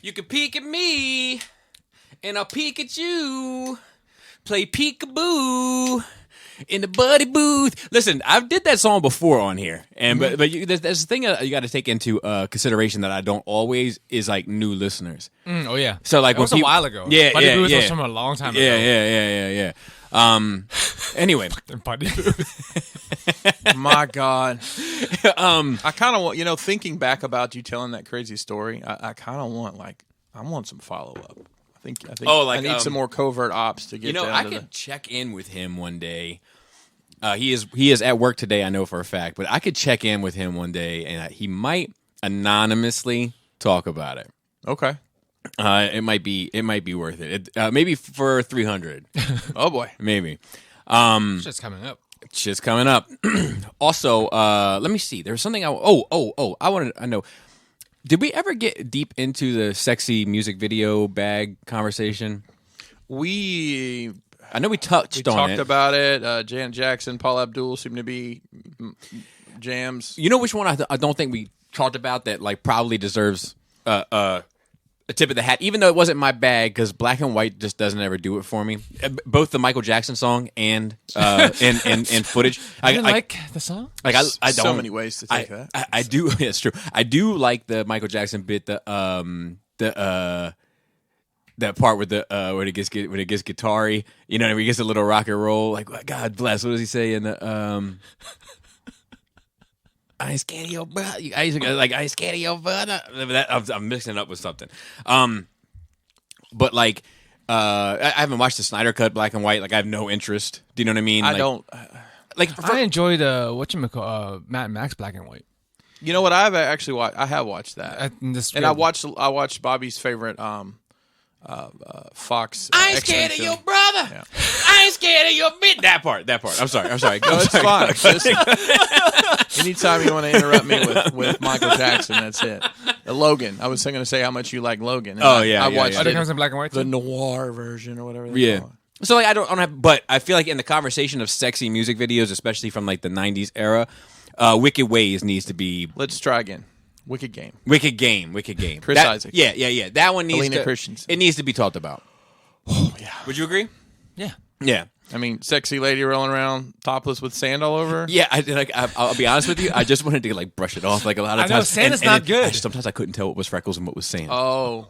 You can peek at me, and I'll peek at you. Play peekaboo in the buddy booth. Listen, I've did that song before on here, and but there's the thing you got to take into consideration that I don't always is like new listeners. Oh yeah. So like it was a while ago. Buddy Booth was from a long time ago. Yeah. Anyway, Buddy Booth. My God. I kind of want, thinking back about you telling that crazy story, I kind of want I want some follow up. I think I need some more covert ops to get. I could check in with him one day. He is at work today, I know for a fact, but I could check in with him one day, and he might anonymously talk about it. Okay. It might be worth it. Maybe for 300. Oh boy, maybe. Shit's coming up. Shit's coming up. Also, let me see. There's something I wanted. I know. Did we ever get deep into the sexy music video bag conversation? I know we touched on it. We talked about it. Janet Jackson, Paul Abdul seem to be jams. You know which one I don't think we talked about that probably deserves a tip of the hat, even though it wasn't my bag, because black and white just doesn't ever do it for me. Both the Michael Jackson song and footage. I like the song. I don't. So many ways to take that. I do. It's true. I do like the Michael Jackson bit. That part with when it gets guitar-y, where he gets a little rock and roll. Like, God bless. What does he say in the I ain't scared of your brother. I ain't scared of your brother. I'm mixing it up with something. But I haven't watched the Snyder Cut black and white. I have no interest. Do you know what I mean? I don't. I enjoyed Matt and Max black and white. You know what? I've actually watched. I have watched that, and I watched Bobby's favorite Fox. I ain't scared of your brother. Yeah. I ain't scared of your bitch. That part. I'm sorry. No, it's fine. Just, anytime you want to interrupt me with Michael Jackson, that's it. Logan. I was going to say how much you like Logan. I watched it comes in black and white. The noir version or whatever. They call it. So I don't have, but I feel like in the conversation of sexy music videos, especially from the '90s era, Wicked Ways needs to be. Let's try again. Wicked Game. Chris Isaac. Yeah. That one needs Helena Christensen. It needs to be talked about. Oh yeah. Would you agree? Yeah. I mean, sexy lady rolling around topless with sand all over her. Yeah, I'll be honest with you. I just wanted to brush it off a lot of times. I know sand is not good. Sometimes I couldn't tell what was freckles and what was sand. Oh.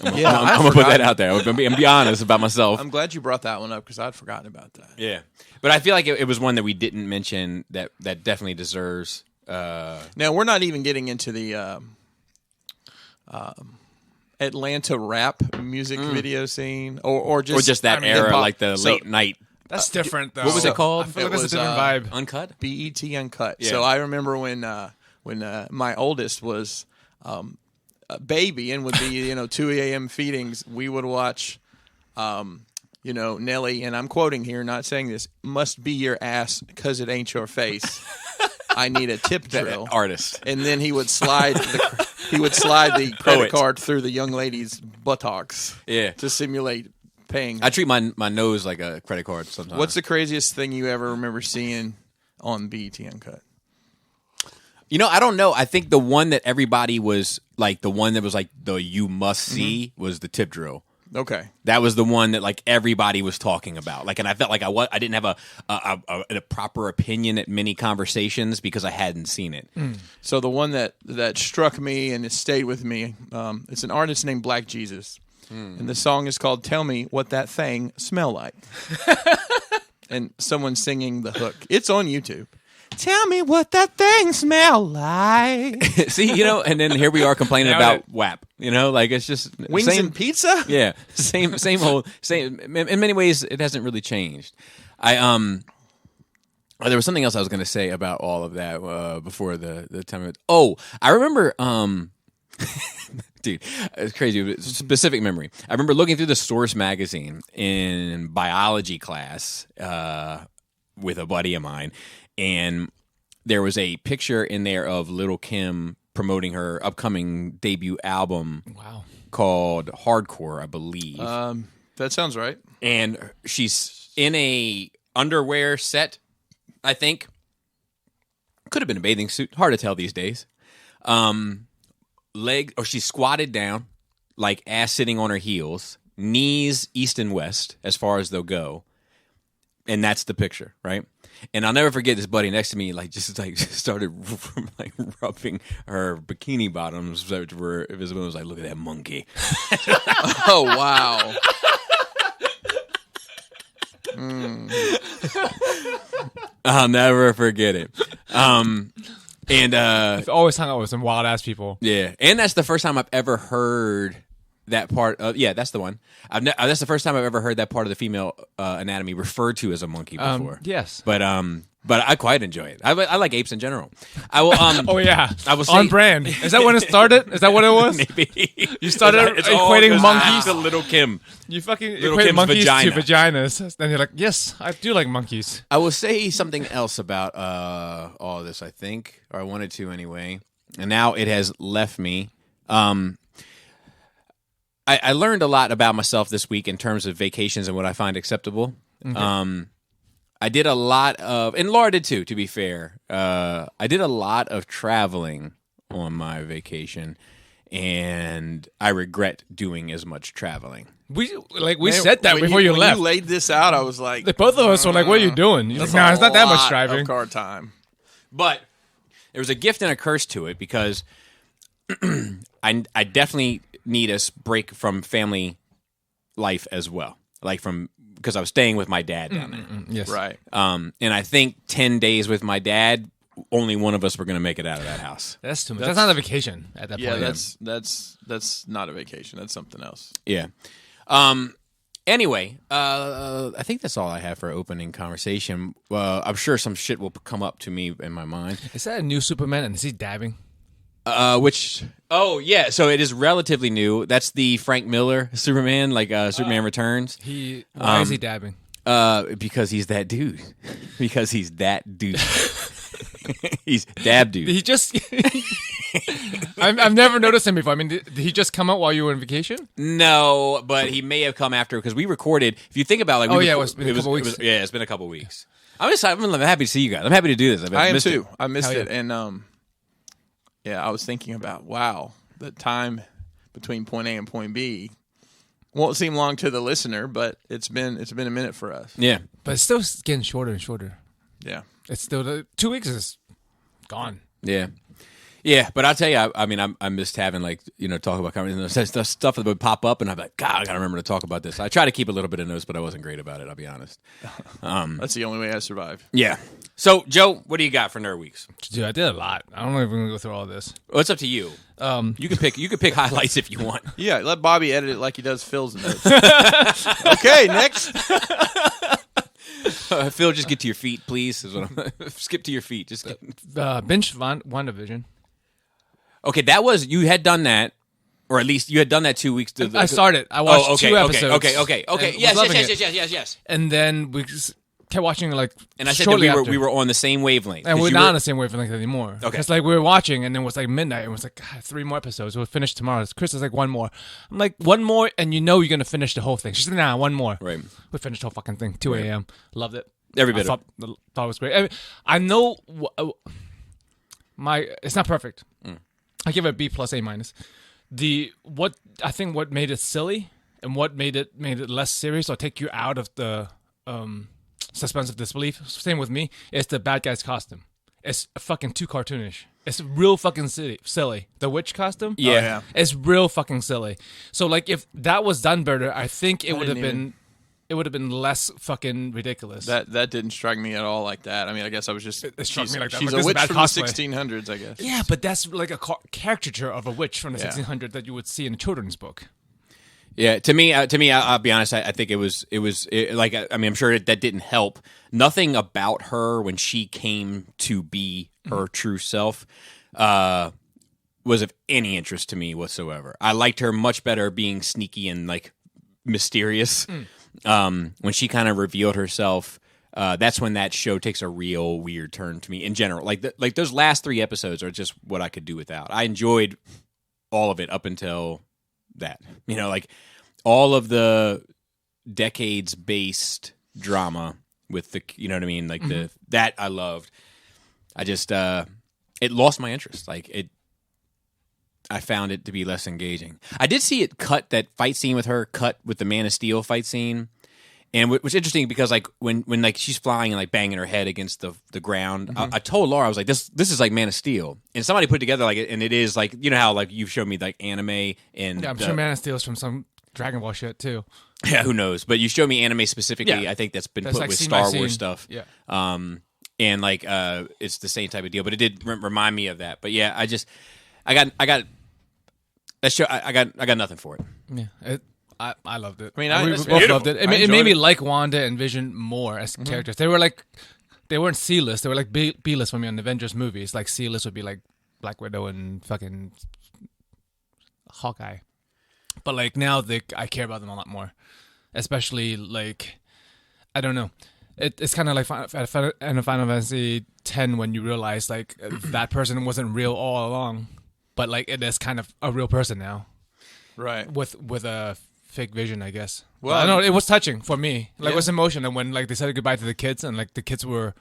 I'm gonna put that out there. I'm gonna be honest about myself. I'm glad you brought that one up because I'd forgotten about that. Yeah, but I feel like it was one that we didn't mention that definitely deserves. Now we're not even getting into the Atlanta rap music video scene, or just that era, like the late night. That's different, though. What was it called? I feel like it's a different vibe. Uncut? BET Uncut. Yeah. So I remember when my oldest was a baby and would be 2 a.m. feedings, we would watch Nelly, and I'm quoting here, not saying this, must be your ass because it ain't your face. I need a tip drill. Artist. And then he would slide the credit card through the young lady's buttocks to simulate paying. I treat my nose like a credit card sometimes. What's the craziest thing you ever remember seeing on BET Uncut? I don't know. I think the one that everybody was the one that was the you must see was the tip drill. Okay, that was the one that everybody was talking about. And I felt like I didn't have a proper opinion at many conversations because I hadn't seen it. So the one that struck me and it stayed with me, it's an artist named Black Jesus, and the song is called "Tell Me What That Thing Smell Like," and someone's singing the hook. It's on YouTube. Tell me what that thing smell like. See, and then here we are complaining about WAP. It's just wings and pizza. Yeah, same old. In many ways, it hasn't really changed. There was something else I was going to say about all of that before the time. I remember. Dude, it's crazy. It's a specific memory. I remember looking through the Source magazine in biology class with a buddy of mine. And there was a picture in there of Lil' Kim promoting her upcoming debut album called Hardcore, I believe. That sounds right. And she's in a underwear set, I think. Could have been a bathing suit. Hard to tell these days. She's squatted down like ass sitting on her heels, knees east and west as far as they'll go, and that's the picture, right? And I'll never forget this buddy next to me, like just started like rubbing her bikini bottoms, which were visible. I was like, "Look at that monkey!" Oh wow. I'll never forget it. And I've always hung out with some wild ass people. yeah, and that's the first time I've ever heard that part. Yeah, that's the one. That's the first time I've ever heard that part of the female anatomy referred to as a monkey before. Yes. But I quite enjoy it. I like apes in general. I will. Oh yeah, I will say, on brand. Is that when it started? Is that what it was? Maybe You started It's all equating 'cause monkeys. to Little Kim. You fucking Little equate Kim's monkeys vagina. to vaginas. Then you're like, yes, I do like monkeys. I will say something else about all this. I think, or I wanted to anyway, and now it has left me. I learned a lot about myself this week in terms of vacations and what I find acceptable. Okay. I did a lot of, and Laura did too, to be fair. I did a lot of traveling on my vacation, and I regret doing as much traveling. We Man, said that when before you when left. you laid this out, I was like, Like, both of us were like, what are you doing? You're like, that's no, a it's not that much lot driving. of car time. But there was a gift and a curse to it because I definitely need a break from family life as well. Like because I was staying with my dad down there. Yes. Right. And I think 10 days with my dad, only one of us were going to make it out of that house. That's too much. That's not a vacation at that Yeah, point. that's not a vacation. That's something else. Yeah. Anyway, I think that's all I have for opening conversation. I'm sure some shit will come up to me in my mind. Is that a new Superman and is he dabbing? Oh yeah, so it is relatively new. That's the Frank Miller Superman, like Superman Returns. Why is he dabbing? Because he's that dude. Because he's that dude. He's dab dude. He just I've never noticed him before. I mean, did he just come out while you were on vacation? No, but he may have come after because we recorded. If you think about it, it's been a couple weeks. It's been a couple weeks. I'm happy to see you guys. I'm happy to do this. I am missed too. it. I missed Hell it, and yeah, I was thinking about the time between point A and point B won't seem long to the listener, but it's been a minute for us. Yeah. But it's still getting shorter and shorter. Yeah. It's still 2 weeks is gone. Yeah. Yeah, but I'll tell you, I mean, I missed having talk about conversations. The stuff that would pop up, and I'm like, God, I gotta remember to talk about this. I try to keep a little bit of notes, but I wasn't great about it. I'll be honest. That's the only way I survive. Yeah. So, Joe, what do you got for Nerd Weeks? Dude, I did a lot. I don't know if we're gonna go through all this. Well, it's up to you. You can pick highlights if you want. Yeah, let Bobby edit it like he does Phil's notes. Okay, next. Phil, just get to your feet, please. Skip to your feet. Just Binge WandaVision. Okay, you had done that, or at least you had done that 2 weeks. I started. I watched 2 episodes. Okay. and Yes. And then we kept watching And I said shortly that after. we were on the same wavelength. And 'cause we're you not were- on the same wavelength anymore. Okay. It's like we were watching, and then it was like midnight, and it was like, God, 3 more episodes. We'll finish tomorrow. Chris is like, 1 more. I'm like, 1 more, and you're going to finish the whole thing. She's like, nah, 1 more. Right. We finished the whole fucking thing. 2 a.m. Loved it. Every bit I of it. thought it was great. I know it's not perfect. I give it a B plus A minus. What made it silly and what made it less serious or take you out of the suspense of disbelief. Same with me. It's the bad guy's costume. It's fucking too cartoonish. It's real fucking silly. The witch costume. Yeah. Oh, yeah. It's real fucking silly. So like if that was done better, I think it would have been. It would have been less fucking ridiculous. That didn't strike me at all like that. I mean, I guess I was just. It struck me like that. She's Like, a this is witch bad from cosplay. the 1600s, I guess. Yeah, but that's like a caricature of a witch from the Yeah. 1600s that you would see in a children's book. Yeah, to me, I'll be honest. I think it was like, I mean, I'm sure that didn't help. Nothing about her when she came to be her true self was of any interest to me whatsoever. I liked her much better being sneaky and like mysterious. When she kind of revealed herself, that's when that show takes a real weird turn to me in general. Like those last 3 episodes are just what I could do without. I enjoyed all of it up until that. Like all of the decades-based drama with the, you know what I mean? Like that I loved. I just, it lost my interest. Like I found it to be less engaging. I did see it cut, that fight scene with her cut with the Man of Steel fight scene. And what's interesting, because like when like she's flying and like banging her head against the ground, I told Laura, I was like, this is like Man of Steel, and somebody put together like, and it is like, you know how like you've shown me like anime and I'm sure Man of Steel is from some Dragon Ball shit too. Yeah, who knows? But you showed me anime specifically. Yeah. I think that's been That's put like with scene by Star scene. Wars stuff. Yeah. And like it's the same type of deal, but it did remind me of that. But yeah, I got that show. I got nothing for it. Yeah. I loved it. I mean, we it's both beautiful. loved it. I It made enjoyed me it. like Wanda and Vision more as characters. They weren't C-list. They were like B-list for me on Avengers movies. Like C-list would be like Black Widow and fucking Hawkeye. But like now, I care about them a lot more. Especially like, I don't know. It's kind of like in Final Fantasy X when you realize like that person wasn't real all along, but like it is kind of a real person now. Right. With a fake Vision, I guess. Well, I don't know. It was touching for me. Like, Yeah. it was emotional. And when like they said goodbye to the kids, and like the kids are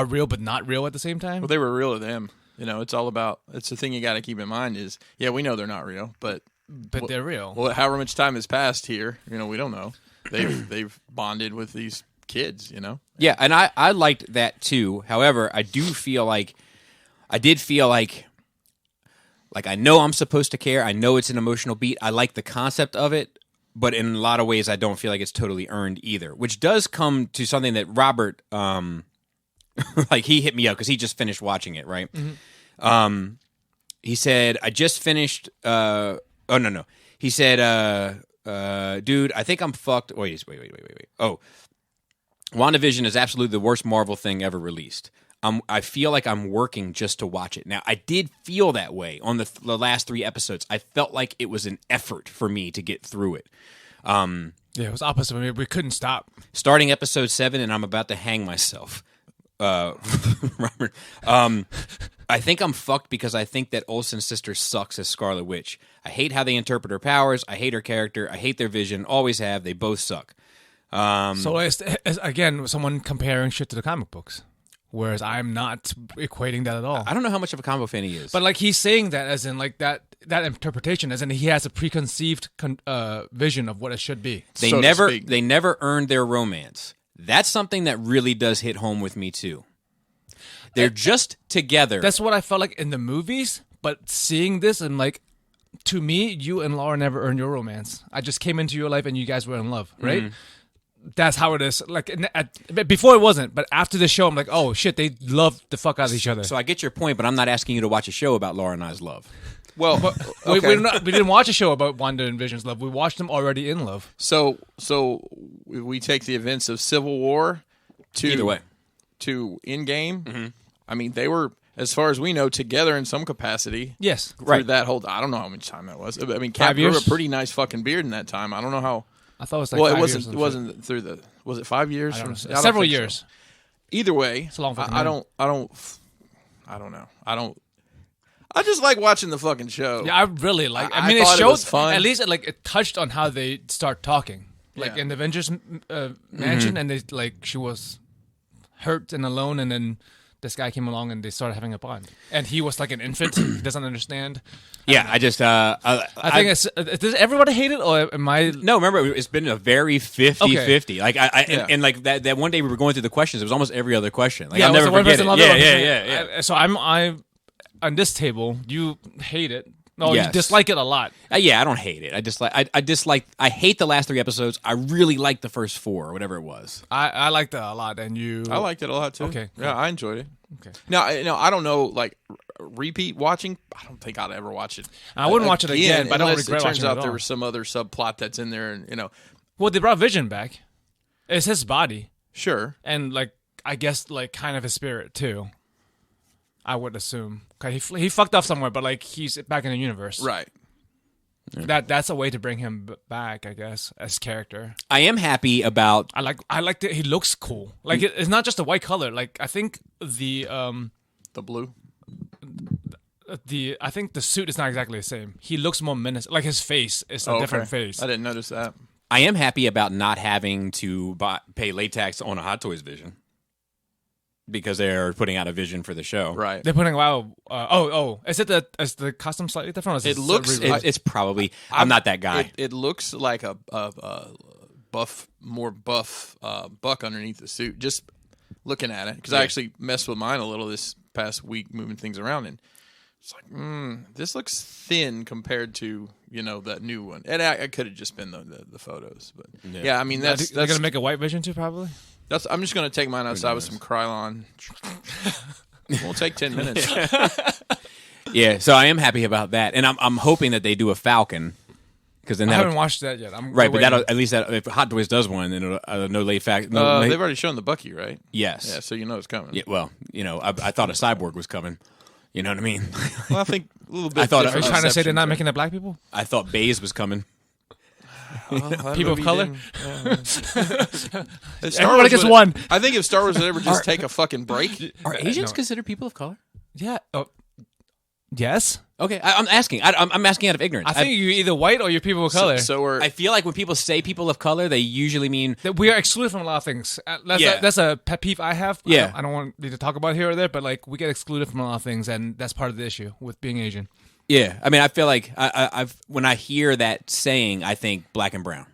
real but not real at the same time. Well, they were real to them. You know, it's all about. It's the thing you got to keep in mind is, yeah, we know they're not real, but They're real. well, however much time has passed here, you know, we don't know. They've bonded with these kids, you know. Yeah, and I liked that too. However, I did feel like I know I'm supposed to care. I know it's an emotional beat. I like the concept of it, but in a lot of ways, I don't feel like it's totally earned either. Which does come to something that Robert, like he hit me up because he just finished watching it, right? Mm-hmm. He said, "I just finished." Oh no. He said, "Dude, I think I'm fucked." Wait. Oh, WandaVision is absolutely the worst Marvel thing ever released. I feel like I'm working just to watch it. Now, I did feel that way on the last 3 episodes. I felt like it was an effort for me to get through it. Yeah, it was opposite of me. We couldn't stop. Starting episode 7, and I'm about to hang myself. Robert. I think I'm fucked because I think that Olsen's sister sucks as Scarlet Witch. I hate how they interpret her powers. I hate her character. I hate their vision. Always have. They both suck. So it's again, someone comparing shit to the comic books. Whereas I'm not equating that at all. I don't know how much of a combo fan he is. But like he's saying that as in like that interpretation, as in he has a preconceived vision of what it should be. They so to never speak. they never earned their romance. That's something that really does hit home with me too. They're just together. That's what I felt like in the movies. But seeing this and like, to me, you and Laura never earned your romance. I just came into your life and you guys were in love, right? Mm-hmm. That's how it is. Like before it wasn't, but after the show, I'm like, oh shit, they love the fuck out of each other. So I get your point, but I'm not asking you to watch a show about Laura and I's love. Well, we okay. didn't watch a show about Wanda and Vision's love. We watched them already in love. So we take the events of Civil War to Either way. to Endgame. I mean, they were, as far as we know, together in some capacity. Yes, Through that whole, I don't know how much time that was. I mean, Cap 5 grew a years? pretty nice fucking beard in that time. I don't know how. I thought it was like Well, 5 it years wasn't. or It wasn't through the. Was it 5 years? I don't know. I don't Several think so. years. Either way, a long fucking I time. don't know. I just like watching the fucking show. Yeah, I really like. I I mean, it thought it showed was fun. at least it touched on how they start talking, like Yeah. in the Avengers mansion, and they like she was hurt and alone, and then this guy came along and they started having a bond, and he was like an infant, he doesn't understand. Yeah, I just I think it's does everybody hate it, or am I? no. Remember, it's been a very 50-50. Like Yeah. and like that one day we were going through the questions. It was almost every other question. Like Yeah, I'll it was never the one forget person it. loved it, Yeah. So I on this table, you hate it. No, Yes. you dislike it a lot. Yeah, I don't hate it. I hate the last 3 episodes. I really liked the first 4 or whatever it was. I liked it a lot, and you. I liked it a lot too. Okay, Yeah, I enjoyed it. Okay. Now, I don't know, like repeat watching. I don't think I'd ever watch it. I wouldn't watch it again, but I don't unless regret it turns watching it out at there all. was some other subplot that's in there, and Well, they brought Vision back. It's his body. sure. And like I guess like kind of his spirit too. I would assume. 'Cause he fucked up somewhere, but like he's back in the universe. Right. That's a way to bring him back, I guess, as character. I am happy about. I like that he looks cool. Like it's not just a white color. Like I think the blue. I think the suit is not exactly the same. He looks more menacing. Like his face is a different face. I didn't notice that. I am happy about not having to pay late tax on a Hot Toys Vision. because they're putting out a vision for the show. Right. They're putting is the costume slightly different? Or is It it looks- It's probably. I'm not that guy. It looks like a more buff buck underneath the suit. Just looking at it, because I actually messed with mine a little this past week, moving things around, and it's like, this looks thin compared to that new one. And it could have just been the photos, but yeah, I mean they're that's gonna make a white vision too, probably. I'm just gonna take mine outside with some Krylon. Won't take 10 minutes. Yeah, so I am happy about that, and I'm hoping that they do a Falcon, because then I that'll- haven't watched that yet. right, but that'll at least if Hot Toys does one, then it'll no late fact. They've already shown the Bucky, right? Yes. Yeah, so it's coming. Yeah, well, I thought a Cyborg was coming. You know what I mean? Well, I think a little bit. I thought- Are you different trying to say they're not reception making the black people? I thought Baze was coming. that People of movie color? didn't- If Star Everybody Wars gets would- one. I think if Star Wars would ever just take a fucking break, Are Asians considered people of color? Yeah. Yes. Okay, I'm asking. I'm asking out of ignorance. I think you're either white or you're people of color. so we're I feel like when people say people of color, they usually mean That we are excluded from a lot of things. Yeah. That's a pet peeve I have. Yeah. I don't want to talk about it here or there, but like we get excluded from a lot of things, and that's part of the issue with being Asian. yeah. I mean, I feel like I've when I hear that saying, I think black and brown.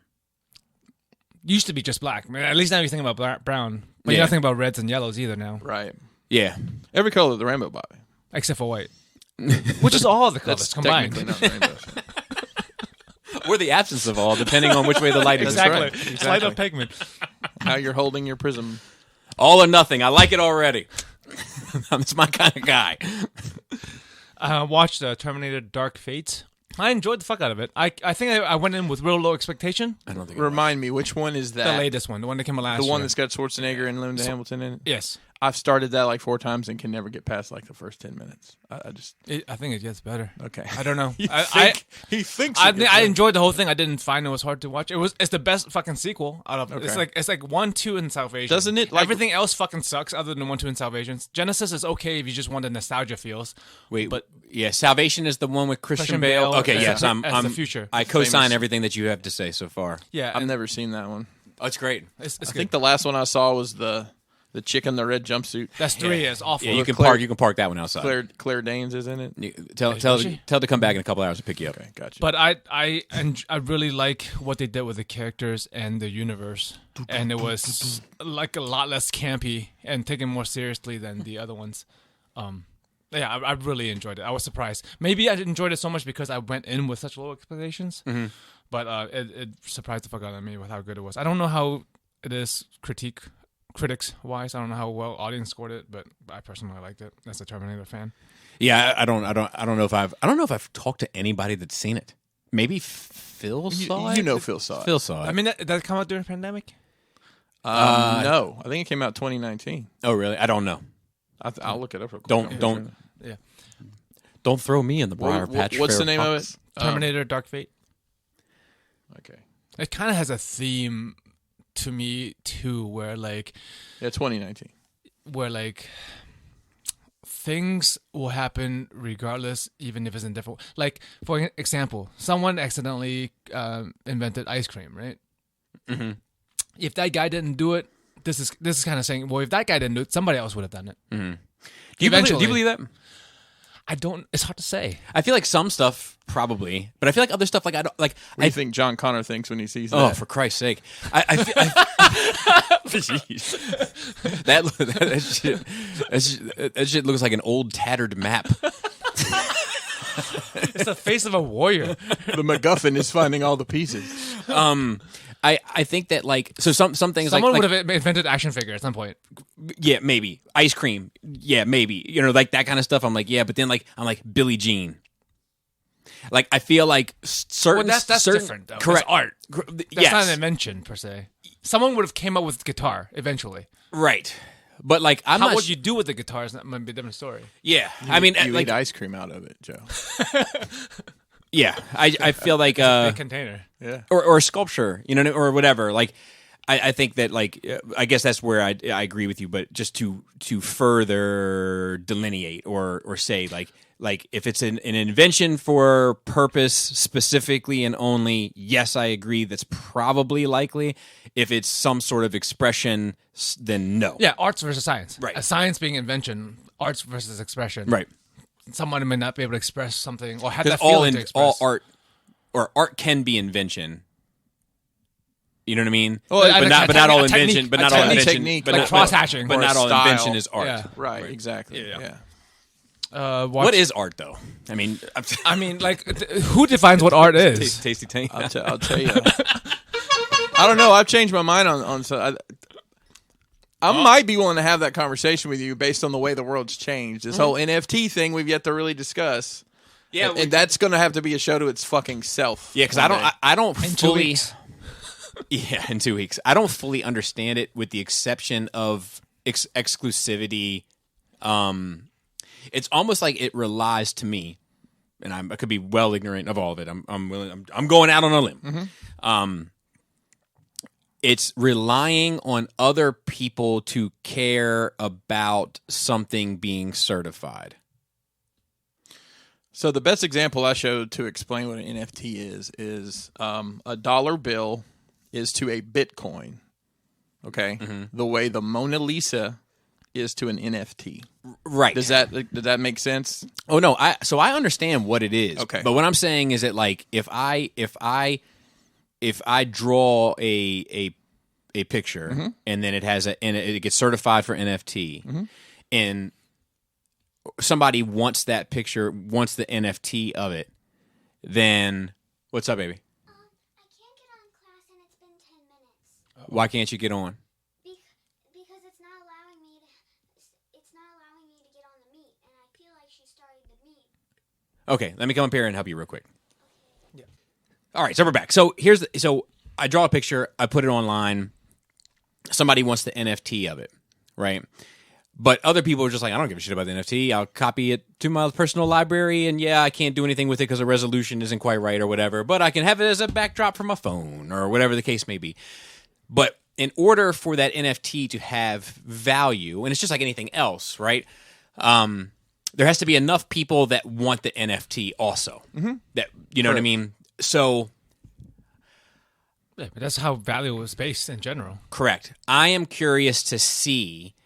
Used to be just black. I mean, at least now you think about brown, but Yeah. you're not thinking about reds and yellows either now, right. Yeah, Every color of the rainbow, Bobby. except for white, which is all the colors That's combined. technically not rainbow. or the absence of all, depending on which way the light is. Exactly. right. It's light up pigment. How you're holding your prism. All or nothing. I like it already. That's my kind of guy. I watched Terminator: Dark Fate. I enjoyed the fuck out of it. I think I went in with real low expectation. I don't think. Remind me, which one is The that? latest one, the one that came out last The year. one that's got Schwarzenegger and Linda Hamilton in it? yes. I've started that like 4 times and can never get past like the first 10 minutes. I just I think it gets better. okay. I don't know. He thinks. I it gets I better. enjoyed the whole thing. I didn't find it was hard to watch. It's the best fucking sequel out of. Okay. It's like 1, 2, and Salvation. Doesn't it, like- Everything else fucking sucks other than 1, 2, and Salvation. Genesis is okay if you just want the nostalgia feels. Wait, but yeah, Salvation is the one with Christian Bale Bale. Okay, as yes, the- I'm. as the future. I co-sign Famous. everything that you have to say so far. Yeah, I've and never seen that one. Oh, it's great. it's I good. think the last one I saw was the chick in the red jumpsuit. That's 3. It's awful. Yeah, you can Claire- park. You can park that one outside. Claire Danes is in it. Tell Is she? to come back in a couple hours to pick you up. Okay, gotcha. But I really like what they did with the characters and the universe, and it was like a lot less campy and taken more seriously than the other ones. Yeah, I really enjoyed it. I was surprised. Maybe I enjoyed it so much because I went in with such low expectations, but it surprised the fuck out of me with how good it was. I don't know how it is critics wise. I don't know how well audience scored it, but I personally liked it as a Terminator fan. Yeah, I don't know if I've talked to anybody that's seen it. Maybe Phil saw it. You know Phil saw it. Phil saw it. I mean, that come out during the pandemic. No, I think it came out 2019. Oh, really? I don't know. I'll look it up real quick. Don't throw me in the briar patch. What's fair the name of fox. it? Terminator: Dark Fate. Okay. It kind of has a theme to me too, where like 2019. Things will happen regardless, even if it's in different. Like for example, someone accidentally invented ice cream, right? Mm-hmm. If that guy didn't do it, this is kind of saying, well, if that guy didn't do it, somebody else would have done it. Mm-hmm. Do you believe that? I don't. It's hard to say. I feel like some stuff probably, but I feel like other stuff like I don't like. What do you think John Connor thinks when he sees that? Oh, for Christ's sake! Jeez. That shit looks like an old tattered map. It's the face of a warrior. The MacGuffin is finding all the pieces. I think that like some things Someone like would have invented action figure at some point. yeah, maybe ice cream, yeah, maybe like that kind of stuff. I'm like, yeah, but then like I'm like Billie Jean. Like I feel like certain Well, that's certain, different though. correct That's art. That's yes, not an invention per se. Someone would have came up with guitar eventually. right. But like I'm How not. what you do with the guitar is might be a different story. Yeah, I mean, You like eat ice cream out of it, Joe. yeah, I feel like Big container. Yeah. or sculpture, or whatever. Like, I think that like I guess that's where I agree with you. But just to further delineate or say like Like, if it's an invention for purpose specifically and only, yes, I agree, that's probably likely. If it's some sort of expression, then no. Yeah, arts versus science. Right. A science being invention, arts versus expression. Right. Someone may not be able to express something or have that Because feeling to express. all art can be invention. You know what I mean? Well, but not all invention. But not all invention. Technique, But like not cross-hatching. But or not all style. invention is art. Yeah. Right, exactly. Yeah. What What is art, though? I mean, who defines what art is? tasty tank. I'll tell you. I don't know. I've changed my mind on so I might be willing to have that conversation with you based on the way the world's changed. This whole NFT thing we've yet to really discuss. Yeah, and that's going to have to be a show to its fucking self. Yeah, because I don't fully. Yeah, in 2 weeks, I don't fully understand it, with the exception of exclusivity. It's almost like it relies, to me, and I could be well ignorant of all of it. I'm going out on a limb. It's relying on other people to care about something being certified. So the best example I showed to explain what an NFT is a dollar bill is to a Bitcoin, okay? The way the Mona Lisa is to an NFT. Right. Does that make sense? Oh no, I understand what it is. Okay. But what I'm saying is that, like, if I draw a picture and then it gets certified for NFT, and somebody wants that picture, wants the NFT of it, then what's up, baby? I can't get on class and it's been 10 minutes. Why can't you get on? Because it's not allowing me to get on the meet, and I feel like she started the meet. Okay, let me come up here and help you real quick. Yeah. All right, so we're back. So so I draw a picture, I put it online. Somebody wants the NFT of it, right? But other people are just like, I don't give a shit about the NFT. I'll copy it to my personal library, and yeah, I can't do anything with it because the resolution isn't quite right or whatever, but I can have it as a backdrop for my phone or whatever the case may be. But in order for that NFT to have value, and it's just like anything else, right? There has to be enough people that want the NFT also. That, you know what I mean? So... Yeah, but that's how value is based in general. Correct. I am curious to see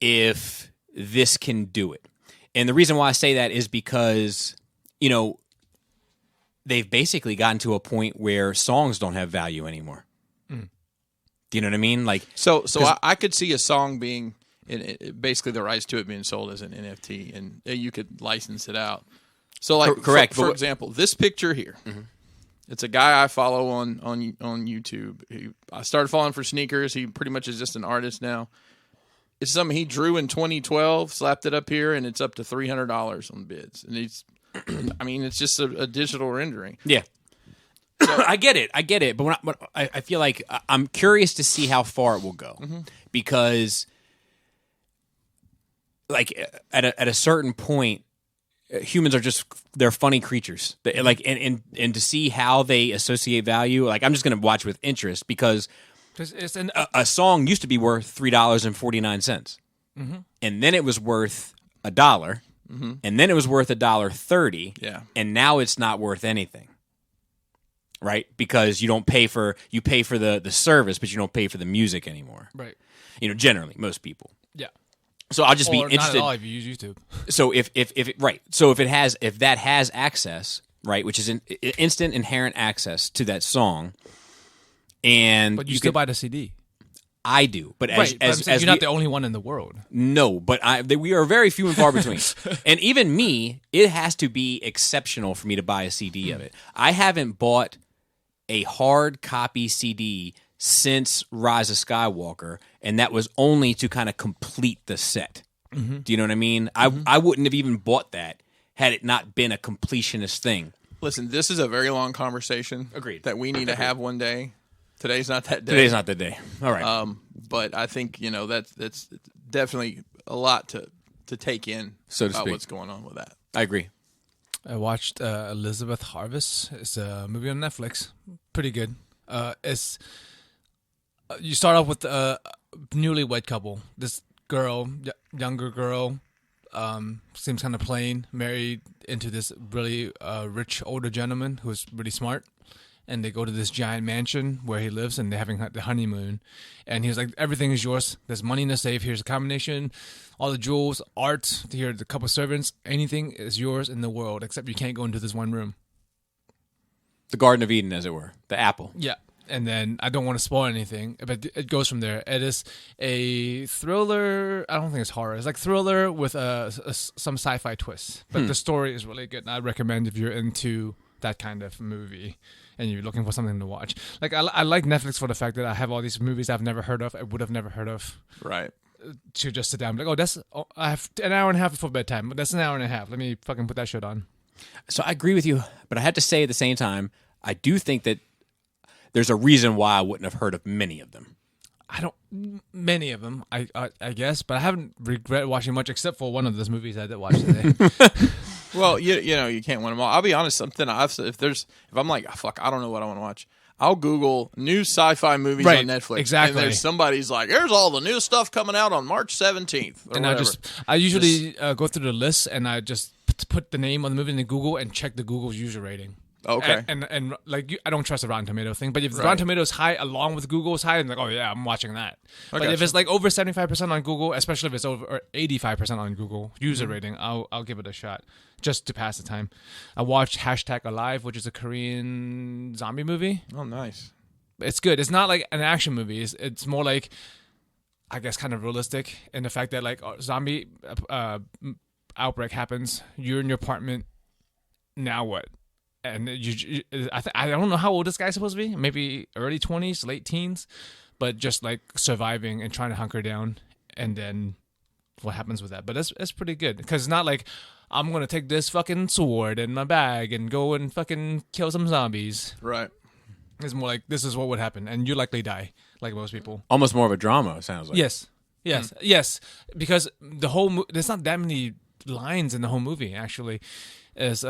if this can do it. And the reason why I say that is because, they've basically gotten to a point where songs don't have value anymore. Do you know what I mean? Like, So I could see a song being, basically the rights to it being sold as an NFT, and you could license it out. So, like, correct. For example, this picture here. It's a guy I follow on YouTube. I started following for sneakers. He pretty much is just an artist now. It's something he drew in 2012, slapped it up here, and it's up to $300 on bids. And it's just a digital rendering. yeah. I get it. But I feel like I'm curious to see how far it will go. Because, like, at a certain point, humans are they're funny creatures. Like, and to see how they associate value, like, I'm just going to watch with interest, because It's a song used to be worth $3.49, and then it was worth $1, and then it was worth $1.30, Yeah. and now it's not worth anything, right? Because you pay for the service, but you don't pay for the music anymore. right. Generally, most people. Yeah. So I'll just be Or not interested. at all if you use YouTube. So if that has access, right, which is an instant inherent access to that song, and But you still buy the CD. I do, but Right. as You're not the only one in the world. no, but we are very few and far between. And even me, it has to be exceptional for me to buy a CD of it. I haven't bought a hard copy CD since Rise of Skywalker, and that was only to kind of complete the set. Do you know what I mean? I wouldn't have even bought that had it not been a completionist thing. Listen, this is a very long conversation. Agreed. That we need to have one day. Today's not that day. Today's not the day. All right. But I think that's definitely a lot to take in, So to about speak. what's going on with that. I agree. I watched Elizabeth Harvest. It's a movie on Netflix. Pretty good. You start off with a newlywed couple. This girl, younger girl, seems kind of plain, married into this really rich older gentleman who's really smart. And they go to this giant mansion where he lives, and they're having the honeymoon. And he's like, everything is yours. There's money in the safe. Here's a combination. All the jewels, art, here, the couple servants. Anything is yours in the world, except you can't go into this one room. The Garden of Eden, as it were. The apple. Yeah. And then, I don't want to spoil anything, but it goes from there. It is a thriller. I don't think it's horror. It's like thriller with some sci-fi twist. But the story is really good. And I recommend if you're into that kind of movie and you're looking for something to watch. Like, I like Netflix for the fact that I have all these movies I've never heard of, I would have never heard of. Right. To just sit down and be like, I have an hour and a half before bedtime, but that's an hour and a half. Let me fucking put that shit on. So I agree with you, but I had to say at the same time, I do think that there's a reason why I wouldn't have heard of many of them. Many of them, I guess, but I haven't regret watching much except for one of those movies I did watch today. Well, you know, you can't win them all. I'll be honest, something if I'm like, fuck, I don't know what I want to watch, I'll Google new sci-fi movies on Netflix. Exactly. And there's somebody's like, here's all the new stuff coming out on March 17th. And whatever. I usually go through the list and I just put the name of the movie into Google and check the Google's user rating. Okay. And like, I don't trust the Rotten Tomato thing, but if Rotten Tomato is high along with Google's high, I'm like, oh yeah, I'm watching that. But if it's like over 75% on Google, especially if it's over 85% on Google user rating, I'll give it a shot just to pass the time. I watched #Alive, which is a Korean zombie movie. Oh, nice. It's good. It's not like an action movie. It's more like, I guess, kind of realistic in the fact that like zombie outbreak happens. You're in your apartment. Now what? And I don't know how old this guy's supposed to be. Maybe early 20s, late teens, but just like surviving and trying to hunker down, and then what happens with that. But it's pretty good because it's not like I'm gonna take this fucking sword in my bag and go and fucking kill some zombies. Right. It's more like this is what would happen, and you likely die, like most people. Almost more of a drama, it sounds like. Yes. Because the whole there's not that many lines in the whole movie. Actually, is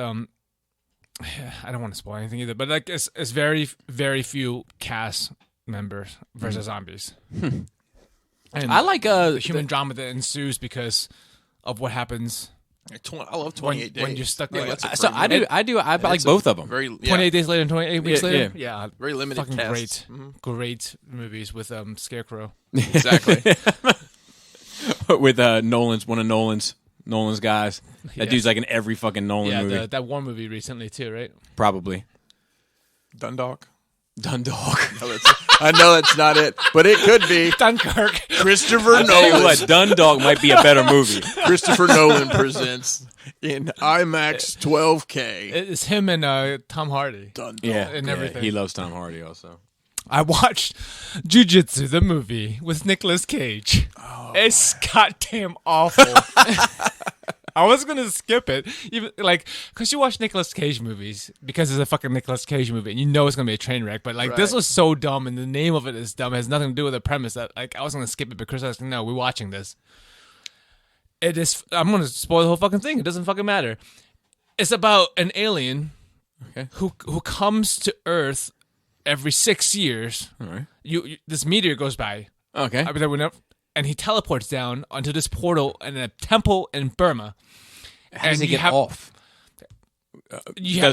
I don't want to spoil anything either, but like it's very, very few cast members versus zombies. And I like the human drama that ensues because of what happens. I love 28 days. When you're stuck there. I like both of them. 28 days later and 28 weeks later. Yeah. Very limited fucking cast. Great movies with Scarecrow. Exactly. With one of Nolan's guys. That dude's like in every fucking Nolan movie. That war movie recently too, right? Probably. Dundalk. Dundalk. I know that's not it, but it could be. Dunkirk. Christopher Tell you Nolan. what, Dundalk might be a better movie. Christopher Nolan presents in IMAX 12K. It's him and Tom Hardy. Dundalk. Yeah, and everything. He loves Tom Hardy also. I watched Jiu-Jitsu, the movie, with Nicolas Cage. Oh, it's goddamn awful. I was going to skip it. Even like, because you watch Nicolas Cage movies, because it's a fucking Nicolas Cage movie, and you know it's going to be a train wreck, but like, this was so dumb, and the name of it is dumb. It has nothing to do with the premise. That like, I was going to skip it, but Chris was like, no, we're watching this. It is, I'm going to spoil the whole fucking thing. It doesn't fucking matter. It's about an alien who comes to Earth every 6 years. All right. This meteor goes by. Okay. And he teleports down onto this portal in a temple in Burma. How does he get off?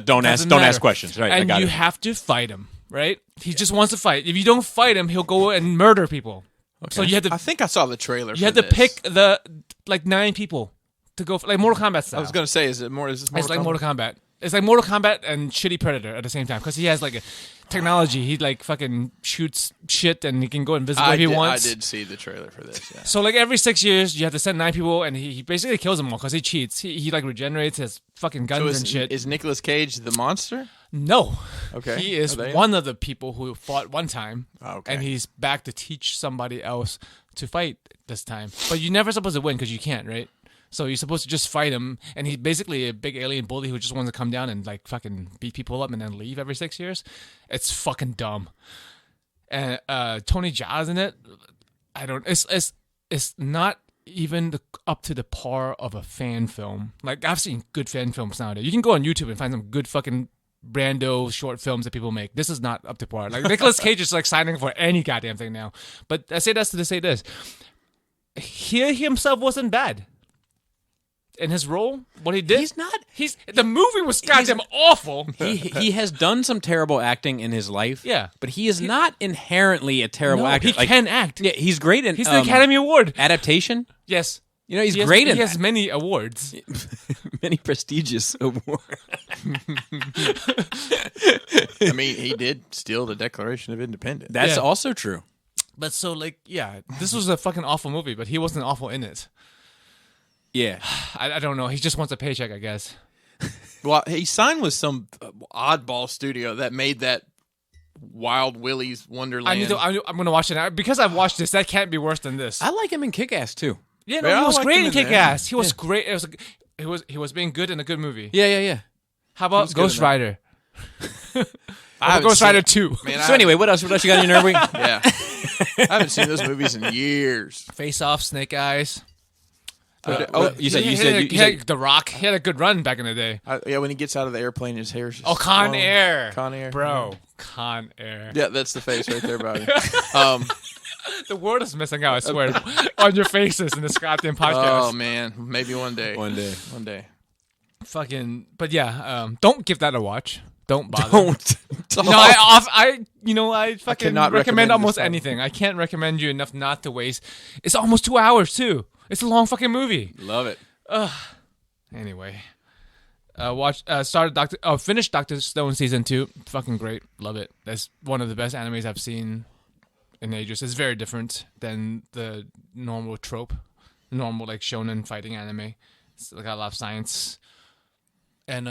Don't ask questions. Right. And you have to fight him. Right. He just wants to fight. If you don't fight him, he'll go and murder people. Okay. So you have to. I think I saw the trailer. You have to pick the 9 people to go for, like Mortal Kombat style. I was gonna say, is this Mortal Kombat? It's like Mortal Kombat. It's like Mortal Kombat and shitty Predator at the same time because he has like a technology. He like fucking shoots shit and he can go invisible if he wants. I did see the trailer for this. Yeah. So like every 6 years you have to send 9 people and he basically kills them all because he cheats. He like regenerates his fucking guns and shit. Is Nicolas Cage the monster? No. Okay. He is one of the people who fought one time. Okay. And he's back to teach somebody else to fight this time. But you're never supposed to win because you can't, right? So you're supposed to just fight him, and he's basically a big alien bully who just wants to come down and like fucking beat people up and then leave every 6 years. It's fucking dumb. And Tony Jaa's in it. It's not even up to the par of a fan film. Like I've seen good fan films nowadays. You can go on YouTube and find some good fucking Brando short films that people make. This is not up to par. Like Nicolas Cage is like signing for any goddamn thing now. But I say this to say this. He himself wasn't bad. in his role, what he did. He's not. The movie was goddamn awful. He has done some terrible acting in his life. Yeah. But he is not inherently a terrible actor. He can act. Yeah, he's great in He's the Academy Award. adaptation. Yes. You know, he's He has- great in He has that. many awards. Many prestigious awards. I mean, he did steal the Declaration of Independence. That's Yeah. also true. But so, like, yeah, this was a fucking awful movie, but he wasn't awful in it. Yeah. I don't know. He just wants a paycheck, I guess. Well, he signed with some oddball studio that made that Wild Willie's Wonderland. I'm going to watch it now. Because I've watched this, that can't be worse than this. I like him in Kick-Ass, too. Yeah, no, Yeah, he I was liked great him in in there. Kick-Ass. He was great. He was being good in a good movie. Yeah. How about was good Ghost in that. Rider? I haven't Ghost seen- Rider 2. Man, So anyway, what else you got in your Nerd Week? yeah, I haven't seen those movies in years. Face Off, Snake Eyes. You said The Rock. He had a good run back in the day. Yeah, when he gets out of the airplane, his hair's just Con blowing. Air. Con Air, Bro. Con Air. Yeah, that's the face right there, buddy. The world is missing out, I swear, on your faces in this goddamn podcast. Oh man, maybe one day. One day. One day. Fucking, but yeah, don't give that a watch. Don't bother. Don't. I fucking cannot recommend recommend this almost film. anything. I can't recommend you enough not to waste. It's almost 2 hours too. It's a long fucking movie. Love it. Anyway, finished Doctor Stone season 2. Fucking great. Love it. That's one of the best animes I've seen in ages. It's very different than the normal trope, normal like shonen fighting anime. It's got a lot of science and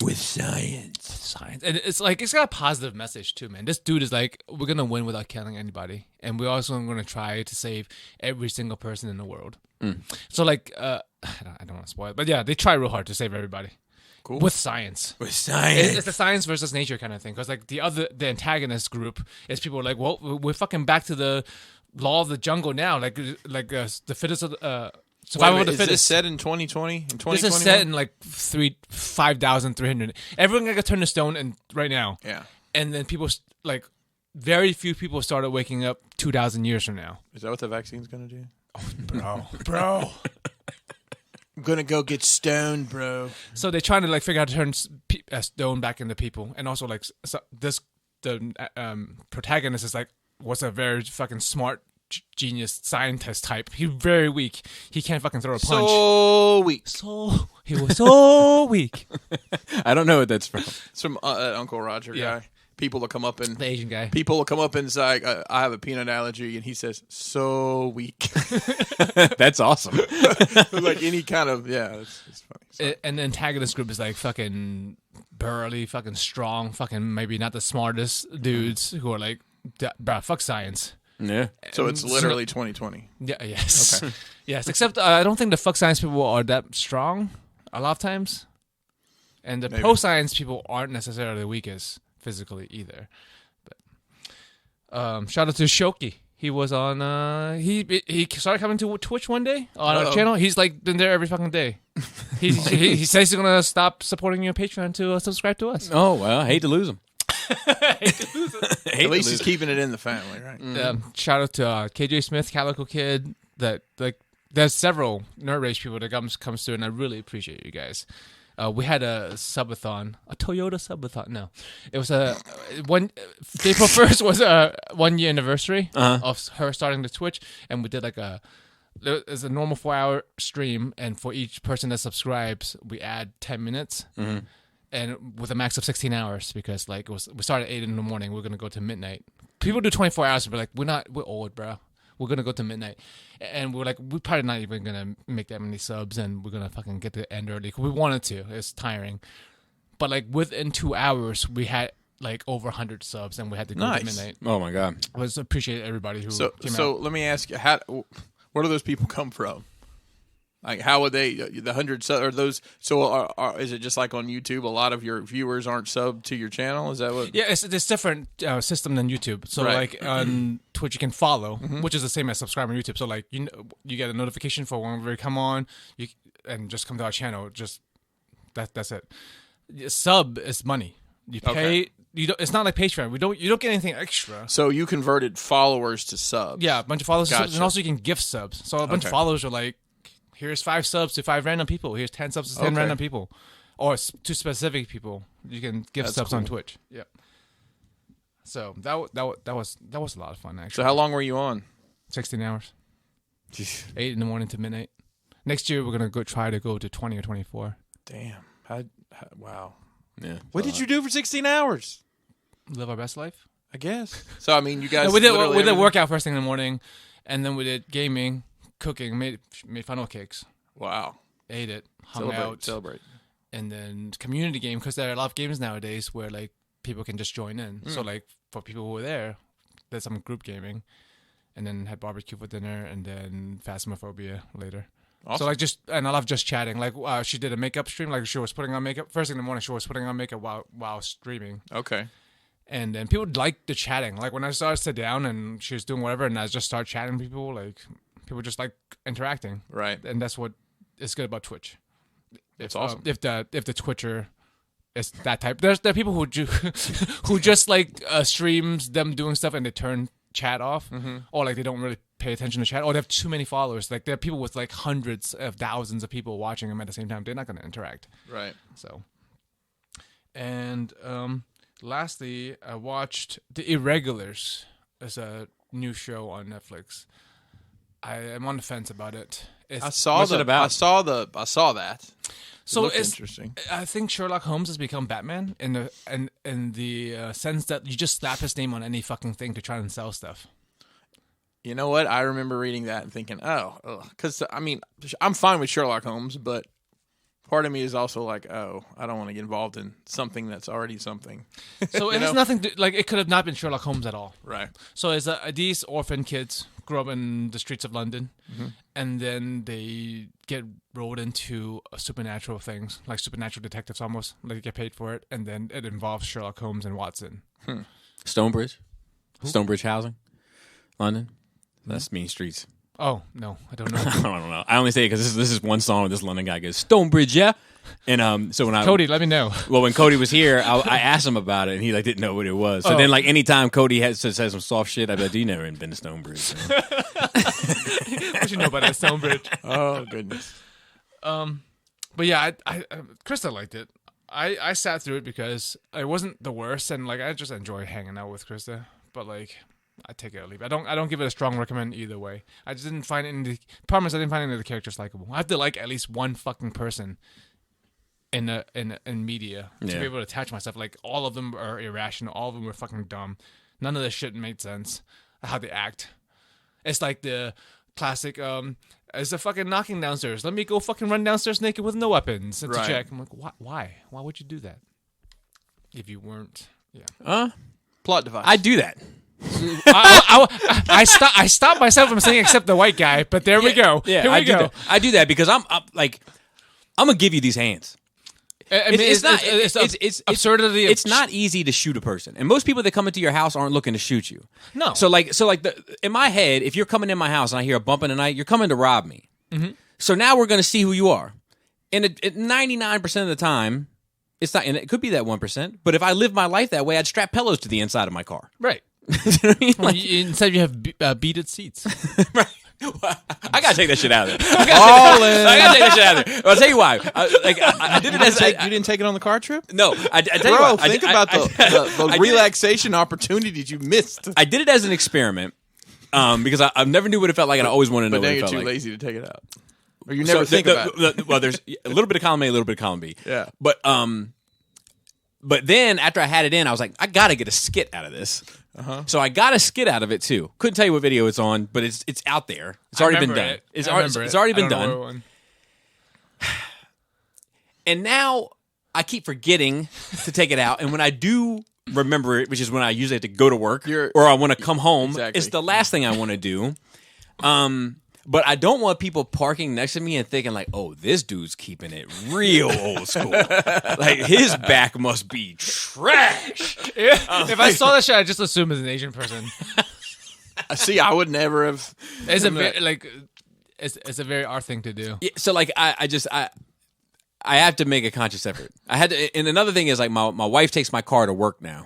With science. science, and it's like it's got a positive message too, man. This dude is like, we're gonna win without killing anybody, and we're also gonna try to save every single person in the world. So like, I don't want to spoil it, but yeah, they try real hard to save everybody. Cool. With science. With science. It's a science versus nature kind of thing. Because like the antagonist group is people like, well, we're fucking back to the law of the jungle now. Like the fittest of the survival of the Is this fittest. set in 2020? In 2021? This is set in like 5,300. Everyone got turned to stone and right now. Yeah. And then people like very few people started waking up 2,000 years from now. Is that what the vaccine's gonna do? Bro. I'm gonna go get stoned, bro. So they're trying to like figure out how to turn stone back into people, and also like the protagonist is like was a very fucking smart genius scientist type. He's very weak. He can't fucking throw a punch. So weak. He was so weak. I don't know what that's from. It's from Uncle Roger Yeah. guy. People will come up and The Asian guy. people will come up and say, "I have a peanut allergy," and he says, "So weak." That's awesome. Like any kind of it's funny. So, And the antagonist group is like fucking burly, fucking strong, fucking maybe not the smartest dudes who are like, bruh, fuck science. Yeah. so it's and literally 2020. Yeah, yes. Okay. Yes, except I don't think the fuck science people are that strong a lot of times. And the Maybe. pro-science people aren't necessarily the weakest physically either. But shout out to Shoki. He was on he started coming to Twitch one day on our channel. He's like been there every fucking day. he says he's gonna stop supporting you on Patreon to subscribe to us. Oh, well, I hate to lose him. At least he's keeping it in the family, right? Shout out to KJ Smith, Calico Kid. That like there's several Nerd Rage people that comes through, and I really appreciate you guys. We had a subathon, a Toyota subathon. No, it was April 1st was a 1 year anniversary of her starting the Twitch, and we did like there's a normal 4-hour stream, and for each person that subscribes, we add 10 minutes, and with a max of 16 hours because like we started at 8 in the morning, we're gonna go to midnight. People do 24 hours, but like we're old, bro. We're gonna go to midnight, and we're like, we're probably not even gonna make that many subs, and we're gonna fucking get to the end early. We wanted to. It's tiring, but like within 2 hours, we had like over 100 subs, and we had to go to midnight. Oh, my God. I just appreciate everybody who came So out. let me ask you, where do those people come from? Like, how would they the 100 or those? So is it just like on YouTube? A lot of your viewers aren't subbed to your channel. Is that what? Yeah, it's different system than YouTube. So Right. like on Twitch, you can follow, which is the same as subscribe on YouTube. So like you get a notification for when we come on, and just come to our channel. Just that's it. Sub is money. You pay. Okay. You don't. It's not like Patreon. You don't get anything extra. So you converted followers to subs. Yeah, a bunch of followers, Gotcha. and also you can gift subs. So a bunch of Okay. followers are like here's 5 subs to 5 random people. Here's 10 subs to 10 Okay. random people, or to specific people. You can give That's subs on cool. Twitch. Yep. So that was a lot of fun actually. So how long were you on? 16 hours, 8 in the morning to midnight. Next year we're gonna try to go to 20 or 24. Damn. Wow. Yeah. What did you do for 16 hours? Live our best life. I guess. So I mean, you guys. No, we did everything- workout first thing in the morning, and then we did gaming, cooking, made funnel cakes, Wow. ate it, hung out, Celebrate. and then community game, because there are a lot of games nowadays where like people can just join in. So like for people who were there, there's some group gaming, and then had barbecue for dinner, and then Phasmophobia later. Awesome. So like and I love just chatting. Like she did a makeup stream, like she was putting on makeup first thing in the morning. She was putting on makeup while streaming. Okay. And then people liked the chatting. Like when I started to sit down and she was doing whatever, and I just started chatting with people, like people just like interacting. Right. And that's what is good about Twitch. It's awesome. If the Twitcher is that type, there are people who who just like streams them doing stuff and they turn chat off, or like they don't really pay attention to chat, or they have too many followers. Like there are people with like hundreds of thousands of people watching them at the same time. They're not going to interact. Right. So, and lastly, I watched The Irregulars as a new show on Netflix. I am on the fence about it. I saw What's it about? I saw that. So Looked it's interesting. I think Sherlock Holmes has become Batman in the sense that you just slap his name on any fucking thing to try and sell stuff. You know what? I remember reading that and thinking, because I mean, I'm fine with Sherlock Holmes, but part of me is also like, I don't want to get involved in something that's already something. So it has nothing to like. It could have not been Sherlock Holmes at all. Right. So it's these orphan kids grew up in the streets of London, and then they get rolled into supernatural things, like supernatural detectives almost. Like they get paid for it, and then it involves Sherlock Holmes and Watson. Stonebridge? Stonebridge Housing? London? That's Mean Streets. Oh no, I don't know. I don't know. I only say it because this is one song where this London guy goes, Stonebridge, yeah? And so when Cody, let me know. Well, when Cody was here, I asked him about it, and he like didn't know what it was. So then, like anytime Cody says some soft shit, I'd be like, "Do you never been to Stonebridge?" So. What you know about that Stonebridge? Oh goodness. But yeah, I Krista liked it. I sat through it because it wasn't the worst, and like I just enjoy hanging out with Krista. But like, I take it or leave it. I don't give it a strong recommend either way. I just didn't find any. Problem is, I didn't find any of the characters likable. I have to like at least one fucking person in media to Yeah. be able to attach myself. Like all of them are irrational. All of them were fucking dumb. None of this shit made sense. How they act. It's like the classic. It's a fucking knocking downstairs. Let me go fucking run downstairs naked with no weapons to Right. check. I'm like, why? Why would you do that? If you weren't, yeah. Plot device. I do that. I stopped myself from saying except the white guy, but there we go. Yeah, Here we go. I do that because I'm gonna give you these hands. I mean, It's absurdity. It's not easy to shoot a person, and most people that come into your house aren't looking to shoot you. No. So in my head, if you're coming in my house and I hear a bump in the night, you're coming to rob me. Mm-hmm. So now we're going to see who you are, and 99% of the time, it's not. And it could be that 1%. But if I lived my life that way, I'd strap pillows to the inside of my car. right. You know what I mean? Well, instead, you have beaded seats. Right. I gotta take that shit out of there. I gotta take that shit out of there. I'll tell you why. I did it as you didn't take it on the car trip? no. I tell you Bro, what. think about the relaxation opportunities you missed. I did it as an experiment because I never knew what it felt like, and I always wanted to know But what now it you're felt too like. lazy to take it out. Or you never think about it. Well, there's a little bit of column A, a little bit of column B. Yeah. But then after I had it in, I was like, I gotta get a skit out of this. So I got a skit out of it too. Couldn't tell you what video it's on, but it's out there. It's already been done. It's already been done. And now I keep forgetting to take it out. And when I do remember it, which is when I usually have to go to work or I want to come home, Exactly. it's the last thing I want to do. But I don't want people parking next to me and thinking like, oh, this dude's keeping it real old school. Like his back must be trash. If I saw that shit, I'd just assume it's an Asian person. See, I would never have. It's a very our thing to do. Yeah, so like I have to make a conscious effort. I had to, and another thing is like my wife takes my car to work now.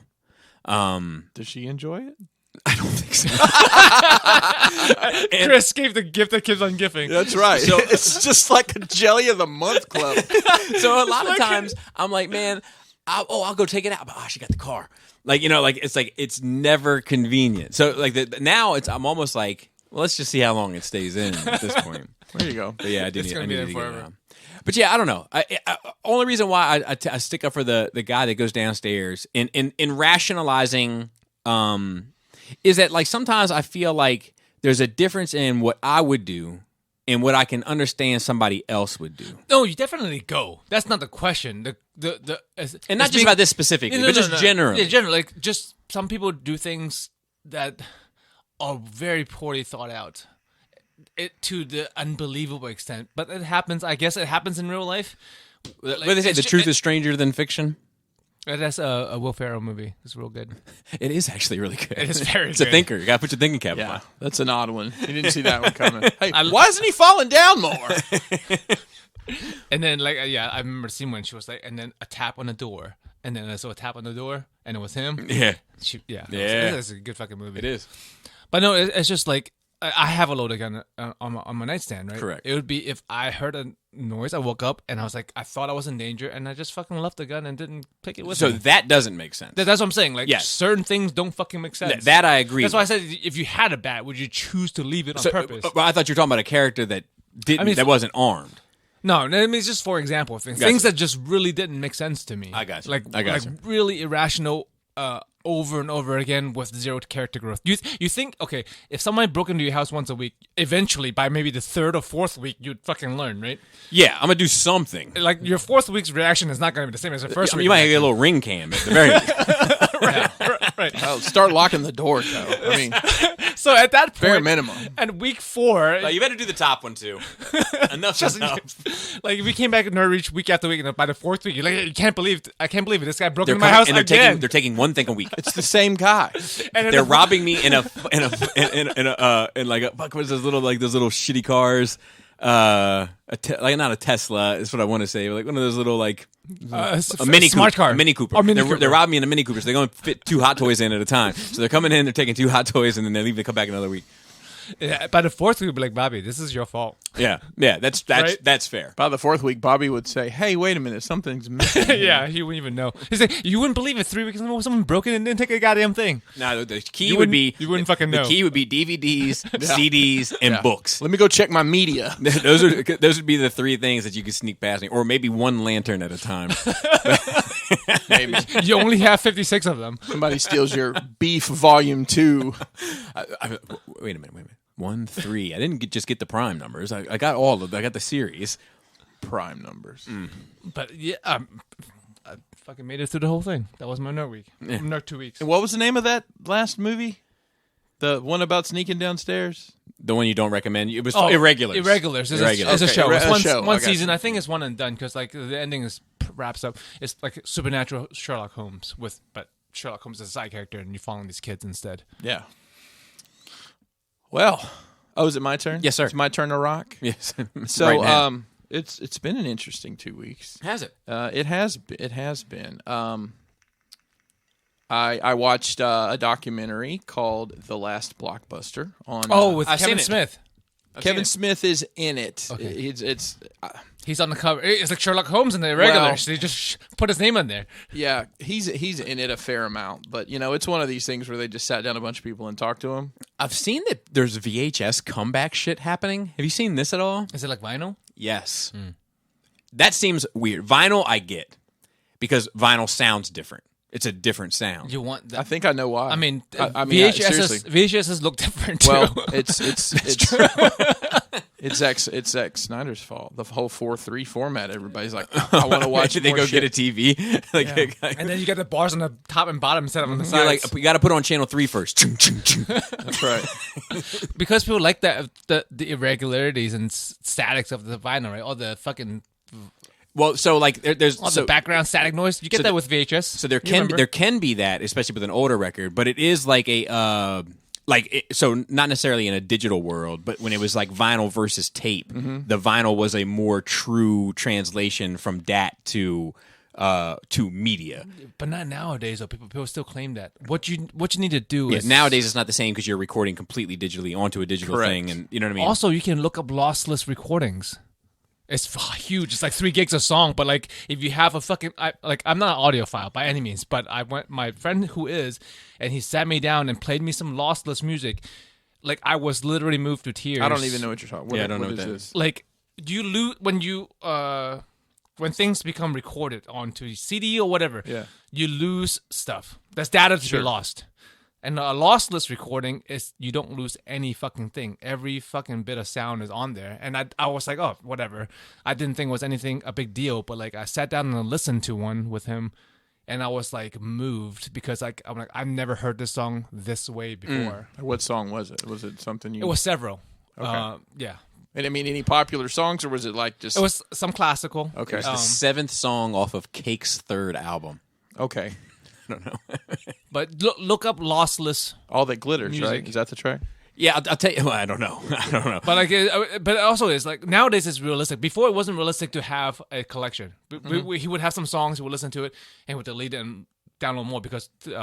Does she enjoy it? I don't think weeks. Chris gave the gift that keeps on gifting. That's right. So it's just like a jelly of the month club. So a lot of times I'm like, man, I'll go take it out. But she got the car. Like, it's never convenient. So like now I'm almost like, well, let's just see how long it stays in at this point. There you go. But yeah, I do It's need, gonna I be need there to get it forever. out. But yeah, I don't know. Only reason why I stick up for the guy that goes downstairs in rationalizing is that like sometimes I feel like there's a difference in what I would do and what I can understand somebody else would do. No, you definitely go. That's not the question. And not just about this specifically, but just generally. Yeah, generally. Like, just some people do things that are very poorly thought out. To the unbelievable extent. But it happens, I guess it happens in real life. What do they say? The truth is stranger than fiction? That's a Will Ferrell movie. It's real good. It is actually really good. It is very It's good. a thinker. You got to put your thinking cap Yeah, on. that's an odd one. You didn't see that one coming. Hey, why isn't he falling down more? And then, like, I remember seeing when she was like, and then a tap on the door. And then I saw a tap on the door, and it was him. Yeah. Yeah. Yeah. It's a good fucking movie. It is. But no, it's just like, I have a loaded gun on my nightstand, right? Correct. It would be if I heard a noise, I woke up, and I was like, I thought I was in danger, and I just fucking left the gun and didn't pick it with So me. that doesn't make sense. That's what I'm saying. Like, Yes. certain things don't fucking make sense. That I agree. That's why I said, if you had a bat, would you choose to leave it on purpose? But I thought you were talking about a character that didn't, that wasn't armed. No, I mean, it's just for example, things that just really didn't make sense to me. I got you. Like really irrational, over and over again with zero character growth. You think, okay, if somebody broke into your house once a week, eventually by maybe the third or fourth week, you'd fucking learn, right? Yeah, I'm gonna do something. Like your fourth week's reaction is not going to be the same as the first week. You might get a little ring cam at the very least. right. Oh, start locking the door, though. I mean, So at that point, bare minimum. and week 4, You better do the top one too. Enough. like we came back in Nerd Reach week after week, and by the fourth week, you're like, I can't believe it. This guy broke They're into my coming, house and again. they're taking one thing a week. It's the same guy. And then They're robbing me in like what was those little shitty cars, like not a Tesla is what I want to say, like one of those little like a Mini smart Cooper, car, a Mini Cooper. Or Mini Cooper. They're robbing me in a Mini Cooper, so they're going to fit 2 Hot Toys in at a time. So they're coming in, they're taking 2 Hot Toys, and then they leave. They come back another week. Yeah, by the fourth week, we'd be like, Bobby, this is your fault. Yeah, that's Right? that's fair. By the fourth week, Bobby would say, "Hey, wait a minute, something's missing." Yeah, he wouldn't even know. He's like, you wouldn't believe it. 3 weeks in a row, someone broke in and didn't take a goddamn thing. Now the key You would be wouldn't fucking know. The key would be DVDs, CDs, and Yeah. books. Let me go check my media. Those would be the 3 things that you could sneak past me, or maybe one lantern at a time. Maybe You only have 56 of them. somebody steals your Beef Volume 2. Wait a minute. 1, 3. I didn't just get the prime numbers. I got all of them. I got the series. Prime numbers. But yeah, I fucking made it through the whole thing. That was my nerd week. Nerd 2 weeks. And what was the name of that last movie? The one about sneaking downstairs? The one you don't recommend. It was Irregulars. Irregulars. It's Irregulars. a Okay, show. It's a one, show. one I got season. you. I think it's one and done because like the ending wraps up. It's like supernatural Sherlock Holmes but Sherlock Holmes is a side character and you're following these kids instead. Yeah. Well, is it my turn? Yes, sir. It's my turn to rock. Yes. So, Right now. it's been an interesting 2 weeks. Has it? It has been. I watched a documentary called The Last Blockbuster on. With I've seen Kevin it. Smith. Kevin Smith is in it. Okay. It's He's on the cover. It's like Sherlock Holmes in the Irregulars. Well- They just put his name on there. yeah, he's in it a fair amount, but it's one of these things where they just sat down a bunch of people and talked to him. I've seen that there's VHS comeback shit happening. Have you seen this at all? Is it like vinyl? Yes. That seems weird. Vinyl, I get. Because vinyl sounds different. It's a different sound. You want that? I think I know why. I mean, seriously. VHSs look different too. Well, it's it's Zack Snyder's fault. The whole 4:3 format. Everybody's like, I want to watch. They more go shit. get a TV. and then you got the bars on the top and bottom instead of on the You're sides. like, you got to put on channel 3 first. That's right. Because people like that the irregularities and statics of the vinyl, right? All the fucking Well, so like there's all the background static noise. You get that with VHS. So there can be that, especially with an older record, but it is like a so not necessarily in a digital world, but when it was like vinyl versus tape, the vinyl was a more true translation from DAT to to media. But not nowadays, though. People still claim that. What you need to do Yeah, is nowadays it's not the same because you're recording completely digitally onto a digital Correct. thing, and you know what I mean. Also, you can look up lossless recordings. It's huge. It's like 3 gigs a song. But like, if you have a fucking I'm not an audiophile by any means, but my friend who is, and he sat me down and played me some lossless music. Like, I was literally moved to tears. I don't even know what you're talking about. I don't know what is that this? Like, you lose when things become recorded onto CD or whatever. Yeah. You lose stuff. That's data to be lost. And a lossless recording is you don't lose any fucking thing. Every fucking bit of sound is on there. And I was like, oh, whatever. I didn't think it was anything a big deal, but like I sat down and listened to one with him, and I was like moved because I'm like, I've never heard this song this way before. What song was it? Was it something you? It was several. Okay. Yeah. And I mean, any popular songs, or was it like just? It was some classical. Okay. It's the 7th song off of Cake's 3rd album. Okay. I don't know. But look up lossless. All That Glitters, Music. right? Is that the track? Yeah, I'll tell you. Well, I don't know. I don't know. But like, but also it's like nowadays it's realistic. Before it wasn't realistic to have a collection. He would have some songs, he would listen to it, and he would delete it and download more because we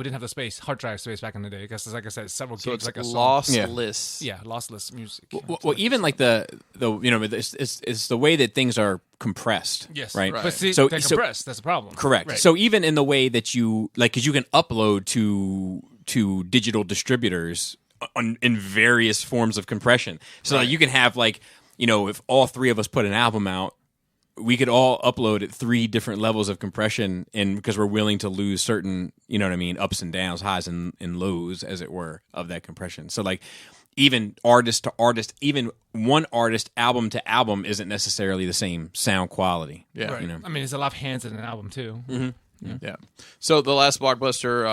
didn't have the space, hard drive space back in the day. Because like I said, several So gigs it's like a song. lossless. Yeah, lossless music. Well, even like the you know, it's the way that things are compressed. Yes, right. But see, So- they're so- compressed. That's the problem. Correct. Right. So even in the way that you like, because you can upload to digital distributors in various forms of compression. So like, you can have like, you know, if all 3 of us put an album out, we could all upload at 3 different levels of compression, and because we're willing to lose certain, you know what I mean, ups and downs, highs and lows, as it were, of that compression. So like, even artist to artist, even one artist album to album isn't necessarily the same sound quality. Yeah. Right. You know. I mean, there's a lot of hands in an album too. Yeah. So the last blockbuster,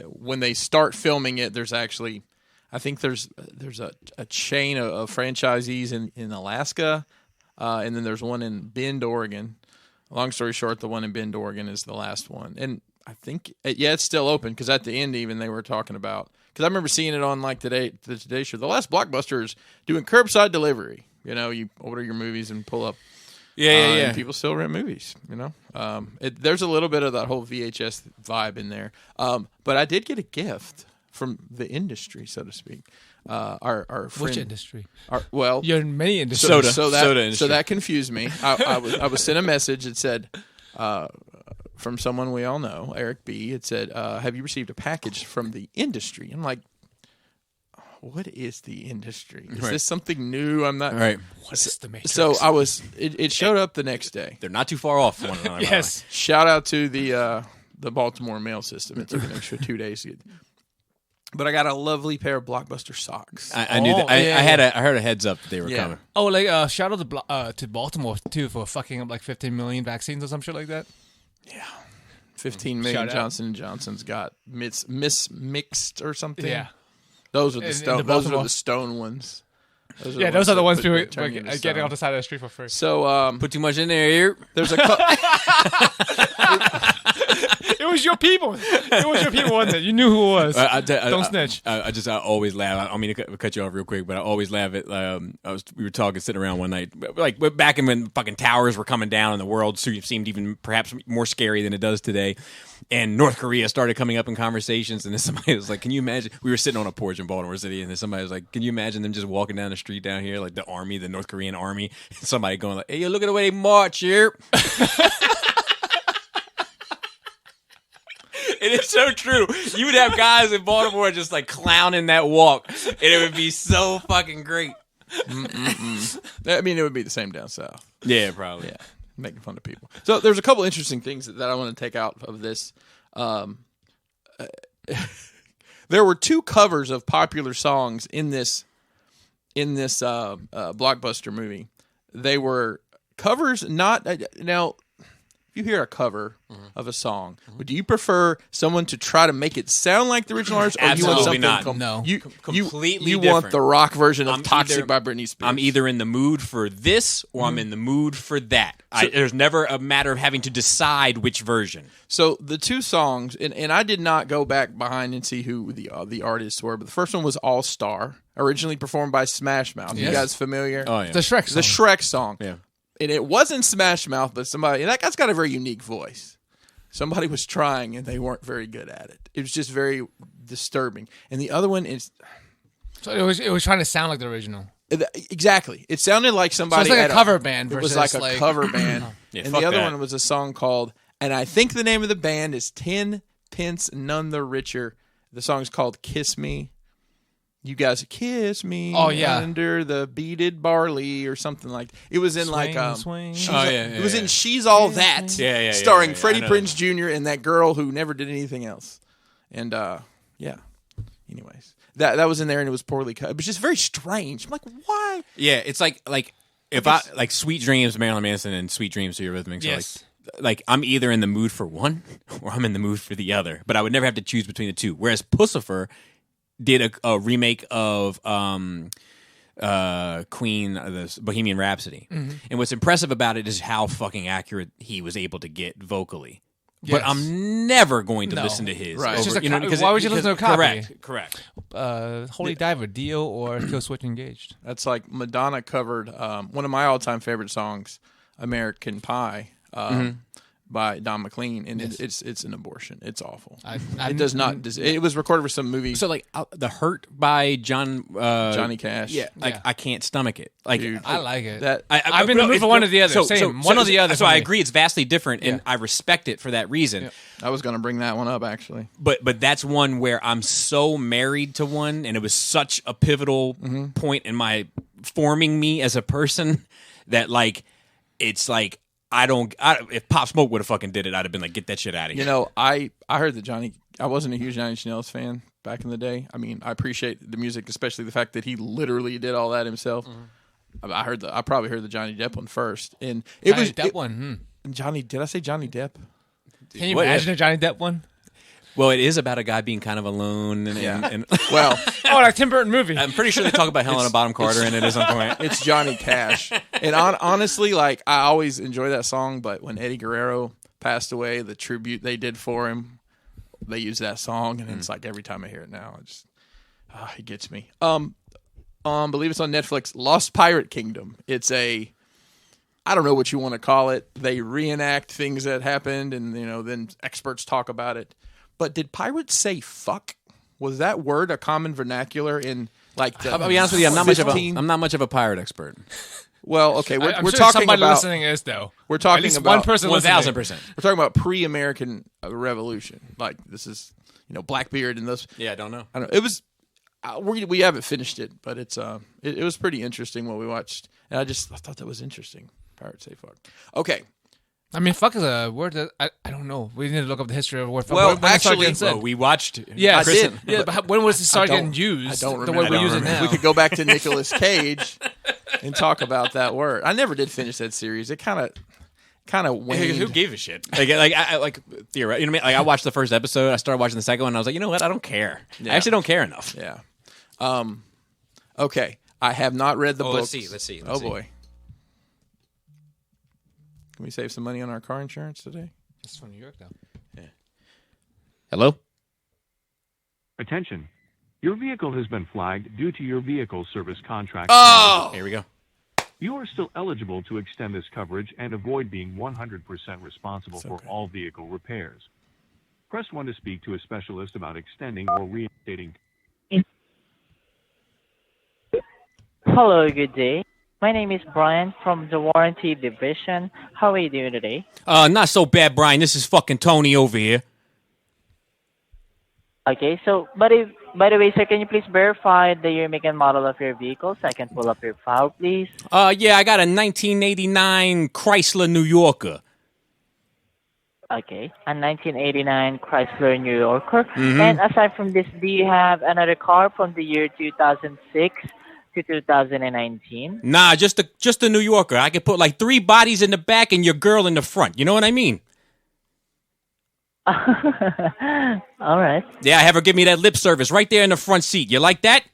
when they start filming it, there's actually, I think there's a chain of franchisees in Alaska, and then there's one in Bend, Oregon. Long story short, the one in Bend, Oregon is the last one, and I think it's still open because at the end even they were talking about, because I remember seeing it on like the Today Show. The last blockbuster is doing curbside delivery. You know, you order your movies and pull up. And people still rent movies, you know. There's a little bit of that whole VHS vibe in there. But I did get a gift from the industry, so to speak. Our friend, Which industry? Well, You're in many industries. Soda industry. So that confused me. I was sent a message that said, from someone we all know, Eric B. It said, "Have you received a package from the industry?" I'm like, what is the industry? Is this something new? I'm not. Right. What is the Matrix? So it showed up the next day. They're not too far off from one another. Yes. Shout out to the Baltimore mail system. It took an extra 2 days to get. But I got a lovely pair of Blockbuster socks. I knew that. I heard a heads up that they were coming. Oh, like shout out to Baltimore too for fucking up like 15 million vaccines or some shit like that. Yeah. 15 million Shout out. Johnson & Johnson's got mixed or something. Yeah. Those are the In stone. the Those are Baltimore. the stone ones. Those are Those are the ones that people turn you into getting stone. on the side of the street for free. So Put too much in there. there's a It was your people. It was your people, wasn't it? You knew who it was. Don't snitch. I always laugh. I don't mean to cut you off real quick, but I always laugh at. We were talking, sitting around one night, like back in when fucking towers were coming down and the world seemed even perhaps more scary than it does today. And North Korea started coming up in conversations, and then somebody was like, "Can you imagine?" We were sitting on a porch in Baltimore City, and then somebody was like, "Can you imagine them just walking down the street down here, like the army, the North Korean army?" And somebody going like, "Hey, look at the way they march here." It is so true. You would have guys in Baltimore just like clowning that walk, and it would be so fucking great. I mean, it would be the same down south. Yeah, probably. Yeah, making fun of people. So there's a couple interesting things that I want to take out of this. There were 2 covers of popular songs in this blockbuster movie. They were covers, not now. If you hear a cover of a song, do you prefer someone to try to make it sound like the original artist, or Absolutely you want something not. No. Completely you different. want the rock version of I'm "Toxic" either- by Britney Spears? I'm either in the mood for this or I'm in the mood for that. There's never a matter of having to decide which version. So the 2 songs, and I did not go back behind and see who the artists were, but the first one was All Star, originally performed by Smash Mouth. You Yes. guys familiar? Oh yeah. The Shrek song. The Shrek song. Yeah. and it wasn't Smash Mouth, but somebody. And that guy's got a very unique voice. Somebody was trying, and they weren't very good at it. It was just very disturbing. And the other one is. So it was trying to sound like the original. Exactly. It sounded like somebody. So it's like a cover band. It Versus was like a cover band. Yeah, and fuck the other that. one was a song called, and I think the name of the band is 10 Pence None the Richer. The song's called Kiss Me. You guys kiss me under the beaded barley or something like that. It was in Swing. it was in She's All That. Starring Freddie Prinze Jr. and that girl who never did anything else. And anyways. That was in there and it was poorly cut. It was just very strange. I'm like, why? Yeah, it's like if I like Sweet Dreams, Marilyn Manson, and Sweet Dreams to Eurythmics. Yes. Like I'm either in the mood for one or I'm in the mood for the other, but I would never have to choose between the two. Whereas Pussifer did a remake of Queen, the Bohemian Rhapsody, and what's impressive about it is how fucking accurate he was able to get vocally. But I'm never going to listen to his. Right. It's just over, why would you listen to a copy? Correct. Holy Diver, Dio, or Kill Switch Engaged. That's like Madonna covered one of my all-time favorite songs, American Pie, by Don McLean, and it's an abortion. It's awful. It does not. It was recorded for some movie. So like The Hurt by Johnny Cash. Yeah, I can't stomach it. Like Dude, I like it. I've been in the mood for one or the other. One or the other. So I agree, it's vastly different, and I respect it for that reason. Yeah. I was going to bring that one up actually. But that's one where I'm so married to one, and it was such a pivotal point in my forming me as a person that like it's like. If Pop Smoke would have fucking did it, I'd have been like, get that shit out of here. You know, I heard that I wasn't a huge Johnny Schnell's fan back in the day. I mean, I appreciate the music, especially the fact that he literally did all that himself. I probably heard the Johnny Depp one first, and it Johnny was Depp one. Johnny. Did I say Johnny Depp? Can you imagine a Johnny Depp one? Well, it is about a guy being kind of alone. And Well, like Tim Burton movie. I'm pretty sure they talk about Helena Bonham Carter in it at some point. it's Johnny Cash, and honestly, like I always enjoy that song. But when Eddie Guerrero passed away, the tribute they did for him, they used that song, and it's like every time I hear it now, it gets me. Believe it's on Netflix. Lost Pirate Kingdom. It's I don't know what you want to call it. They reenact things that happened, and then experts talk about it. But did pirates say fuck? Was that word a common vernacular in like the I'll be honest with you, I'm not much of a pirate expert. Well, okay, we're I'm sure talking somebody about listening is though. We're talking At least about one person listening. 1,000%. We're talking about pre-American Revolution. Like this is Blackbeard and those. Yeah, I don't know. I don't know. It was we haven't finished it, but it was pretty interesting what we watched, and I thought that was interesting. Pirates say fuck. Okay. I mean, fuck is a word that I don't know. We need to look up the history of the word fuck. Well, When it started actually, getting said. We watched. Yeah, I did. Yeah, but when was it started getting used? I don't The remember. way we use it now. We could go back to Nicolas Cage and talk about that word. I never did finish that series. It kind of waned. Who gave a shit? Like theoretically, you know what I mean? Like I watched the first episode, I started watching the second one, and I was like, you know what? I don't care. Yeah. I actually don't care enough. Yeah. Okay. I have not read the book. Let's see. Oh boy. Can we save some money on our car insurance today? It's from New York, though. Yeah. Hello? Attention. Your vehicle has been flagged due to your vehicle service contract. Oh! Here we go. You are still eligible to extend this coverage and avoid being 100% responsible for all vehicle repairs. Press 1 to speak to a specialist about extending or reinstating. Hello, good day. My name is Brian from the Warranty Division. How are you doing today? Not so bad, Brian. This is fucking Tony over here. Okay, so, by the way, sir, can you please verify the year, make, and model of your vehicle so I can pull up your file, please? Yeah, I got a 1989 Chrysler New Yorker. Okay, a 1989 Chrysler New Yorker. And aside from this, do you have another car from the year 2006 to 2019? Nah, just a New Yorker. I could put like 3 bodies in the back and your girl in the front. You know what I mean? All right. Yeah, have her give me that lip service right there in the front seat. You like that?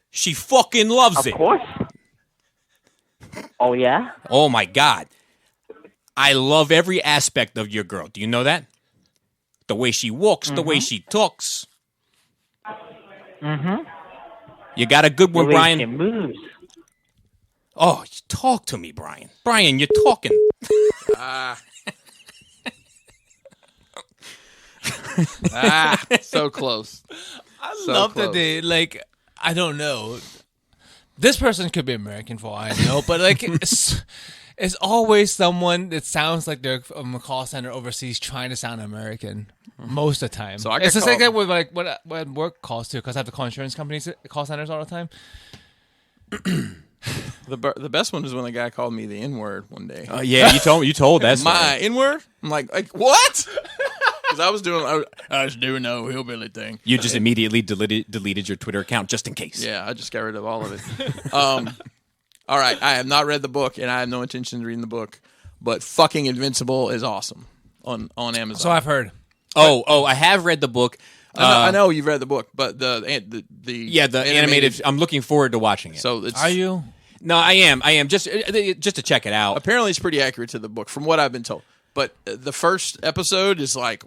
She fucking loves it. Of course. Oh, yeah? Oh, my God. I love every aspect of your girl. Do you know that? The way she walks, the way she talks. Mm-hmm. You got a good one, The way Brian? she moves. Oh, talk to me, Brian. Brian, you're talking. So close. I So love close. that they like. I don't know. This person could be American for all I know, but like it's always someone that sounds like they're from a call center overseas trying to sound American most of the time. So I got it's just like called- that with like when work calls too, because I have to call insurance companies call centers all the time. The best one is when the guy called me the N-word one day. Yeah, you told that story. My N-word? I'm like what? Because I was doing no hillbilly thing. You just immediately deleted your Twitter account just in case. Yeah, I just got rid of all of it. All right, I have not read the book, and I have no intention of reading the book. But fucking Invincible is awesome on Amazon. So I've heard. Oh, I have read the book. I know you've read the book, but the animated. I'm looking forward to watching it. So it's, Are you? No, I am just to check it out. apparently it's pretty accurate to the book from what I've been told. But the first episode is like,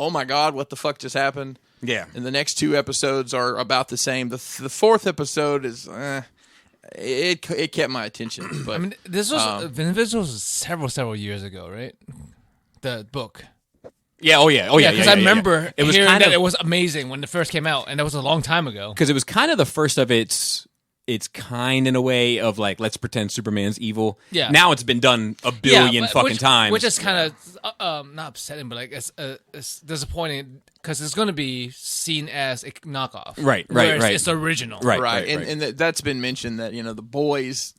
oh my god, what the fuck just happened? Yeah. And the next two episodes are about the same. The fourth episode is it kept my attention. But I mean, this was Invincible was several years ago, right? The book. Yeah. Oh yeah. Because I remember It was hearing kind that of it was amazing when it first came out, and that was a long time ago. because it was kind of the first of its kind in a way of like, let's pretend Superman's evil. Yeah. Now it's been done a billion fucking times. which is kind of not upsetting, but like it's disappointing because it's going to be seen as a knockoff. Right, whereas right. It's original. Right. and that's been mentioned that the boys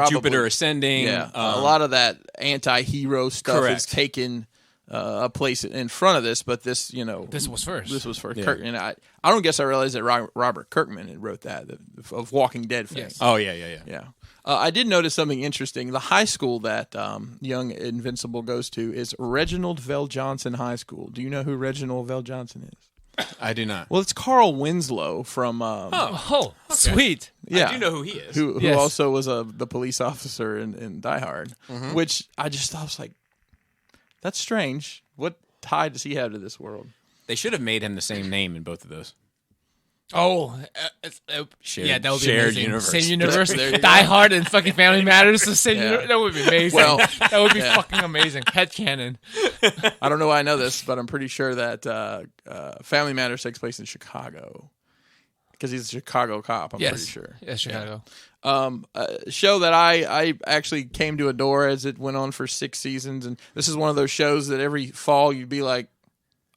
Jupiter Ascending. Yeah, a lot of that anti-hero stuff Correct. has taken a place in front of this, but this This was first. This was first. Yeah. And I don't guess I realized that Robert Kirkman had wrote that of Walking Dead fame. Yes. Oh yeah. Yeah. I did notice something interesting. The high school that young Invincible goes to is Reginald Vell Johnson High School. Do you know who Reginald Vell Johnson is? I do not. Well, it's Carl Winslow from Oh, sweet. yeah, I do know who he is. who Yes. also was the police officer in Die Hard, which I just thought was like, that's strange. What tie does he have to this world? They should have made him the same name in both of those. Oh, Shared- yeah, that would be shared amazing. universe. Same universe. There you go. Die Hard and fucking Family Matters. The same Yeah. universe. That would be amazing. Well, that would be yeah. fucking amazing. Headcanon. I don't know why I know this, but I'm pretty sure that Family Matters takes place in Chicago because he's a Chicago cop. I'm Yes. pretty sure. Yeah, Chicago. A show that I actually came to adore as it went on for 6 seasons, and this is one of those shows that every fall you'd be like,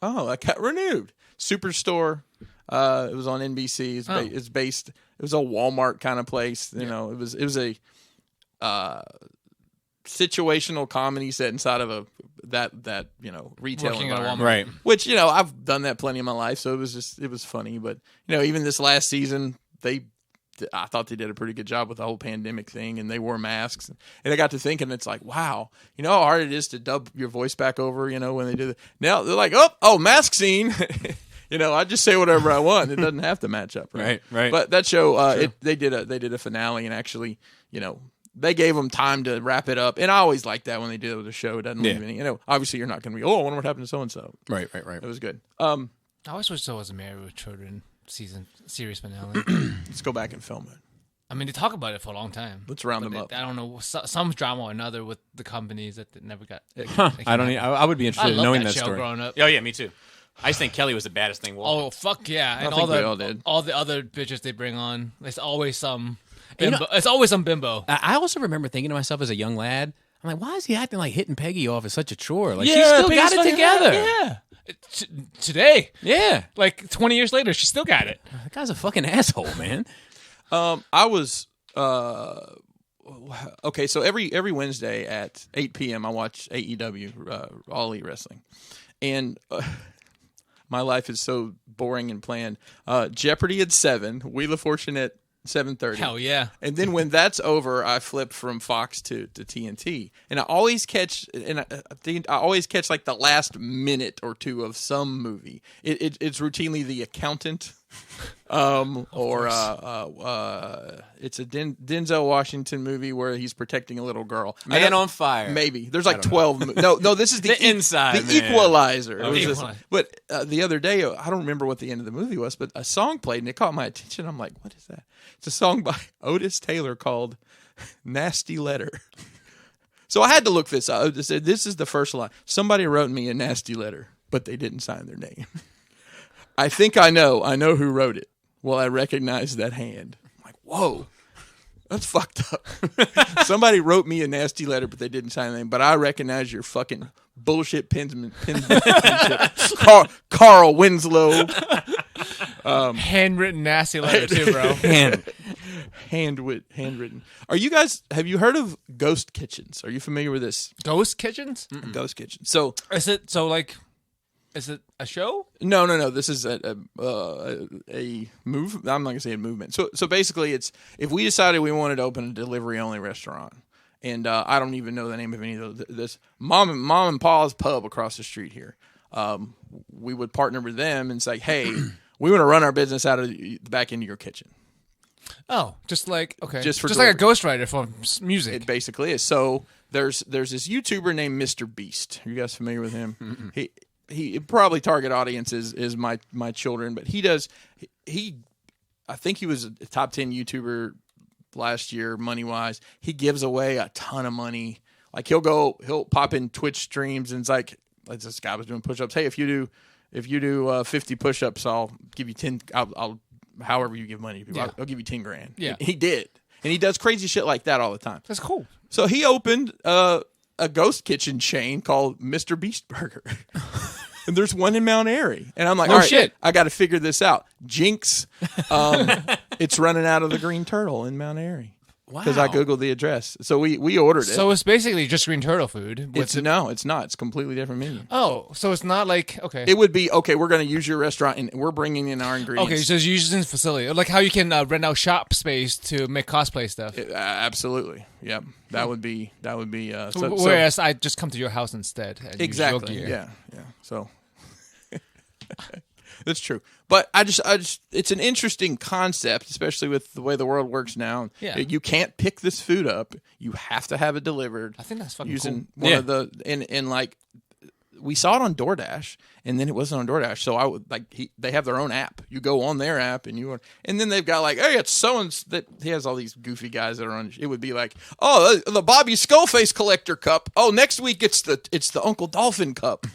oh, that got renewed. Superstore. It was on NBC. It's based. It was a Walmart kind of place. You know, it was a situational comedy set inside of a retail Working at a environment. Walmart. Right. Which I've done that plenty in my life, so it was funny. But even this last season, I thought they did a pretty good job with the whole pandemic thing, and they wore masks. And I got to thinking, it's like, wow, how hard it is to dub your voice back over. When they do that. Now they're like, oh, mask scene. I just say whatever I want. It doesn't have to match up, right? Right. But that show, they did a finale, and actually, they gave them time to wrap it up. And I always like that when they do it with a show. It doesn't leave any. Obviously you're not going to be, I wonder what happened to so and so. Right. It was good. I always wish there was a Married with Children series finale. Let's go back and film it. I mean, they talk about it for a long time. Let's round But them up. I don't know, some drama or another with the companies that never got. I don't. I would be I interested in love knowing that that show story. growing up. Oh yeah, me too. I just think Kelly was the baddest thing. Oh fuck yeah! And I think we all did. all the other bitches they bring on, there's always some. You Bimbo. know- It's always some bimbo. I also remember thinking to myself as a young lad, I'm like, why is he acting like hitting Peggy off is such a chore? Like, she's still got it together. Yeah. Today, Yeah. like 20 years later, she still got it. That guy's a fucking asshole, man. I was okay. So every Wednesday at 8 p.m. I watch AEW, All Elite Wrestling, and my life is so boring and bland. Jeopardy at 7, Wheel of Fortune at 7:30. Hell yeah. And then when that's over, I flip from Fox to TNT, and I always catch like the last minute or two of some movie. It's routinely The Accountant, or it's a Denzel Washington movie where he's protecting a little girl. Man on Fire. Maybe there's like 12. No, this is The Inside the Man. Equalizer. Oh, It was The just- Equalizer. but the other day, I don't remember what the end of the movie was, but a song played and it caught my attention. I'm like, what is that? It's a song by Otis Taylor called nasty letter. So I had to look this up. I said, this is the first line. Somebody wrote me a nasty letter, but they didn't sign their name. I think I know who wrote it. Well, I recognize that hand. I'm like, whoa, that's fucked up. Somebody wrote me a nasty letter, but they didn't sign their name. But I recognize your fucking bullshit penmanship. Carl Winslow. Handwritten nasty letter too, bro. Handwritten. Have you heard of ghost kitchens? Are you familiar with this? Ghost kitchens? Ghost kitchens. So is it a show? No. This is a move. I'm not gonna say a movement. So basically, it's if we decided we wanted to open a delivery only restaurant, and I don't even know the name of any of those. This mom and pa's pub across the street here. We would partner with them and say, hey, we want to run our business out of the back into your kitchen. Oh, just like like a delivery. ghostwriter for music. It basically is. So there's this YouTuber named Mr. Beast. Are you guys familiar with him? Mm-mm. He probably target audience is my children, but I think he was a top 10 YouTuber last year money wise. He gives away a ton of money. Like he'll pop in Twitch streams and it's like this guy was doing push-ups. Hey, if you do 50 push-ups, I'll give you 10. I'll however you give money to people, I'll give you 10 grand. Yeah, he did, and he does crazy shit like that all the time. That's cool. So he opened a ghost kitchen chain called Mr. Beast Burger. And there's one in Mount Airy. And I'm like, all right, shit. I got to figure this out. Jinx. It's running out of the Green Turtle in Mount Airy. Wow. Because I Googled the address. So we ordered it. So it's basically just green turtle food. No, it's not. It's a completely different menu. Oh, so it's not like, okay. It would be, okay, we're going to use your restaurant and we're bringing in our ingredients. Okay, so it's using the facility. Like how you can rent out shop space to make cosplay stuff. Absolutely. Yep. That would be. Whereas I just come to your house instead. And exactly. Use your gear. Yeah. So. That's true. But I just it's an interesting concept, especially with the way the world works now. Yeah. You can't pick this food up. You have to have it delivered. I think that's fucking using cool. one of the and like we saw it on DoorDash and then it wasn't on DoorDash. So I would they have their own app. You go on their app and and then they've got like, hey, it's so-and-so that he has all these goofy guys that are on. It would be like, oh, the Bobby Skullface collector cup. Oh, next week it's the Uncle Dolphin cup.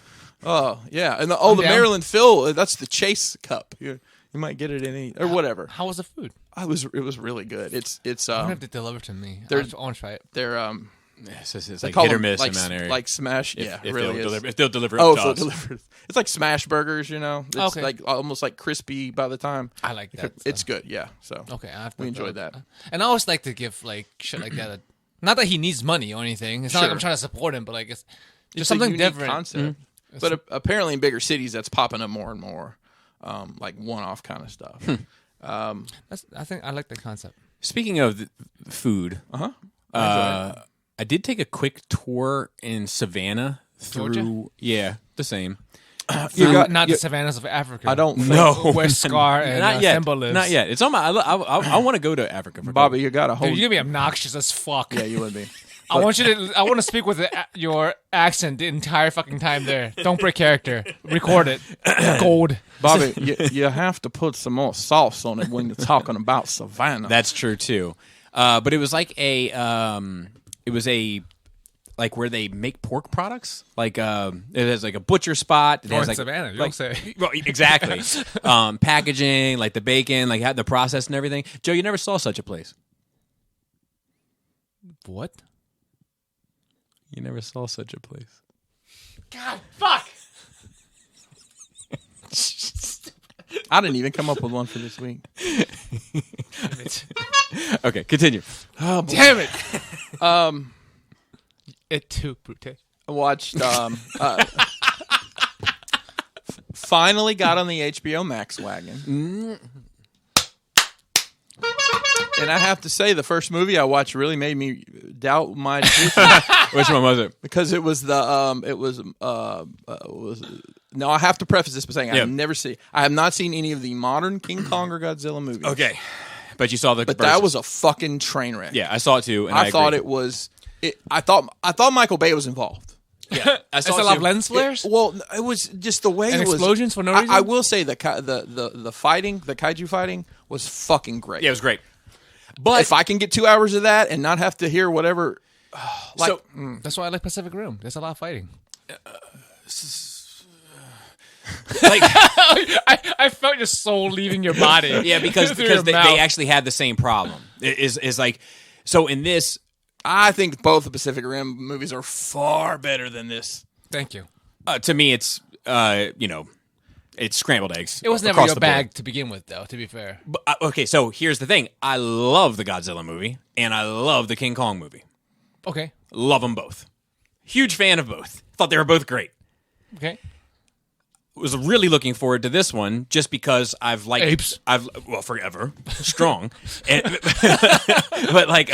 Oh yeah, and the Maryland Phil. That's the Chase Cup. You might get it in any or whatever. How was the food? It was really good. It's you have to deliver to me. I want to try it. They're it's like hit or miss in that area. Like smash. If really is. If they'll deliver. It's like smash burgers. It's okay. like almost like crispy by the time. I like that. It's good. Yeah. So okay, we enjoyed that. And I always like to give like shit like that. Not that he needs money or anything. It's not like I'm trying to support him, but like it's just something different. Concept. Mm-hmm. But apparently in bigger cities, that's popping up more and more, like one-off kind of stuff. I think I like the concept. Speaking of food, I did take a quick tour in Savannah through. Georgia? Yeah, the same. Not the savannas of Africa. I don't know where Scar and Simba lives. Not yet. It's on my. I want to go to Africa. Bobby, you got a whole. Dude, you're gonna be obnoxious as fuck. Yeah, you would be. I want to speak with your accent the entire fucking time there. Don't break character. Record it. Gold. Bobby, you have to put some more sauce on it when you're talking about Savannah. That's true too. But it was like like where they make pork products. Like it has like a butcher spot. It has like Savannah. You don't say. Well, exactly. Packaging, like the bacon, like had the process and everything. Joe, you never saw such a place. What? You never saw such a place. God, fuck! I didn't even come up with one for this week. Okay, continue. Oh, boy. Damn it! It too, brute. I watched. Finally got on the HBO Max wagon. And I have to say, the first movie I watched really made me doubt my decision. Which one was it? Because it was no, I have to preface this by saying I have not seen any of the modern King Kong or Godzilla movies. Okay. But you saw the But that was a fucking train wreck. Yeah, I saw it too. And I thought it was I thought Michael Bay was involved. Yeah, I saw a lot of lens flares. It was just the way and it was. Explosions for no reason. I will say the fighting, the kaiju fighting, was fucking great. Yeah, it was great. But if I can get 2 hours of that and not have to hear whatever, That's why I like Pacific Rim. There's a lot of fighting. like, I felt your soul leaving your body. yeah, because Through your they mouth. actually had the same problem. Is like, so in this, I think both the Pacific Rim movies are far better than this. Thank you. to me, it's it's scrambled eggs. It was never across your the board. bag to begin with, though. To be fair, But, okay, so here's the thing: I love the Godzilla movie and I love the King Kong movie. okay, Love them both. Huge fan of both. Thought they were both great. okay. Was really looking forward to this one just because I've liked Apes. Forever strong, but like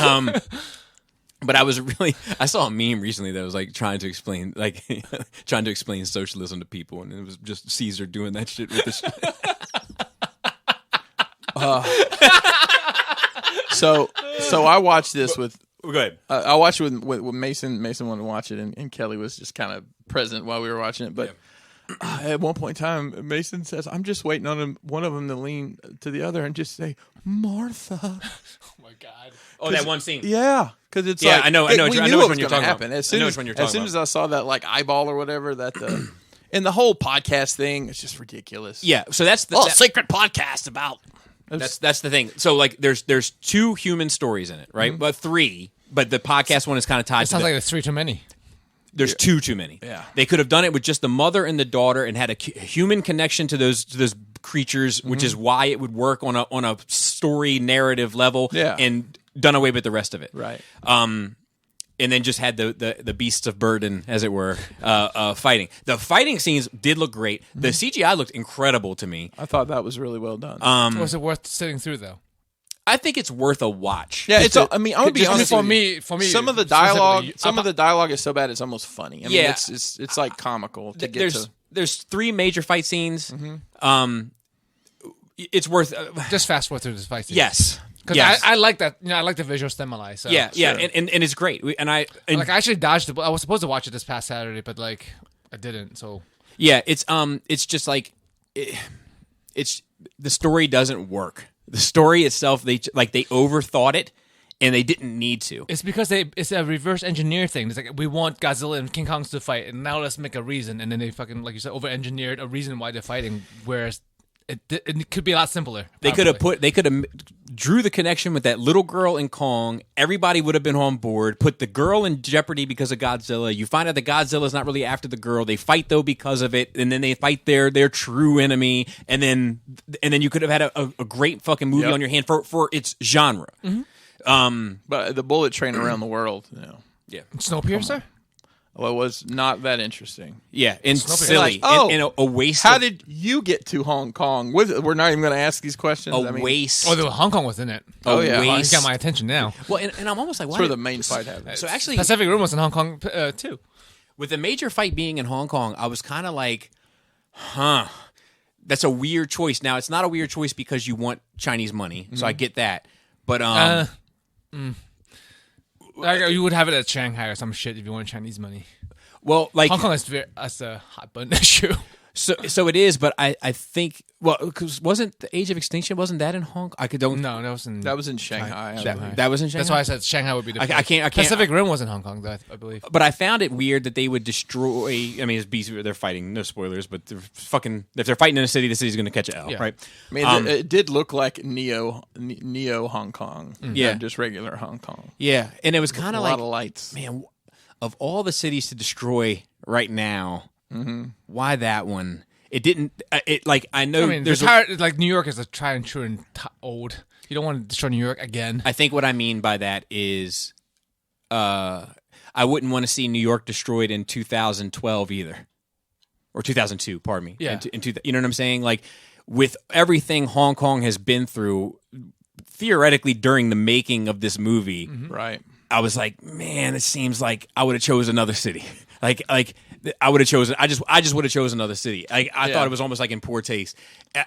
but I saw a meme recently that was like trying to explain socialism to people, and it was just Caesar doing that shit with this. So I watched this with. Go ahead. I watched it with Mason. Mason wanted to watch it, and Kelly was just kind of present while we were watching it. But at one point in time, Mason says, "I'm just waiting on one of them to lean to the other and just say Martha." Oh my god. Oh, that one scene. Yeah, because it's Yeah, like I know we which knew one it was you're going to talking happen. about. As soon I know as which one you're talking I saw that like eyeball or whatever, and the whole podcast thing, it's just ridiculous. Yeah, so that's the secret podcast about. that's the thing. So like, there's two human stories in it, right? Mm-hmm. But three. But the podcast one is kind of tied. It sounds like there's three too many. There's too many. Yeah. They could have done it with just the mother and the daughter and had a human connection to those creatures, which is why it would work on a story narrative level. Yeah. And done away with the rest of it. Right. And then just had the beasts of burden, as it were, fighting. The fighting scenes did look great. The CGI looked incredible to me. I thought that was really well done. Was it worth sitting through though? I think it's worth a watch. yeah, I mean, I'm gonna be Just honest for with you. me, Some of the dialogue, specifically, is so bad it's almost funny. I mean, Yeah. it's like comical to get to. There's three major fight scenes. It's worth. just fast forward through this fight. Yes. Because Yes. I like that. I like the visual stimuli. So Yeah, yeah, Sure. and it's great. I actually dodged it. I was supposed to watch it this past Saturday, but like I didn't. So yeah, it's just like it's the story doesn't work. The story itself, they overthought it, and they didn't need to. it's because it's a reverse engineer thing. It's like we want Godzilla and King Kongs to fight, and now let's make a reason. And then they fucking, like you said, over engineered a reason why they're fighting. Whereas it could be a lot simpler. They could have drew the connection with that little girl in Kong. Everybody would have been on board. Put the girl in jeopardy because of Godzilla. You find out that Godzilla's not really after the girl. They fight though because of it, and then they fight their true enemy. And then you could have had a great fucking movie Yep. on your hand for its genre. But the bullet train around the world, Yeah, Snowpiercer. well, it was not that interesting. yeah, and Snowpiercer. silly, Like, and a waste. How of, did you get to Hong Kong? We're not even going to ask these questions. a I mean, waste? Oh, Hong Kong was in it. Oh, yeah. You waste. got my attention now. Well, and I'm almost like, That's why? where the main fight happened. So actually, Pacific Rim was in Hong Kong too. with the major fight being in Hong Kong, I was kind of like, that's a weird choice. Now, it's not a weird choice because you want Chinese money, so I get that. But Like, you would have it at Shanghai or some shit if you want Chinese money. well, like Hong Kong is that's a hot button issue. so it is. But I think because wasn't the Age of Extinction wasn't that in Hong Kong? I could No, that was in That was in Shanghai. I believe. that was in Shanghai. That's why I said Shanghai would be the. I first. can't. Pacific Rim was in Hong Kong, though, I believe. But I found it weird that they would destroy. I mean, it's beasts. They're fighting. No spoilers, but they're fucking. If they're fighting in a city, the city's going to catch an L, Yeah. right? I mean, it did look like Neo Hong Kong. Yeah. not just regular Hong Kong. Yeah, and it was kind A of lot like, of lights. man, of all the cities to destroy right now, why that one? It didn't. It like I know I mean, there's. like New York is a tried and true and old. You don't want to destroy New York again. I think what I mean by that is, I wouldn't want to see New York destroyed in 2012 either, or 2002. Pardon me. Yeah. You know what I'm saying? Like with everything Hong Kong has been through, theoretically during the making of this movie, Right. I was like, man, it seems like I would have chose another city. like I would have chosen. I just would have chosen another city. I thought it was almost like in poor taste.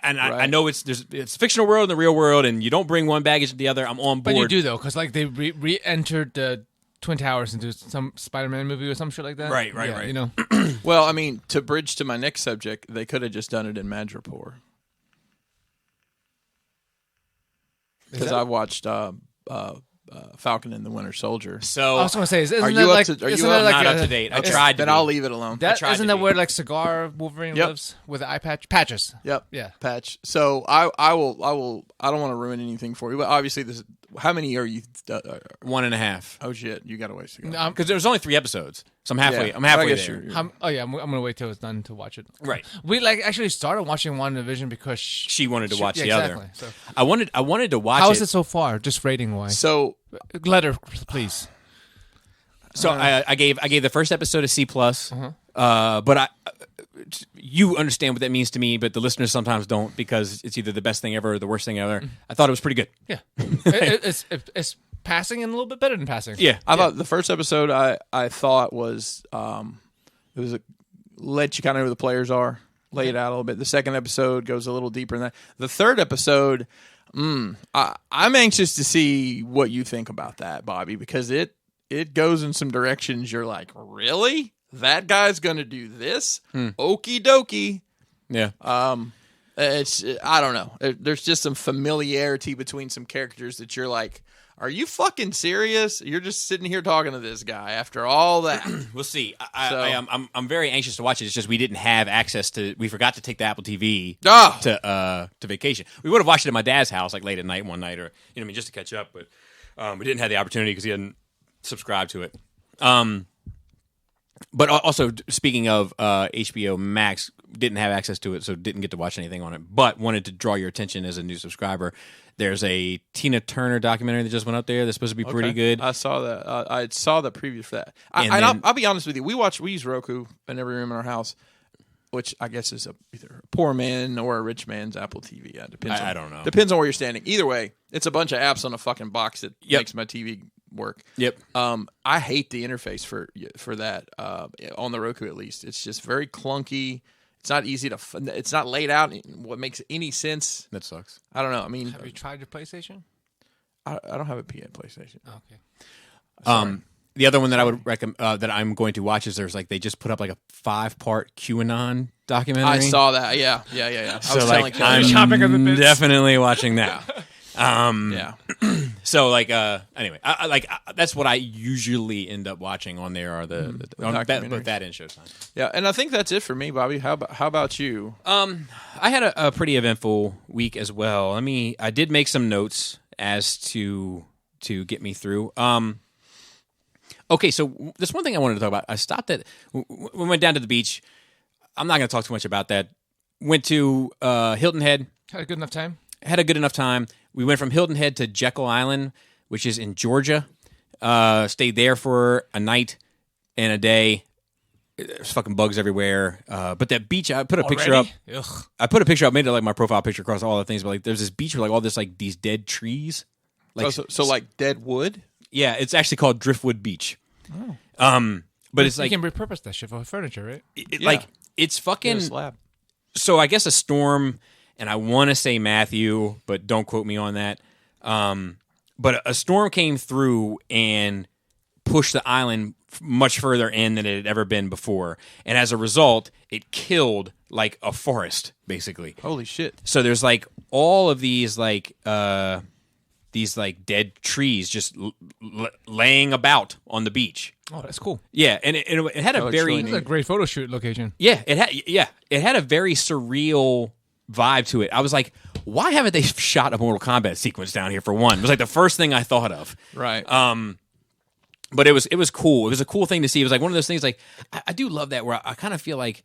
And I know it's a fictional world and the real world, and you don't bring one baggage to the other. I'm on board. But you do though, because like they re-entered the Twin Towers into some Spider-Man movie or some shit like that. Right, Yeah, right. You know, Well, I mean, to bridge to my next subject, they could have just done it in Madripoor. Because I watched Falcon and the Winter Soldier. So I was going to say, isn't Are that you up like, to- are you isn't up- that like not a- up to date. I Okay, tried to then be. I'll leave it alone. That, tried isn't to that be. where like Cigar Wolverine Yep. lives with the eye patches? Yep. Yeah. Patch. So I will. I don't want to ruin anything for you, but obviously this. How many are you? 1.5. Oh shit! You got a ways to go. Because there's only 3 episodes, so I'm halfway. Yeah. I'm halfway I guess there. you're- I'm gonna wait till it's done to watch it. Right. We like actually started watching WandaVision because She wanted to watch yeah, the exactly. other. So, I wanted to watch how it. is it so far? Just rating wise. So Letter, please. So I gave the first episode a C+. Uh-huh. But you understand what that means to me, but the listeners sometimes don't because it's either the best thing ever or the worst thing ever. I thought it was pretty good. Yeah, it's passing and a little bit better than passing. Yeah, I thought the first episode I thought was it was let you kind of know who the players are, lay it out a little bit. The second episode goes a little deeper than that. The third episode, I'm anxious to see what you think about that, Bobby, because it goes in some directions you're like, really? That guy's gonna do this? Okie dokie. yeah. It's I don't know. There's just some familiarity between some characters that you're like, are you fucking serious? You're just sitting here talking to this guy after all that. We'll see. I'm very anxious to watch it. It's just we didn't have access to. We forgot to take the Apple TV Oh. to vacation. We would have watched it at my dad's house like late at night one night, or just to catch up. But we didn't have the opportunity because he hadn't subscribed to it. But also, speaking of HBO Max, didn't have access to it, so didn't get to watch anything on it. But wanted to draw your attention as a new subscriber. There's a Tina Turner documentary that just went up there that's supposed to be pretty good. I saw that. I saw the preview for that. And And then- I'll be honest with you. We use Roku in every room in our house, which I guess is either a poor man or a rich man's Apple TV. Yeah, depends. I don't know. Depends on where you're standing. Either way, it's a bunch of apps on a fucking box that Yep. makes my TV work. Yep. I hate the interface for that on the Roku at least. It's just very clunky. It's not easy to. It's not laid out in what makes any sense. That sucks. I don't know. I mean, Have you tried your PlayStation? I don't have a PlayStation. Oh, okay. The other one that I would recommend that I'm going to watch is they just put up like a 5-part QAnon documentary. I saw that. Yeah. I was telling Kelly. I'm Chopping of the bits. definitely watching that. Yeah. So anyway, that's what I usually end up watching on there are the documentaries. that in Showtime. Yeah, and I think that's it for me, Bobby. How about you? I had a pretty eventful week as well. I did make some notes as to get me through. Okay, so this one thing I wanted to talk about. I stopped at we went down to the beach. I'm not going to talk too much about that. Went to Hilton Head. Had a good enough time. Had a good enough time. We went from Hilton Head to Jekyll Island, which is in Georgia. Stayed there for a night and a day. There's fucking bugs everywhere. But that beach, I put a picture up. Ugh. I put a picture up, made it like my profile picture across all the things. But there's this beach with all this these dead trees. So like dead wood? Yeah, it's actually called Driftwood Beach. But it's You like can repurpose that shit for furniture, right? it's fucking. Get a slab. So I guess a storm, and I want to say Matthew, but don't quote me on that. But a storm came through and pushed the island much further in than it had ever been before, and as a result, it killed like a forest, basically. Holy shit. So there's all of these dead trees just laying about on the beach. Oh, that's cool. Yeah, and it had a it's very really This is a great photo shoot location. yeah, it had a very surreal vibe to it. I was like, why haven't they shot a Mortal Kombat sequence down here for one? It was like the first thing I thought of. Right. But it was cool. It was a cool thing to see. It was like one of those things I do love that where I kind of feel like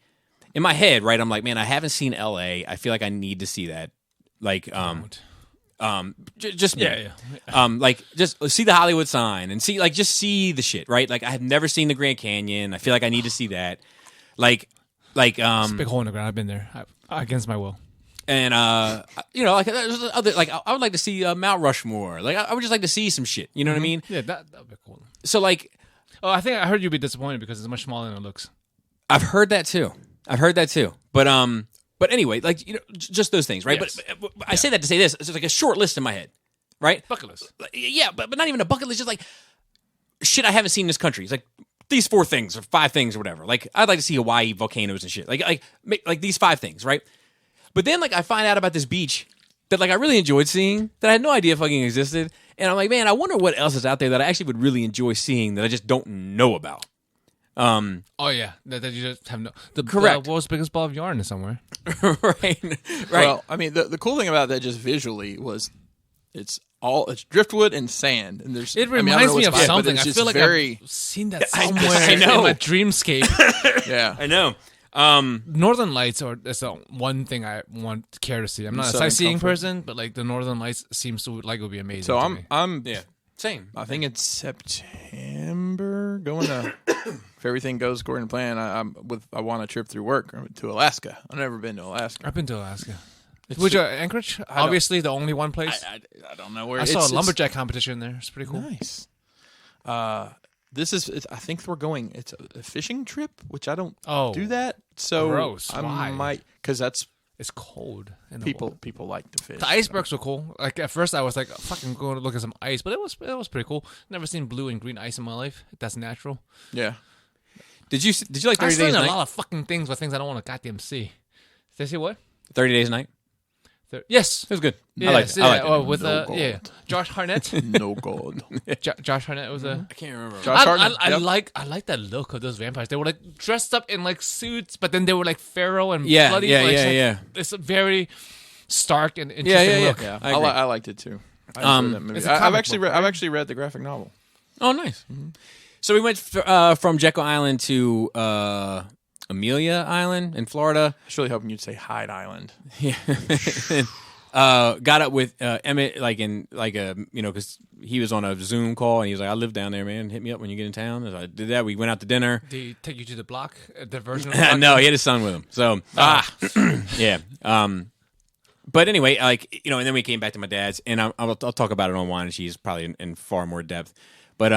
in my head, right, I'm like, man, I haven't seen LA. I feel like I need to see that. Just Yeah. just see the Hollywood sign and see just see the shit, right? I have never seen the Grand Canyon. I feel like I need to see that. It's a big hole in the ground. I've been there against my will. And there's other I would like to see Mount Rushmore. I would just like to see some shit. You know what I mean? Yeah, that would be cool. So Oh, I think I heard you'd be disappointed because it's much smaller than it looks. I've heard that too. But anyway, just those things, right? Yes. But I say that to say this. It's like a short list in my head, right? Bucket list. Yeah, but not even a bucket list. Just shit I haven't seen in this country. It's these 4 things or 5 things or whatever. I'd like to see Hawaii volcanoes and shit. Like these 5 things, right? But then I find out about this beach, that like I really enjoyed seeing that I had no idea fucking existed. And I'm like, man, I wonder what else is out there that I actually would really enjoy seeing that I just don't know about. Oh yeah, that you just have no. Correct. The world's biggest ball of yarn is somewhere. Right. Well, I mean, the cool thing about that just visually was it's driftwood and sand, and there's. It I mean, I reminds don't me know of what's it, but something. it's I just feel like very. I've seen that I somewhere know. in my dreamscape. Yeah. I know. Northern Lights is the one thing I care to see. I'm not a Southern sightseeing comfort. person, but like the Northern Lights seems to like it would be amazing. So to me. I'm Yeah. Same. I think it's September going to. If everything goes according to plan, I want a trip through work to Alaska. I've never been to Alaska. I've been to Alaska. Would you Anchorage? Obviously, the only one place. I don't know where. I saw a lumberjack competition there. It's pretty cool. Nice. This is. I think we're going. It's a fishing trip, which I don't do that. So gross. I Why? might because that's It's cold. In the people. water. People like to fish. The icebergs were cool. Like at first, I was like, "Fucking going to look at some ice," but it was pretty cool. Never seen blue and green ice in my life. That's natural. Yeah. Did you like 30 I've seen Days a a Night? lot of fucking things, but things I don't want to goddamn see. Did I see what? 30 Days a Night. Yes. It was good. Yeah, I liked it. I liked it. with No Josh Hartnett. No god. Josh Hartnett was a. I can't remember. Josh Hartnett. I Yep. like that look of those vampires. They were like dressed up in like suits, but then they were like feral and Yeah, bloody. yeah, like, yeah, it's like- yeah. It's a very stark and interesting yeah. look. Yeah, I agree. I liked it too. I enjoyed that movie. it's a I've comic actually book, I've actually read the graphic novel. Oh, nice. So we went from Jekyll Island to Amelia Island in Florida. I was really hoping you'd say Hyde Island. Yeah. Got up with Emmett, because he was on a Zoom call and he was like, "I live down there, man. Hit me up when you get in town." So I did that. We went out to dinner. Did he take you to the block? The version of the block? No, he had his son with him. So yeah. But anyway, and then we came back to my dad's, and I'll talk about it on Wine and Cheese probably in far more depth. But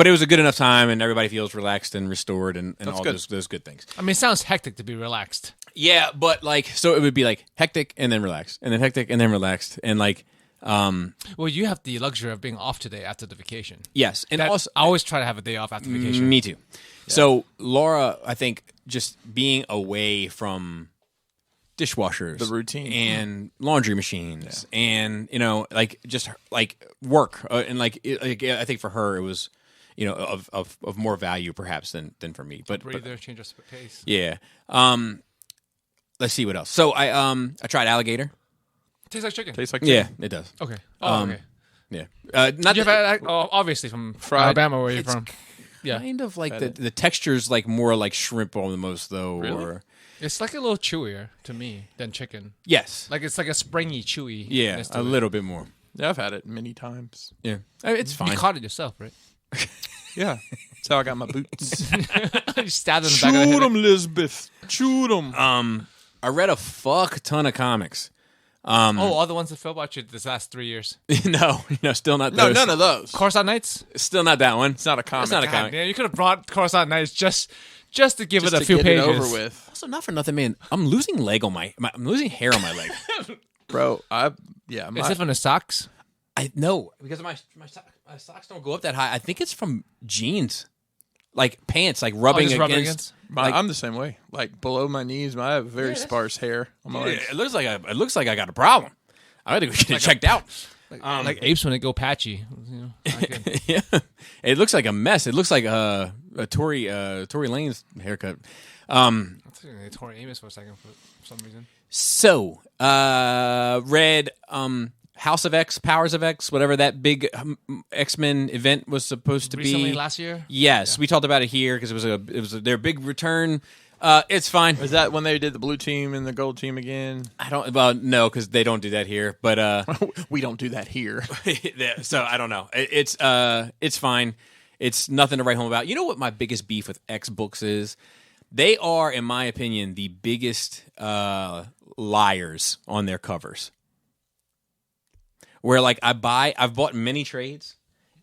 it was a good enough time, and everybody feels relaxed and restored, and all good. those good things. I mean, it sounds hectic to be relaxed. Yeah, but so it would be like hectic and then relaxed, and then hectic and then relaxed, and Well, you have the luxury of being off today after the vacation. yes, and That- also I always try to have a day off after vacation. me too. So Laura, I think just being away from dishwashers, The routine. and laundry machines, and just work, and I think for her it was of more value perhaps than for me. But Breather, change of pace. yeah, let's see what else. So I tried alligator. Tastes like chicken. Tastes like Yeah, it does. Okay. Oh, okay. Yeah, not You've had, obviously from Alabama, where you're from. Yeah. kind of like the texture's like more like shrimp almost though. Really? Or It's like a little chewier to me than chicken. yes, Like it's like a springy, chewy. yeah, a little bit more. Yeah, I've had it many times. Yeah, it's fine. You caught it yourself, right? Yeah, that's how I got my boots. You stabbed it in the back of the Shoot head. 'em, Lisbeth. Shoot 'em. I read a fuck ton of comics. All the ones that fell about you this last 3 years. no, still not No, those. none of those. Coruscant Nights? Still not that one. It's not a comic. It's not a God, comic. man, you could have brought Coruscant Nights just to give Just it a to few get pages. it over with, Also, not for nothing, man. I'm losing leg on I'm losing hair on my leg. bro. Is it from the socks? I know because my socks don't go up that high. I think it's from jeans, like pants, like rubbing just against. rubbing against? I'm the same way. Like below my knees, I have very sparse hair on my Yeah, legs. it looks like I got a problem. I think we should get it checked out. Like apes when they go patchy. You know, I can- Yeah, it looks like a mess. It looks like a Tory Lane's haircut. I think they tore Amos for a second for some reason. So, read House of X, Powers of X, whatever that big X-Men event was supposed to Recently, be. last year? Yes, we talked about it here because it was their big return. It's fine. Was that when they did the blue team and the gold team again? I don't. Well, no, because they don't do that here. But We don't do that here. so I don't know. It's fine. It's nothing to write home about. You know what my biggest beef with X books is? They are, in my opinion, the biggest liars on their covers. Where like I've bought many trades,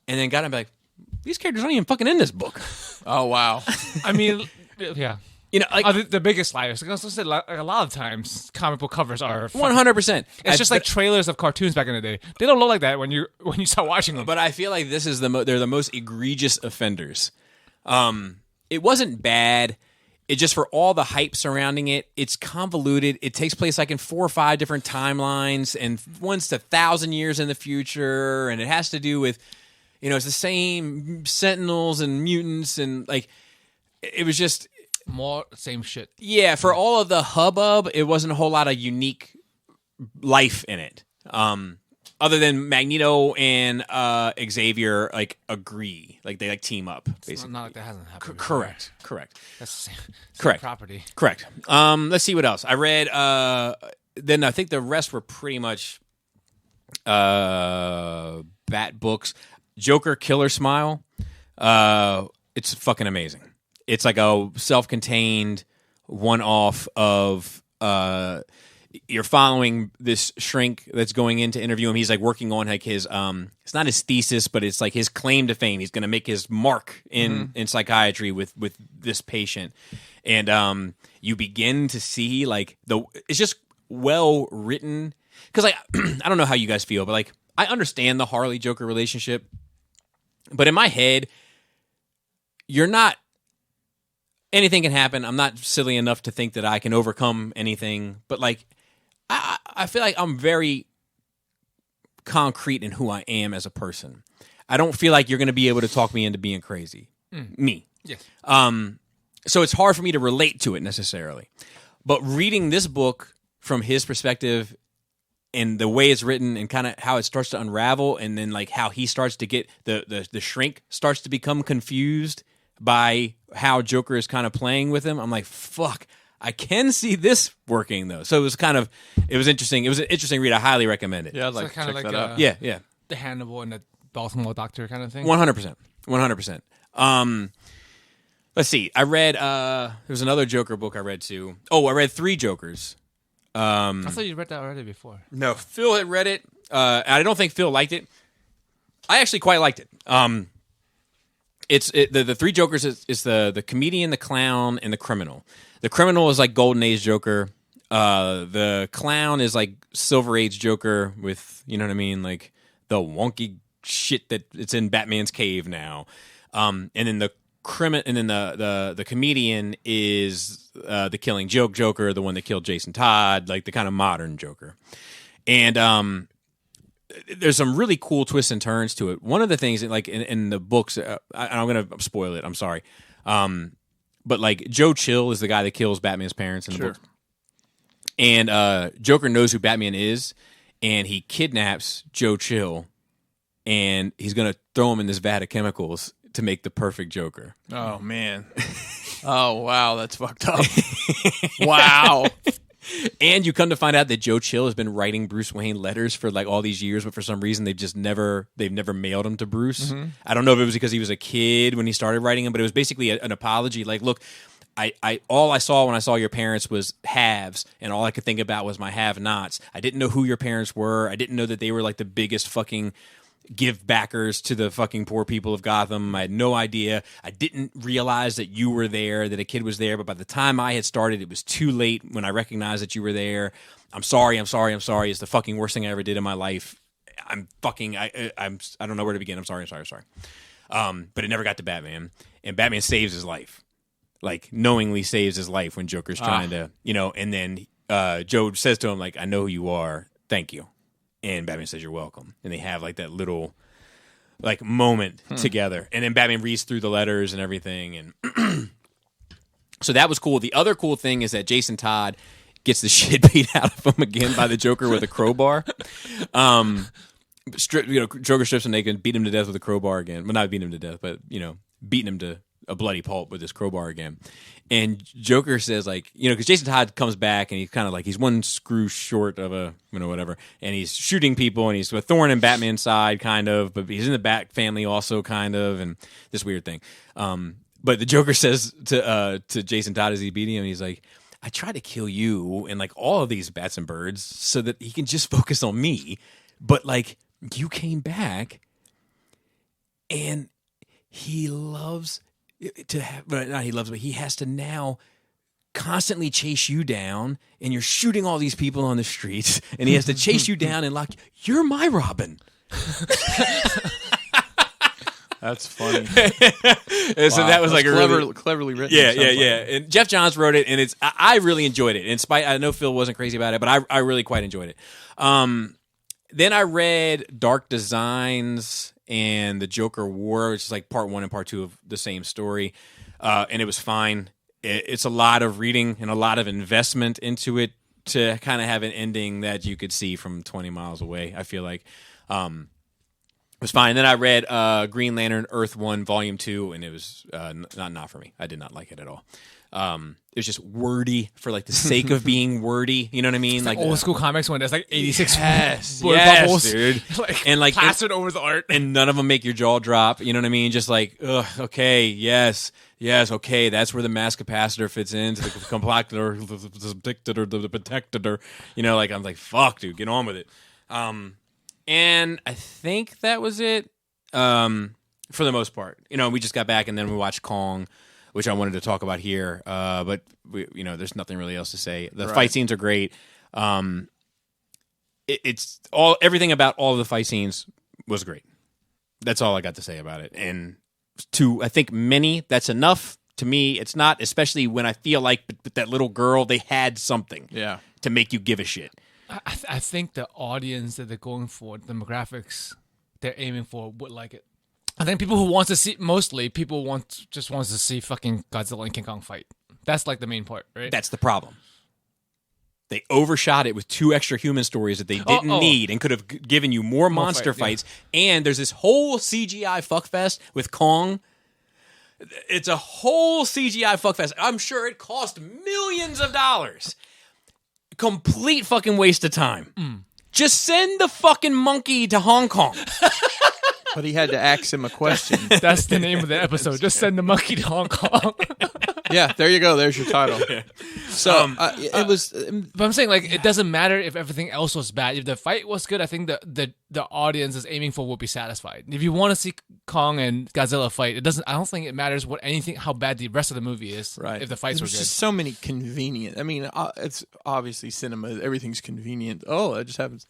and then got them like, these characters aren't even fucking in this book. Oh wow. I mean, yeah. Like the biggest liars. Because a lot of times, comic book covers are 100%. It's just like trailers of cartoons back in the day. They don't look like that when you start watching them. But I feel like this is they're the most egregious offenders. It wasn't bad. it just for all the hype surrounding it, it's convoluted. It takes place like in 4 or 5 different timelines, and one's to 1,000 years in the future, and it has to do with, it's the same Sentinels and mutants, and like it was just more same shit. Yeah, for all of the hubbub, it wasn't a whole lot of unique life in it. Other than Magneto and Xavier like agree, like they like team up. Basically, it's not like that hasn't happened. Correct. That's the same Correct. property. Correct. Let's see what else I read. Then I think the rest were pretty much Bat books. Joker Killer Smile. It's fucking amazing. It's like a self-contained one-off of. You're following this shrink that's going in to interview him. He's like working on like his it's not his thesis, but it's like his claim to fame. He's going to make his mark in psychiatry with this patient, and you begin to see like it's just well written, because like I don't know how you guys feel, but like I understand the Harley Joker relationship, but in my head, you're not. Anything can happen. I'm not silly enough to think that I can overcome anything, but like. I feel like I'm very concrete in who I am as a person. I don't feel like you're going to be able to talk me into being crazy. Me. Yes. So it's hard for me to relate to it necessarily. But reading this book from his perspective and the way it's written and kind of how it starts to unravel, and then like how he starts to get the shrink starts to become confused by how Joker is kind of playing with him, I'm like, fuck. I can see this working though, so it was interesting. It was an interesting read. I highly recommend it. Yeah, I'd like to check that out. Yeah. The Hannibal and the Baltimore Doctor kind of thing. 100%. Let's see. I read. There was another Joker book I read too. Oh, I read 3 Jokers. I thought you read that already before. No, Phil had read it. I don't think Phil liked it. I actually quite liked it. The 3 Jokers is the comedian, the clown, and the criminal. The criminal is like Golden Age Joker. The clown is like Silver Age Joker with, you know what I mean, like the wonky shit that it's in Batman's cave now. And then the comedian is the Killing Joke Joker, the one that killed Jason Todd, like the kind of modern Joker. And there's some really cool twists and turns to it. One of the things that, like in the books, I'm going to spoil it. I'm sorry. But like Joe Chill is the guy that kills Batman's parents in the book. And Joker knows who Batman is, and he kidnaps Joe Chill, and he's going to throw him in this vat of chemicals to make the perfect Joker. Oh, man. Oh, wow. That's fucked up. Wow. And you come to find out that Joe Chill has been writing Bruce Wayne letters for like all these years, but for some reason they've never mailed them to Bruce. Mm-hmm. I don't know if it was because he was a kid when he started writing them, but it was basically an apology. Like, look, all I saw when I saw your parents was haves, and all I could think about was my have-nots. I didn't know who your parents were. I didn't know that they were like the biggest fucking give backers to the fucking poor people of Gotham. I had no idea. I didn't realize that you were there, that a kid was there. But by the time I had started, it was too late when I recognized that you were there. I'm sorry. It's the fucking worst thing I ever did in my life. I don't know where to begin. I'm sorry. But it never got to Batman. And Batman saves his life. Like, knowingly saves his life when Joker's trying to, and then Joe says to him, like, I know who you are. Thank you. And Batman says, you're welcome. And they have like that little like moment together. And then Batman reads through the letters and everything. And so that was cool. The other cool thing is that Jason Todd gets the shit beat out of him again by the Joker with a crowbar. Joker strips him naked, beat him to death with a crowbar again. Well, not beating him to death, but, beating him to a bloody pulp with his crowbar again. And Joker says, like, because Jason Todd comes back and he's kind of like, he's one screw short of a, whatever. And he's shooting people and he's a thorn in Batman's side, kind of, but he's in the Bat family also, kind of, and this weird thing. But the Joker says to Jason Todd as he's beating him, he's like, I tried to kill you and like all of these bats and birds so that he can just focus on me. But like, you came back and he loves to have, not he loves, but he has to now constantly chase you down, and you're shooting all these people on the streets, and he has to chase you down and lock. You're my Robin. That's funny. And so that was like a really cleverly written. yeah. And Jeff Johns wrote it, and I really enjoyed it. In spite, I know Phil wasn't crazy about it, but I really quite enjoyed it. Then I read Dark Designs and The Joker War, which is like part 1 and part 2 of the same story, and it was fine. It's a lot of reading and a lot of investment into it to kind of have an ending that you could see from 20 miles away. I feel like it was fine. Then I read Green Lantern Earth 1 Volume 2, and it was not for me. I did not like it at all. It was just wordy for like the sake of being wordy. You know what I mean? Like old school comics when there's like 86 bubbles, dude, like plastered over the art, and none of them make your jaw drop. You know what I mean? Just like, okay, yes, okay, that's where the mass capacitor fits into the compactor, the protector. You know, like I'm like, fuck, dude, get on with it. And I think that was it for the most part. You know, we just got back and then we watched Kong, which I wanted to talk about here, but there's nothing really else to say. The fight scenes are great. It's everything about all of the fight scenes was great. That's all I got to say about it. And to I think many, that's enough. To me, it's not, especially when I feel like with that little girl, they had something to make you give a shit. I think the audience that they're going for, the demographics they're aiming for, would like it. I think people who want to see, mostly people just wants to see fucking Godzilla and King Kong fight. That's like the main part, right? That's the problem. They overshot it with 2 extra human stories that they didn't need and could have given you more monster fights. Yeah. And there's this whole CGI fuckfest with Kong. It's a whole CGI fuckfest. I'm sure it cost millions of dollars. Complete fucking waste of time. Just send the fucking monkey to Hong Kong. But he had to ask him a question. That's the name of the episode. Just send the monkey to Hong Kong. Yeah, there you go. There's your title. So it was. But I'm saying, like, it doesn't matter if everything else was bad. If the fight was good, I think the audience is aiming for will be satisfied. If you want to see Kong and Godzilla fight, it doesn't. I don't think it matters how bad the rest of the movie is. Right. If the fights were good. There's just so many convenient. I mean, it's obviously cinema. Everything's convenient. Oh, it just happens.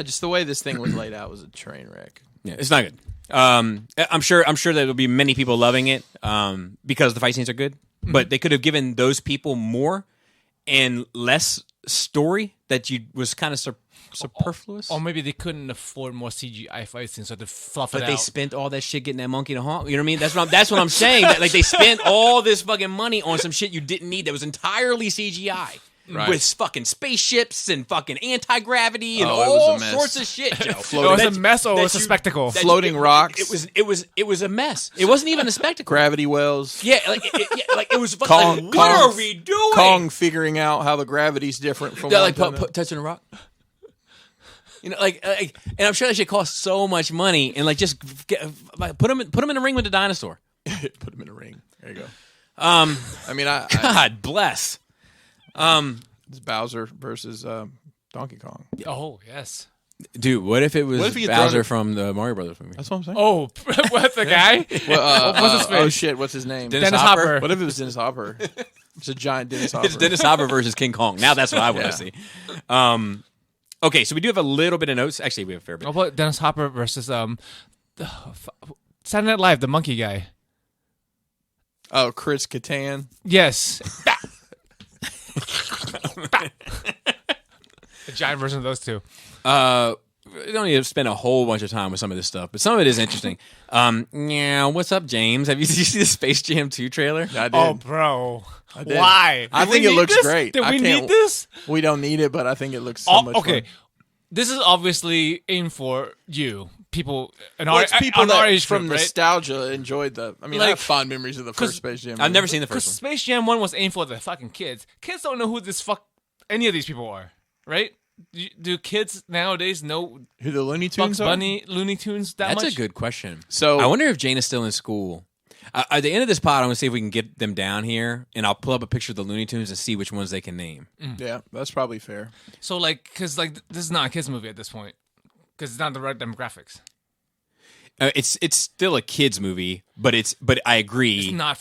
Just the way this thing was laid out was a train wreck. Yeah, it's not good. I'm sure there'll be many people loving it because the fight scenes are good. But they could have given those people more and less story that was kind of superfluous. Or maybe they couldn't afford more CGI fight scenes, so they fluff it out. But they spent all that shit getting that monkey to Hong. You know what I mean? That's what I'm saying. That, like, they spent all this fucking money on some shit you didn't need that was entirely CGI. Right. With fucking spaceships and fucking anti-gravity and all sorts of shit, Joe. It was a mess or it was a spectacle? Floating rocks. It was a mess. It wasn't even a spectacle. Gravity wells. Yeah, it was fucking what are we doing? Kong figuring out how the gravity's different from touching a rock. You know, and I'm sure that shit costs so much money, and like just put him in a ring with a dinosaur. Put him in a ring. There you go. God bless. It's Bowser versus Donkey Kong. Oh yes, dude. What if it was Bowser from the Mario Brothers movie? That's what I'm saying. Oh, what the guy? What's his face? Oh shit, what's his name? Dennis Hopper. What if it was Dennis Hopper? It's a giant Dennis Hopper. It's Dennis Hopper versus King Kong. Now that's what I want to see. Okay, so we do have a little bit of notes. Actually, we have a fair bit. How about Dennis Hopper versus Saturday Night Live, the monkey guy? Oh, Chris Kattan. Yes. A giant version of those two. We don't need to spend a whole bunch of time with some of this stuff, but some of it is interesting. Yeah, what's up, James? Did you see the Space Jam 2 trailer? I did. Oh, bro. I did. Why? I think it looks great. Did we need this? We don't need it, but I think it looks so much fun. This is obviously aimed for you. People, people our age from group, right? nostalgia enjoyed the. I mean, I have fond memories of the first Space Jam. I've never seen the first one. Space Jam 1 was aimed for the fucking kids. Kids don't know who any of these people are, right? Do kids nowadays know who the Looney Tunes Bugs Bunny, Looney Tunes that much? That's a good question. So I wonder if Jane is still in school. At the end of this pod, I'm going to see if we can get them down here, and I'll pull up a picture of the Looney Tunes and see which ones they can name. Yeah, that's probably fair. So, because this is not a kids movie at this point, because it's not the right demographics. It's still a kids movie, but I agree. It's not.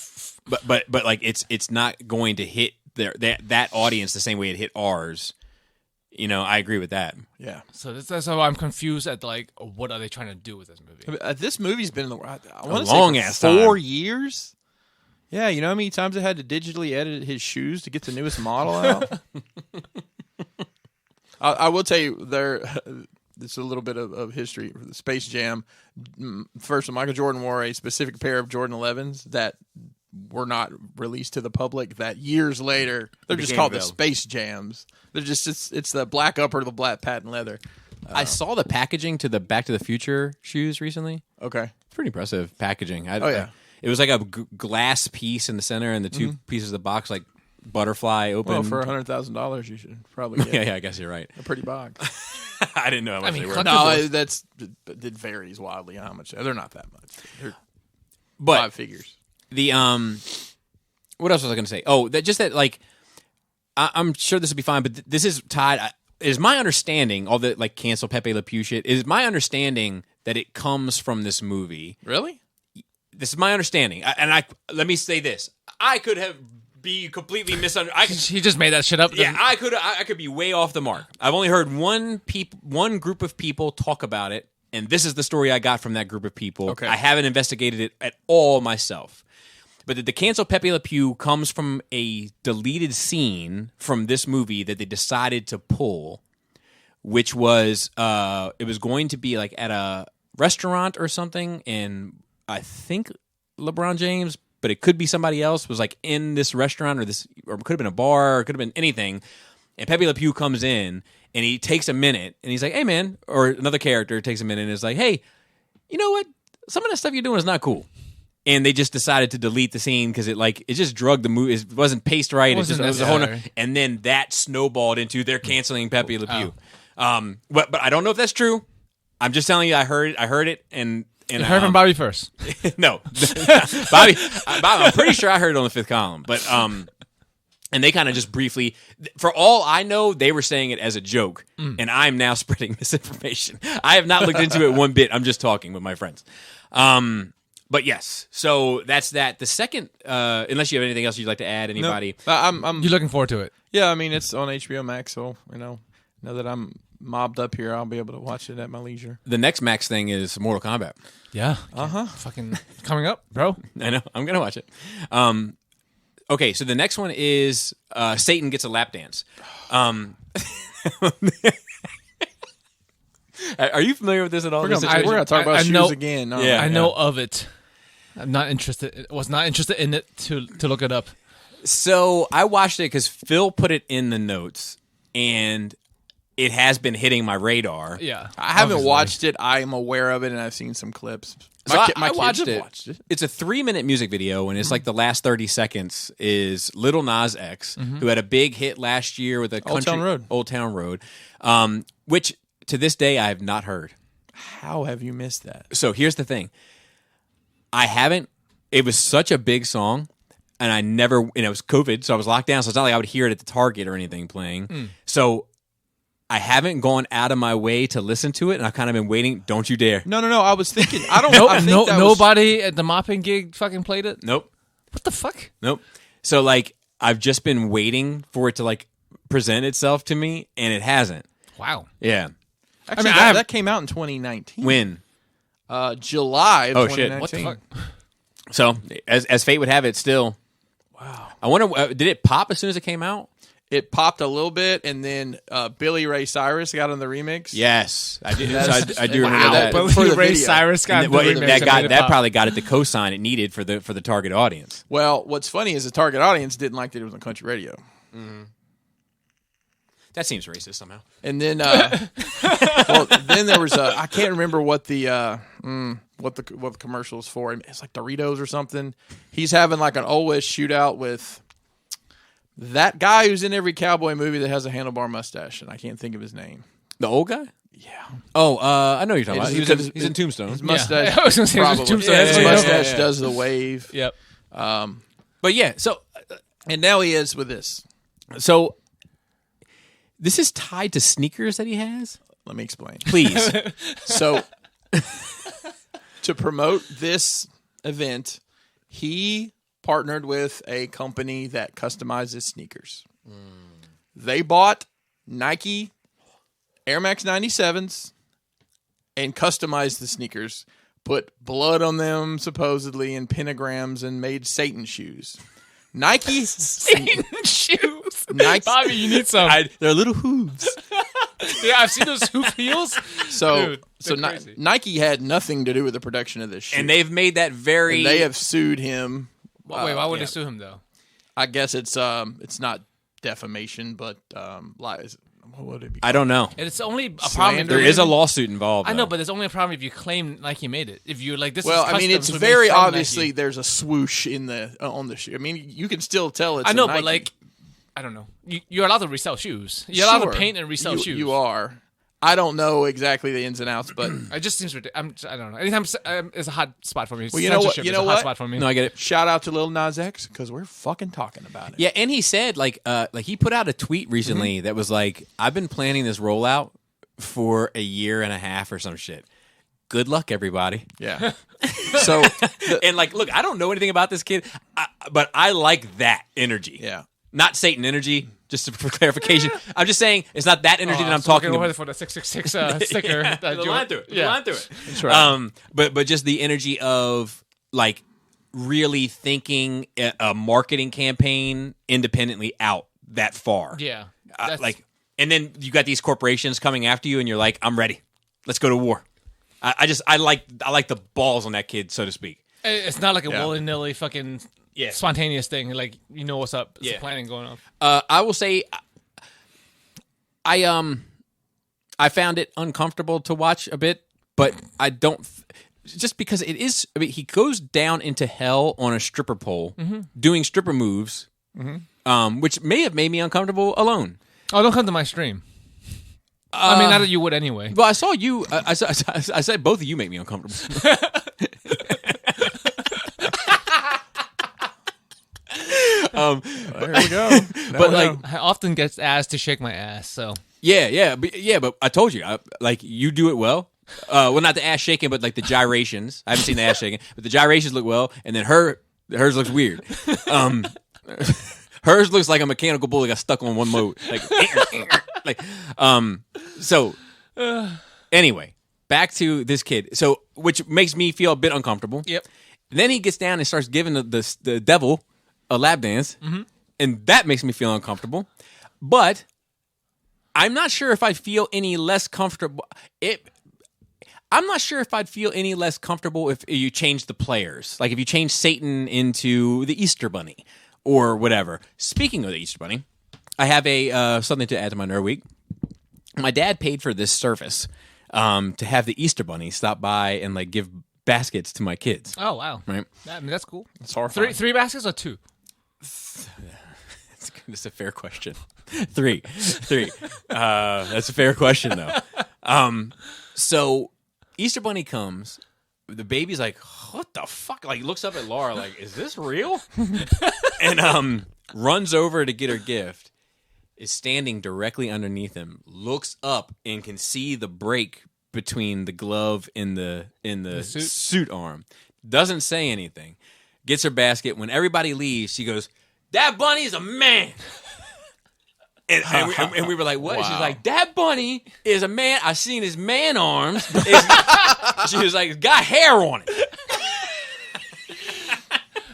But like it's not going to hit that audience the same way it hit ours. I agree with that. Yeah. So that's how I'm confused at like what are they trying to do with this movie? This movie's been in the I A want to long say ass for time. 4 years. Yeah, you know how many times I had to digitally edit his shoes to get the newest model out? I will tell you, this is a little bit of history. The Space Jam. First, Michael Jordan wore a specific pair of Jordan 11s that were not released to the public. That years later, they're just became called the available. Space Jams. They're just it's the black upper, the black patent leather. I saw the packaging to the Back to the Future shoes recently. Okay. It's pretty impressive packaging. Oh, yeah. It was like a glass piece in the center, and the two pieces of the box like butterfly open. Well, for $100,000, you should probably get yeah, I guess you're right. a pretty box. I didn't know how much they were. No, it varies wildly on how much. They're not that much. They're But 5 figures. the what else was I going to say? Oh, that like I'm sure this will be fine, but this is tied. Is my understanding all the like cancel Pepe Le Pew shit? Is my understanding that it comes from this movie? Really? This is my understanding, let me say this: I could be completely misunderstood. He just made that shit up. Yeah, I could be way off the mark. I've only heard one group of people talk about it, and this is the story I got from that group of people. Okay. I haven't investigated it at all myself. But the cancel Pepe Le Pew comes from a deleted scene from this movie that they decided to pull, which was it was going to be like at a restaurant or something, and I think LeBron James, but it could be somebody else, was like in this restaurant or it could have been a bar, or it could have been anything. And Pepe Le Pew comes in and he takes a minute and he's like, "Hey man," or another character takes a minute and is like, "Hey, you know what? Some of the stuff you're doing is not cool." And they just decided to delete the scene because it just drugged the movie. It wasn't paced right. It was a whole and then that snowballed into they're canceling Pepe Le Pew. But I don't know if that's true. I'm just telling you, I heard it, and You heard from Bobby first. no, Bobby. I'm pretty sure I heard it on the Fifth Column, but and they kind of just briefly, for all I know, they were saying it as a joke, and I'm now spreading misinformation. I have not looked into it one bit. I'm just talking with my friends. But yes, so that's that. The second, unless you have anything else you'd like to add, anybody? I'm You're looking forward to it. Yeah, I mean, it's on HBO Max, so, now that I'm mobbed up here, I'll be able to watch it at my leisure. The next Max thing is Mortal Kombat. Yeah. Fucking coming up, bro. I know. I'm going to watch it. Okay, so the next one is Satan Gets a Lap Dance. Are you familiar with this at all? We're going to talk about I shoes know- again. Yeah. I know of it. I'm not interested. Was not interested in it to look it up. So I watched it because Phil put it in the notes, and it has been hitting my radar. Yeah. I haven't obviously. watched it. I am aware of it, and I've seen some clips. So I kids watched have it. watched it. It's a 3-minute music video, and it's like the last 30 seconds is Lil Nas X, who had a big hit last year with a Old Town Road. Which to this day I have not heard. How have you missed that? So here's the thing. I haven't. It was such a big song, and I never. And it was COVID, so I was locked down. So it's not like I would hear it at the Target or anything playing. So I haven't gone out of my way to listen to it, and I've kind of been waiting. Don't you dare! No. I was thinking. I don't. I think that was- Nobody at the mopping gig fucking played it. Nope. What the fuck? Nope. So like I've just been waiting for it to like present itself to me, and it hasn't. Wow. Yeah. Actually, I mean, that came out in 2019. When? July of Oh, shit. 2019. What the fuck? So as fate would have it, still. Wow. I wonder. Did it pop as soon as it came out? It popped a little bit, and then Billy Ray Cyrus got on the remix. Yes, I did. That's- I do remember Wow. that. But- for the Ray video. Cyrus got Well, the remix that and got made it that pop. probably got it the cosign it needed for the target audience. Well, what's funny is the target audience didn't like that it was on country radio. That seems racist somehow. And then, well, then there was I can't remember what the what the commercial is for. It's like Doritos or something. He's having like an old West shootout with that guy who's in every cowboy movie that has a handlebar mustache, and I can't think of his name. The old guy? Yeah, Oh, I know who you're talking It about. is- He's in Tombstone. his mustache. I was gonna say it was probably. Tombstone. His That's what you know. mustache does the wave. Yep. But yeah, so And now he is with this. so this is tied to sneakers that he has. Let me explain. Please. So, to promote this event, he partnered with a company that customizes sneakers. They bought Nike Air Max 97s and customized the sneakers, put blood on them supposedly and pentagrams, and made Satan shoes. Nike Satan shoes. Nike, Bobby, you need some. They're little hooves. Yeah, I've seen those hoof heels. So Dude, so they're crazy. Nike had nothing to do with the production of this shoe. And they've made that very... And they have sued him. Wait, why would yeah. they sue him though? I guess it's not defamation, but lies. What would it be? I don't know. And it's only a problem. Slander? If There you is a claim- lawsuit involved. I know, though. but it's only a problem if you claim Nike made it. If you're like this, Well, is I mean, it's customs very made from obviously Nike. there's a swoosh in the on the shoe. I mean, you can still tell it's. I know, a Nike. but like, I don't know. You're allowed to resell shoes. You're allowed Sure. to paint and resell shoes. You are. I don't know exactly the ins and outs, but It just seems ridiculous. I don't know. Anytime it's a hot spot for me. Well, you know what? Censorship You is know a what? hot spot for me. No, I get it. shout out to Lil Nas X because we're fucking talking about it. Yeah, and he said like he put out a tweet recently that was like, I've been planning this rollout for a year and a half or some shit. Good luck, everybody. Yeah. So And like, look, I don't know anything about this kid, but I like that energy. yeah. Not Satan energy, just for clarification. I'm just saying it's not that energy that I'm talking about. for the 666 sticker. Yeah, that the you- line through it. The Yeah. line through it. That's right. But just the energy of like really thinking a marketing campaign independently out that far. Yeah. Like, and then you got these corporations coming after you, and you're like, I'm ready. Let's go to war. I like the balls on that kid, so to speak. It's not like a Yeah. willy-nilly fucking Yeah. spontaneous thing. Like, you know what's up. It's Yeah. a planning going on. I will say, I found it uncomfortable to watch a bit, but I don't. Just because it is, I mean, he goes down into hell on a stripper pole, doing stripper moves, which may have made me uncomfortable alone. Oh, don't come to my stream. I mean, not that you would anyway. Well, I saw you. I said both of you make me uncomfortable. There we go. But like, I often get asked to shake my ass, so. yeah, but I told you, like you do it well. Well, not the ass shaking, but like the gyrations. I haven't seen the ass shaking, but the gyrations look well, and then hers looks weird. Hers looks like a mechanical bull that got stuck on one mode. So anyway, back to this kid. So, which makes me feel a bit uncomfortable. Yep. Then he gets down and starts giving the devil a lap dance, and that makes me feel uncomfortable. But I'm not sure if I feel any less comfortable. I'm not sure if I'd feel any less comfortable if you change the players. Like if you change Satan into the Easter Bunny or whatever. Speaking of the Easter Bunny, I have something to add to my nerd week. My dad paid for this service to have the Easter Bunny stop by and like give baskets to my kids. Oh, wow. Right? I mean, that's cool. It's horrifying. Three baskets or two? That's a fair question. Three. That's a fair question though. So Easter Bunny comes. The baby's like, what the fuck? Like looks up at Laura like, is this real? And runs over to get her gift. Is standing directly underneath him. Looks up and can see the break between the glove and the suit arm. Doesn't say anything. Gets her basket. When everybody leaves, she goes, "That bunny's a man." And we were like, what? Wow. She's like, that bunny is a man. I seen his man arms. She was like, it's got hair on it.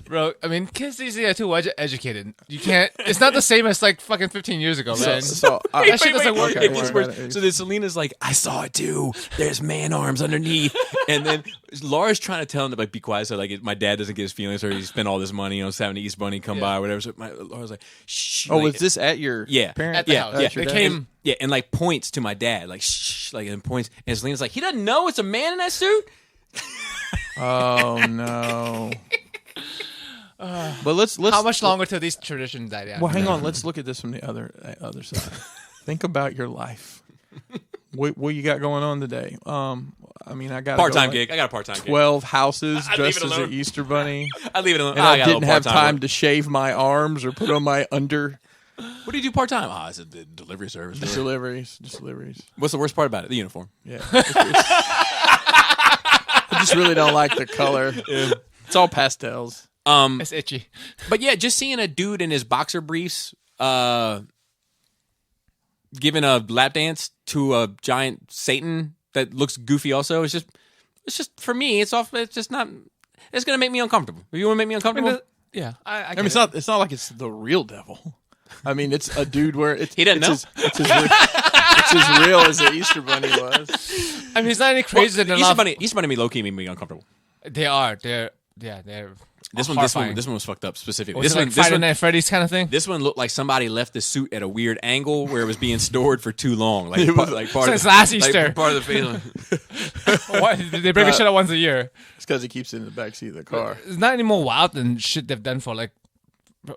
Bro, I mean, kids these days are too educated. You can't. It's not the same as like fucking 15 years ago, man. That shit doesn't work Okay, It gets wait, worse. wait. So then Selena's like, I saw it too. There's man arms underneath. And then Laura's trying to tell him to like be quiet so like my dad doesn't get his feelings hurt. He spent all this money on having the East Bunny come by or whatever. So Laura's like, shh. Oh, like, was this at your parent? At the Yeah, house. yeah. At your They dad? came. Yeah, and like points to my dad, like shh, like and points. And Selena's like, he doesn't know it's a man in that suit. Oh no. But let's How much longer till these traditions die down? Well, hang on. Let's look at this from the other side. Think about your life. What you got going on today? I mean, I got Part-time gig. I got a part-time gig. 12 houses I'd leave dressed it as alone. an Easter bunny, I leave it alone. and I got a little didn't have part-time time work. to shave my arms or put on my under What do you do part time? Ah, it's a delivery service. just deliveries. What's the worst part about it? The uniform. Yeah, I just really don't like the color. It's all pastels. It's itchy. But yeah, just seeing a dude in his boxer briefs giving a lap dance to a giant Satan that looks goofy. Also, it's just for me. It's just not. It's gonna make me uncomfortable. You want to make me uncomfortable? Yeah, I mean, it's not like it's the real devil. I mean, it's a dude where he doesn't know. It's as real as the Easter Bunny was. I mean, it's not any crazier than Easter Bunny, me low-key made me uncomfortable. They are. They're This one was fucked up specifically. Was This it one, like Friday Night Freddy's kind of thing? This one looked like somebody left the suit at a weird angle where it was being stored for too long. Like, Since last Easter. Part of the feeling. Why? They bring a shit out once a year. It's because he keeps it in the backseat of the car. It's not any more wild than shit they've done for like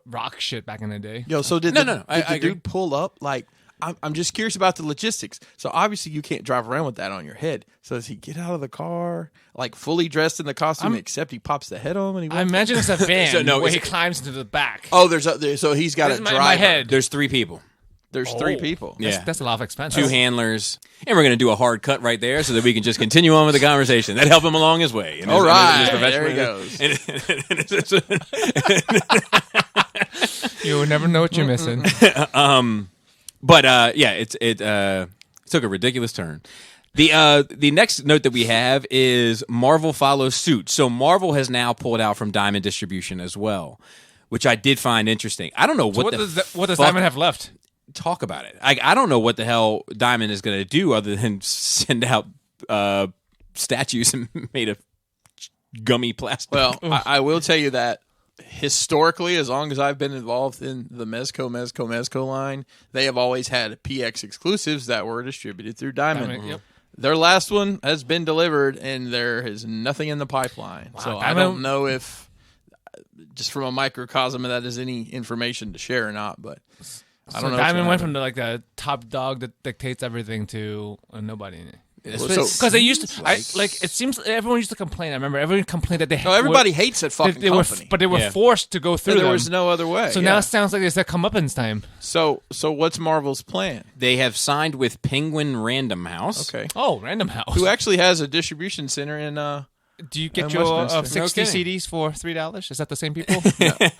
rock shit back in the day. Yo, so did No, the I agree. dude pull up? Like, I'm just curious about the logistics. So obviously you can't drive around with that on your head. So does he get out of the car, like fully dressed in the costume, except he pops the head on and he I imagine it's a van So, where he climbs into the back. Oh, so he's got This a is driver. my head. There's 3 people. There's 3 people. Yeah. That's a lot of expense. 2 handlers. And we're going to do a hard cut right there so that we can just continue on with the conversation. That help him along his way. And All right. his There he goes. You'll never know what you're missing. But it took a ridiculous turn. The next note that we have is Marvel follows suit. So Marvel has now pulled out from Diamond Distribution as well, which I did find interesting. I don't know What does fuck- Diamond have left? Talk about it. I don't know what the hell Diamond is going to do other than send out statues made of gummy plastic. Well, I will tell you that historically, as long as I've been involved in the Mezco line, they have always had PX exclusives that were distributed through Diamond. Yep. Their last one has been delivered, and there is nothing in the pipeline. So I don't know if, just from a microcosm of that, is any information to share or not. But I don't know. Diamond went from the top dog that dictates everything to nobody. Because Because they used to, it seems everyone used to complain. I remember everyone complained that they. No, everybody hates that fucking they company. but they were forced to go through. there them. was no other way. So now it sounds like it's that comeuppance time. So what's Marvel's plan? they have signed with Penguin Random House. Okay. Oh, Random House. Who actually has a distribution center in Do you get in your Westminster. 60 No kidding. CDs for $3? Is that the same people?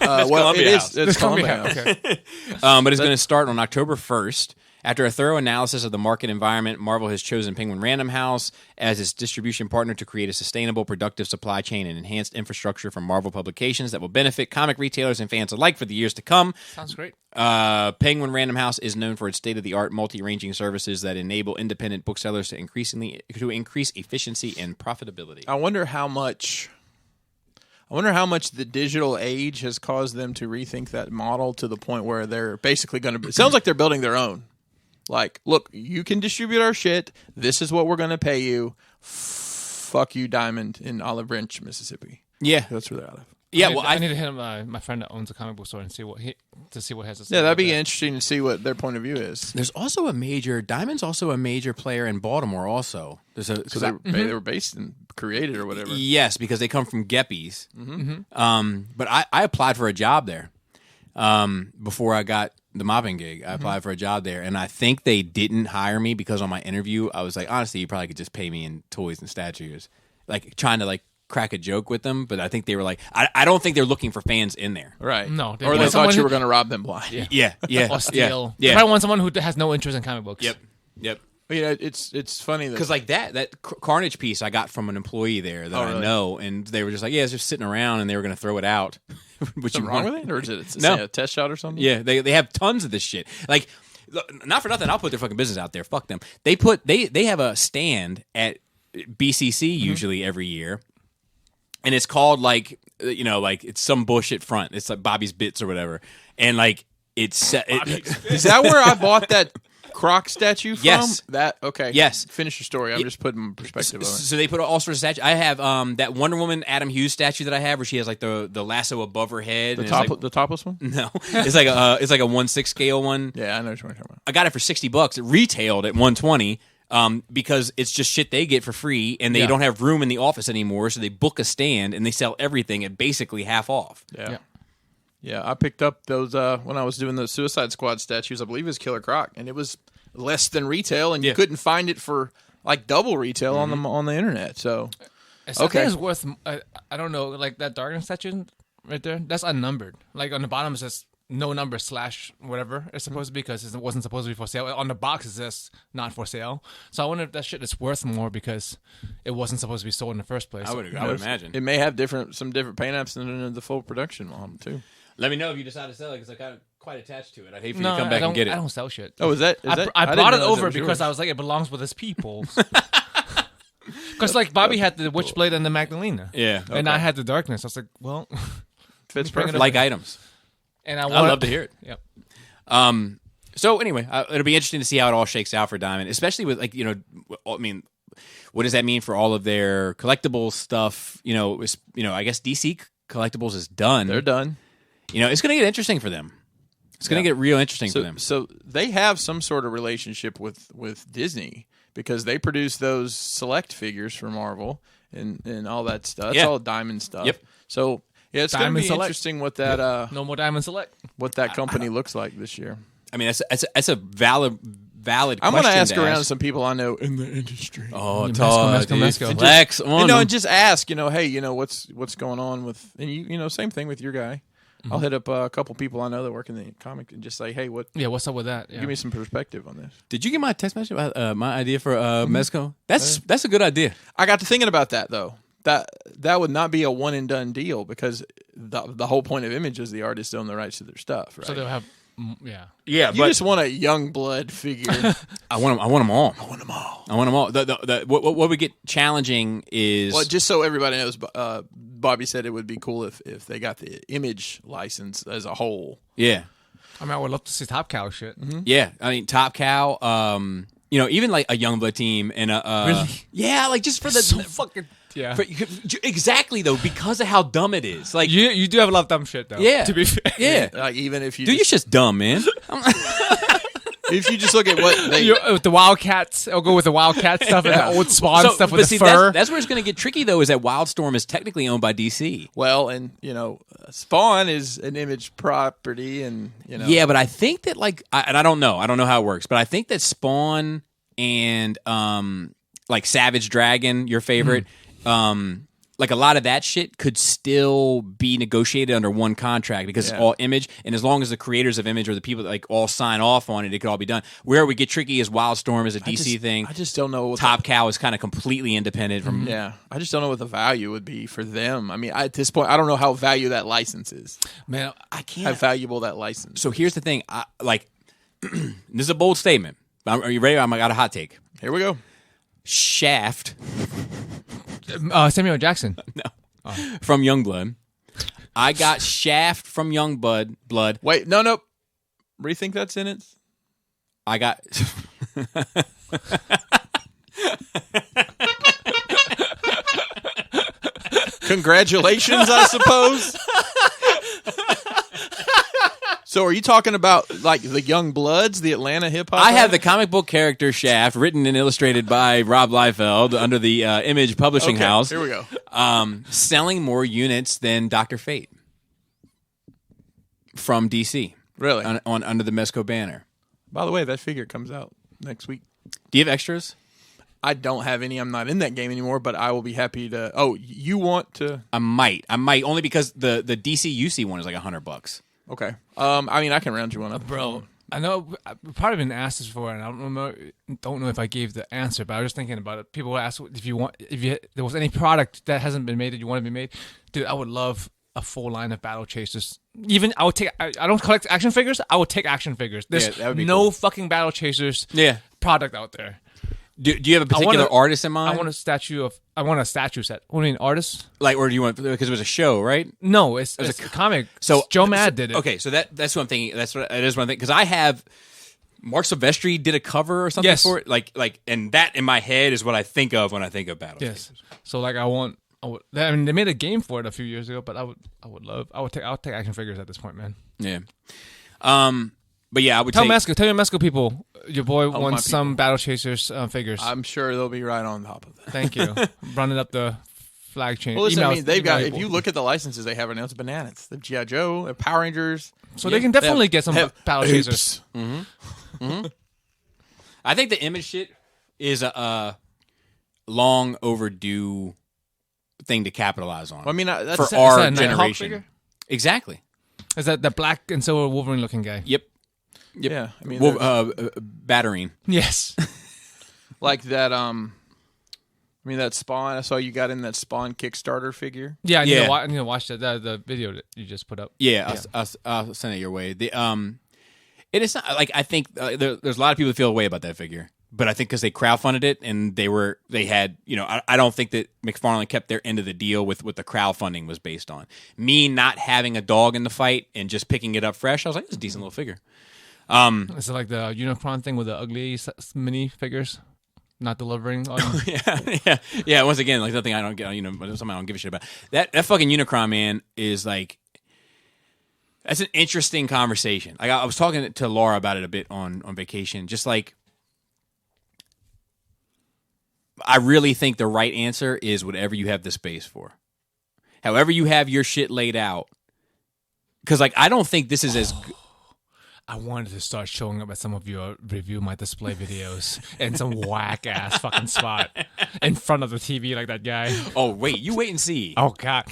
well, Columbia it House. is. It's Columbia House. House. Okay. But it's going to start on October 1st. After a thorough analysis of the market environment, Marvel has chosen Penguin Random House as its distribution partner to create a sustainable, productive supply chain and enhanced infrastructure for Marvel publications that will benefit comic retailers and fans alike for the years to come. Sounds great. Penguin Random House is known for its state-of-the-art multi-ranging services that enable independent booksellers to increase efficiency and profitability. I wonder how much the digital age has caused them to rethink that model to the point where they're basically going to. It sounds like they're building their own. Like, look, you can distribute our shit. This is what we're going to pay you. Fuck you, Diamond in Olive Branch, Mississippi. Yeah, That's where they're out of. yeah. I need to hit my friend that owns a comic book store and see what he has to say. Yeah, that'd about be that. interesting to see what their point of view is. There's also Diamond's also a major player in Baltimore. Also, So they were based and created or whatever. yes, because they come from Geppies. But I applied for a job there before I got the mopping gig. I applied for a job there, and I think they didn't hire me because on my interview I was like, honestly, you probably could just pay me in toys and statues, like trying to crack a joke with them. But I think they were like, I don't think they're looking for fans in there. Right. No, they Or they want someone thought you who- were going to rob them blind. Yeah. Yeah, Or steal. yeah. They probably want someone who has no interest in comic books. Yep. But yeah, it's funny that Because like that Carnage piece I got from an employee there that I know, and they were just like, yeah, it's just sitting around, and they were going to throw it out. Which something wrong with it, or is it No. a test shot or something? Yeah, they have tons of this shit. Like, look, not for nothing, I'll put their fucking business out there. Fuck them. They have a stand at BCC usually every year, and it's called it's some bullshit front. It's like Bobby's Bits or whatever, and like it's Is that where I bought that Croc statue from? Yes. That okay. Yes. Finish your story. I'm just putting perspective on it. So they put all sorts of statues. I have that Wonder Woman Adam Hughes statue that I have, where she has like the lasso above her head. The and top, it's like, the topless one. no, it's like a 1/6 scale one. Yeah, I know what you're talking about. I got it for $60. It retailed at $120 because it's just shit they get for free, and they don't have room in the office anymore. So they book a stand and they sell everything at basically half off. Yeah, I picked up those when I was doing the Suicide Squad statues. I believe it was Killer Croc, and it was less than retail, and you couldn't find it for like double retail on the internet. So I think it's worth. I don't know, like that Darkness statue right there. That's unnumbered. Like on the bottom it says no number / whatever it's supposed to be because it wasn't supposed to be for sale. On the box it says not for sale. So I wonder if that shit is worth more because it wasn't supposed to be sold in the first place. I would imagine. It may have some different paint apps than the full production model too. Let me know if you decide to sell it because I'm kind of quite attached to it. I'd hate for you No, to come back and get it. I don't sell shit. Oh, is that? I didn't brought it realize over was because yours. I was like, it belongs with his people. Because like Bobby had the Witchblade and the Magdalena. Yeah. And I had the Darkness. I was like, well, Fits bring it perfect. up. Like items. and I'd love to hear it. Yep. So anyway, it'll be interesting to see how it all shakes out for Diamond, especially with like, I mean, what does that mean for all of their collectibles stuff? I guess DC collectibles is done. They're done. It's going to get interesting for them. It's going to get real interesting for them. So they have some sort of relationship with Disney because they produce those select figures for Marvel and all that stuff. It's all Diamond stuff. Yep. So yeah, it's going to Diamond be Select. interesting what that No more Diamond Select. what that company looks like this year. I mean, that's a valid I'm going to question ask around some people I know in the industry. Oh, Mesco. Flex on and them. just ask, hey, what's going on with, and same thing with your guy. I'll hit up a couple people I know that work in the comic and just say, hey, What's up with that? Yeah. give me some perspective on this. Did you get my text message about my idea for Mezco? That's a good idea. I got to thinking about that though. That would not be a one and done deal because the whole point of Image is the artists own the rights to their stuff, right? So they'll have, yeah. Yeah, you just want a young blood figure. I want them all. I want them all. I want them all. What would get challenging is Well, just so everybody knows, Bobby said it would be cool if they got the Image license as a whole. yeah. I mean, I would love to see Top Cow shit. Yeah, I mean, Top Cow, even like a Youngblood team and Really? yeah, like just for the So fucking, yeah. exactly though, because of how dumb it is. Like, You do have a lot of dumb shit, though. yeah, To be fair. yeah, Like even if you dude, you're just dumb, man. if you just look at what they With the Wildcats, I'll go with the Wildcat stuff and the old Spawn stuff with but the see, fur. that's where it's going to get tricky though. Is that Wildstorm is technically owned by DC. well, and Spawn is an Image property, and Yeah, but I think that I don't know how it works, but I think that Spawn and like Savage Dragon, your favorite, like a lot of that shit could still be negotiated under one contract because it's all Image, and as long as the creators of Image or the people that like all sign off on it, it could all be done. Where we get tricky is Wildstorm is a DC thing. I just don't know what Top Cow is kind of completely independent from. Yeah, I just don't know what the value would be for them. I mean, at this point, I don't know how value that license is. Man, I can't. How valuable that license. So here's the thing. This is a bold statement. Are you ready? I got a hot take. Here we go. Shaft Samuel Jackson. from Youngblood. I got Shaft from Youngblood. Wait, no. Rethink that sentence. I got. Congratulations, I suppose. So are you talking about like the Young Bloods, the Atlanta hip hop? I have the comic book character Shaft, written and illustrated by Rob Liefeld under the Image Publishing House. Here we go. Selling more units than Dr. Fate from DC. Really? On under the Mezco banner. By the way, that figure comes out next week. Do you have extras? I don't have any. I'm not in that game anymore, but I will be happy to. Oh, you want to? I might only because the DC UC one is like $100. Okay. I mean, I can round you one up, Bro, I know I've probably been asked this before, and I don't know if I gave the answer, but I was just thinking about it. People would ask if there was any product that hasn't been made that you want to be made. Dude, I would love a full line of battle chasers. Even I would take. I don't collect action figures. I would take action figures. There's that would be no cool. fucking battle chasers. Yeah. Product out there. Do you have a particular artist in mind? I want a statue set. What do you mean, artist? Like, or do you want, because it was a show, right? No, it's a comic. So Joe Mad did it. Okay, so that's what I'm thinking. That is what I'm thinking. Because I have Mark Silvestri did a cover or something for it. Like, and that in my head is what I think of when I think of Battle. Yes. So like, I mean, they made a game for it a few years ago, but I'll take action figures at this point, man. Yeah. But yeah, I would tell take. your Mesco people, your boy my wants some people. Battle Chasers figures. I'm sure they'll be right on top of that. Thank you. Running up the flag chain. Well, listen, I Emails- mean, they've got. email If you people. look at the licenses they have announced, bananas. The G.I. Joe, the Power Rangers. So they can definitely get some Battle Chasers. I think the Image shit is a long overdue thing to capitalize on. Well, I mean, that's for our that a Nighthawk generation. figure? Exactly. Is that the black and silver Wolverine looking guy? Yep. Yeah, I mean, Battering. Yes. like that. I mean that Spawn. I saw you got in that Spawn Kickstarter figure. Yeah, I need to watch the video that you just put up. Yeah, I'll send it your way. It is not like I think there's a lot of people that feel a way about that figure, but I think because they crowdfunded it and they had I don't think that McFarlane kept their end of the deal with what the crowdfunding was based on. Me not having a dog in the fight and just picking it up fresh, I was like, it's a decent little figure. Is it like the Unicron thing with the ugly mini figures? Not delivering on yeah. Once again, like nothing I don't get, something I don't give a shit about. That fucking Unicron man is like, that's an interesting conversation. Like I was talking to Laura about it a bit on vacation. Just like, I really think the right answer is whatever you have the space for. However you have your shit laid out. Because like I don't think this is as. I wanted to start showing up at some of your review my display videos in some whack ass fucking spot in front of the TV like that guy. Oh wait, you wait and see. Oh god,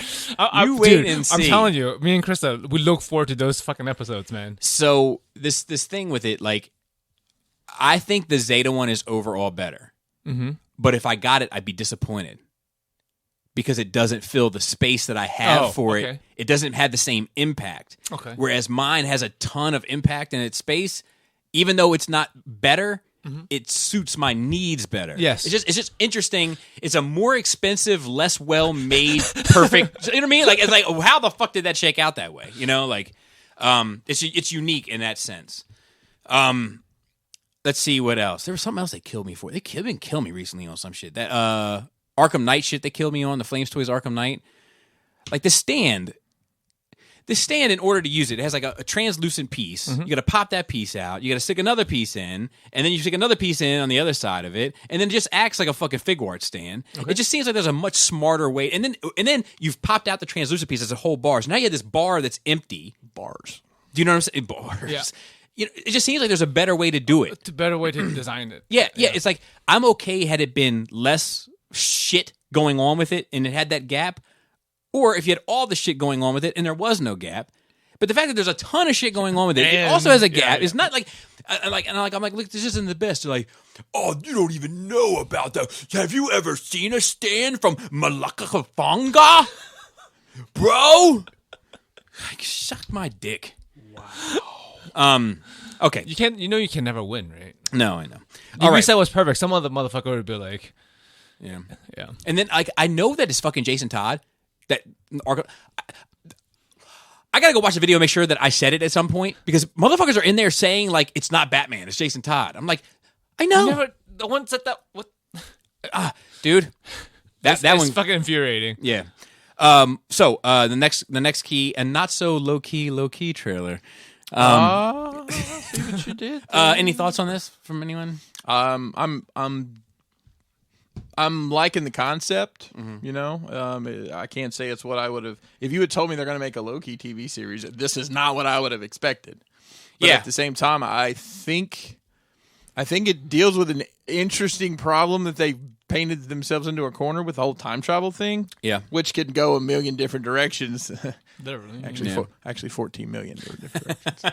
wait and see. I'm telling you, me and Krista, we look forward to those fucking episodes, man. So this thing with it, like, I think the Zeta one is overall better. Mm-hmm. But if I got it, I'd be disappointed. Because it doesn't fill the space that I have for it. It doesn't have the same impact. Okay. Whereas mine has a ton of impact in its space. Even though it's not better, it suits my needs better. Yes. It's just interesting. It's a more expensive, less well-made, perfect. You know what I mean? Like, it's like, how the fuck did that shake out that way? Like, it's unique in that sense. Let's see what else. There was something else they killed me for. They didn't kill me recently on some shit. That, Arkham Knight shit they killed me on, the Flames Toys Arkham Knight. Like the stand, in order to use it has like a translucent piece. You got to pop that piece out. You got to stick another piece in, and then you stick another piece in on the other side of it, and then it just acts like a fucking fig art stand. Okay. It just seems like there's a much smarter way. And then you've popped out the translucent piece as a whole bar. So now you have this bar that's empty. Bars. Do you know what I'm saying? Bars. Yeah. It just seems like there's a better way to do it. It's a better way to design it. Yeah. It's like I'm okay had it been less shit going on with it and it had that gap, or if you had all the shit going on with it and there was no gap. But the fact that there's a ton of shit going on with it, it also has a gap. It's not like I'm like, look, this isn't the best. They're like, oh, you don't even know about that. Have you ever seen a stand from Malakafanga, bro? Like, suck my dick. Wow. Okay. You can never win, right? No, I know. Your reset was perfect. Some other motherfucker would be like, yeah. And then I know that it's fucking Jason Todd. That I gotta go watch the video and make sure that I said it at some point because motherfuckers are in there saying like it's not Batman, it's Jason Todd. I'm like, I know. The one said that. What? Dude, that one's fucking infuriating. Yeah. So the next key and not so low key trailer. See what you did. Any thoughts on this from anyone? I'm liking the concept, I can't say it's what I would have. If you had told me they're going to make a Loki TV series, this is not what I would have expected. But at the same time, I think it deals with an interesting problem that they painted themselves into a corner with the whole time travel thing. Yeah, which could go a million different directions. Literally, actually 14 million different directions.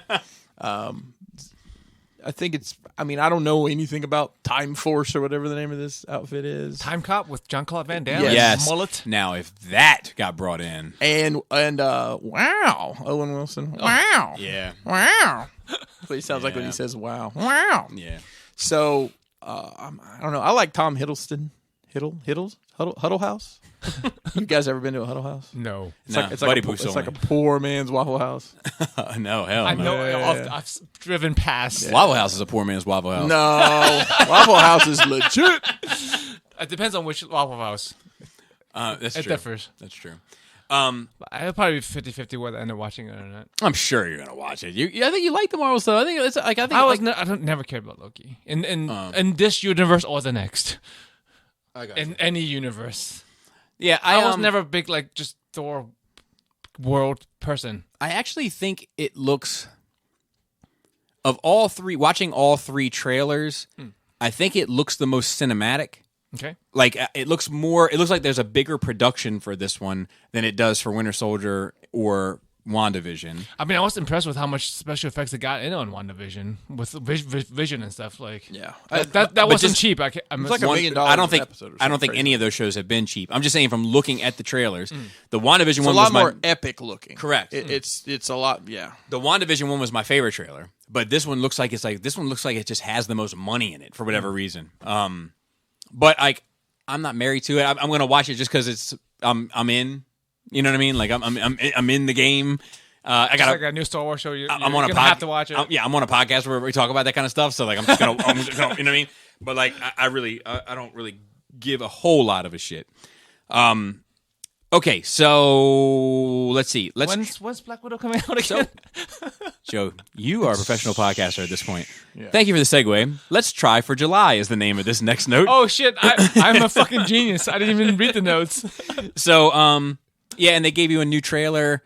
I think it's. I mean, I don't know anything about Time Force or whatever the name of this outfit is. Time Cop with Jean-Claude Van Damme. Yes. Mullet. Now, if that got brought in, and wow, Owen Wilson. Wow. Yeah. Wow. But he sounds like when he says wow. Wow. Yeah. So I don't know. I like Tom Hiddleston. Huddle House. You guys ever been to a Huddle House? No. It's like a poor man's Waffle House. No, hell I no. know. I've driven past. Yeah. Waffle House is a poor man's Waffle House. No, Waffle House is legit. It depends on which Waffle House. That's true. It differs. That's true. I'll probably be 50-50 whether I end up watching it or not. I'm sure you're gonna watch it. I think you like the Marvel stuff. I think it's like I don't never cared about Loki in this universe or the next. In any universe. Yeah, I was never a big just Thor world person. I actually think it looks of all three. Watching all three trailers, I think it looks the most cinematic. Okay, like it looks more. It looks like there's a bigger production for this one than it does for Winter Soldier or WandaVision. I mean, I was impressed with how much special effects they got in on WandaVision with Vision and stuff. Like, Yeah. that wasn't cheap. I'm It's like $1 million I don't think episode or I don't something think crazy. any of those shows have been cheap. I'm just saying from looking at the trailers, the WandaVision It's a one lot was my more epic looking. correct. It's a lot. Yeah. The WandaVision one was my favorite trailer, but this one looks like it just has the most money in it for whatever reason. But I'm not married to it. I'm going to watch it just because I'm in. You know what I mean? Like I'm in the game. I got like a new Star Wars show. I'm on a gonna have to watch it. I'm on a podcast where we talk about that kind of stuff. So like I'm just gonna you know what I mean? But like I don't really give a whole lot of a shit. Okay, so let's see. When's Black Widow coming out again? Joe, you are a professional podcaster at this point. Yeah. Thank you for the segue. Let's try for July is the name of this next note. Oh shit! I'm a fucking genius. I didn't even read the notes. So yeah, and they gave you a new trailer,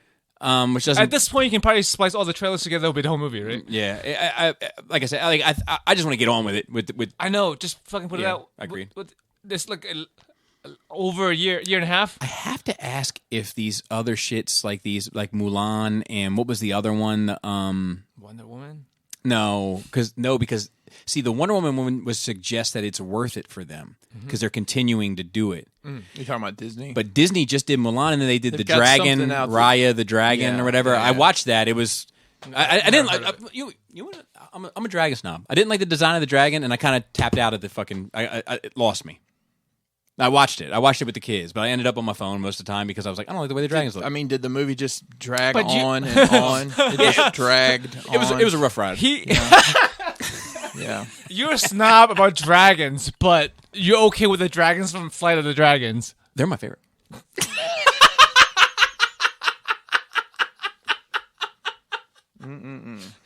which doesn't. At this point, you can probably splice all the trailers together with the whole movie, right? Yeah, like I said, I just want to get on with it. With I know, just fucking put it out. Agreed. With this like over a year and a half. I have to ask if these other shits like Mulan and what was the other one? Wonder Woman. No, because see, the Wonder Woman one would suggest that it's worth it for them because they're continuing to do it. You're talking about Disney? But Disney just did Mulan, and then they did They've the got dragon, something out Raya the dragon, Yeah, or whatever. yeah. I watched that. It was. I didn't like I'm a dragon snob. I didn't like the design of the dragon, and I kind of tapped out at the fucking. It lost me. I watched it. I watched it with the kids, but I ended up on my phone most of the time because I was like, I don't like the way the dragons look. I mean, did the movie just drag But you- on and on? It just dragged on. It was a rough ride. Yeah. You're a snob about dragons, but you're okay with the dragons from Flight of the Dragons. They're my favorite.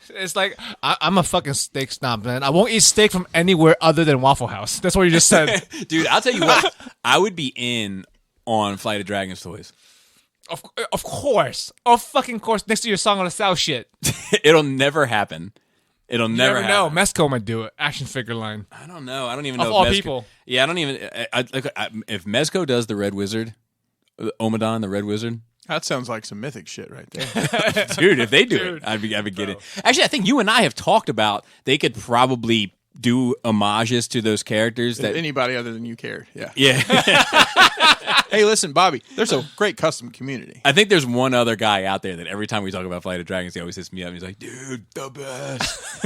It's like I'm a fucking steak snob, man. I won't eat steak from anywhere other than Waffle House. That's what you just said. Dude, I'll tell you what. I would be in on Flight of Dragons toys. Of course, of fucking course. Next to your Song of the South shit. It'll never happen. It'll You never never know. happen. Mesco might do it. Action figure line. I don't know. I don't even Of know. all if Mezco, people. Yeah, I don't even. If Mezco does the Red Wizard, Omadon, the Red Wizard, That sounds like some mythic shit right there. dude. If they do it, I'd be getting. Actually, I think you and I have talked about they could probably do homages to those characters that. Anybody other than you cared. Yeah. Yeah. Hey, listen, Bobby, there's a great custom community. I think there's one other guy out there that every time we talk about Flight of Dragons, he always hits me up. And he's like, "Dude, the best."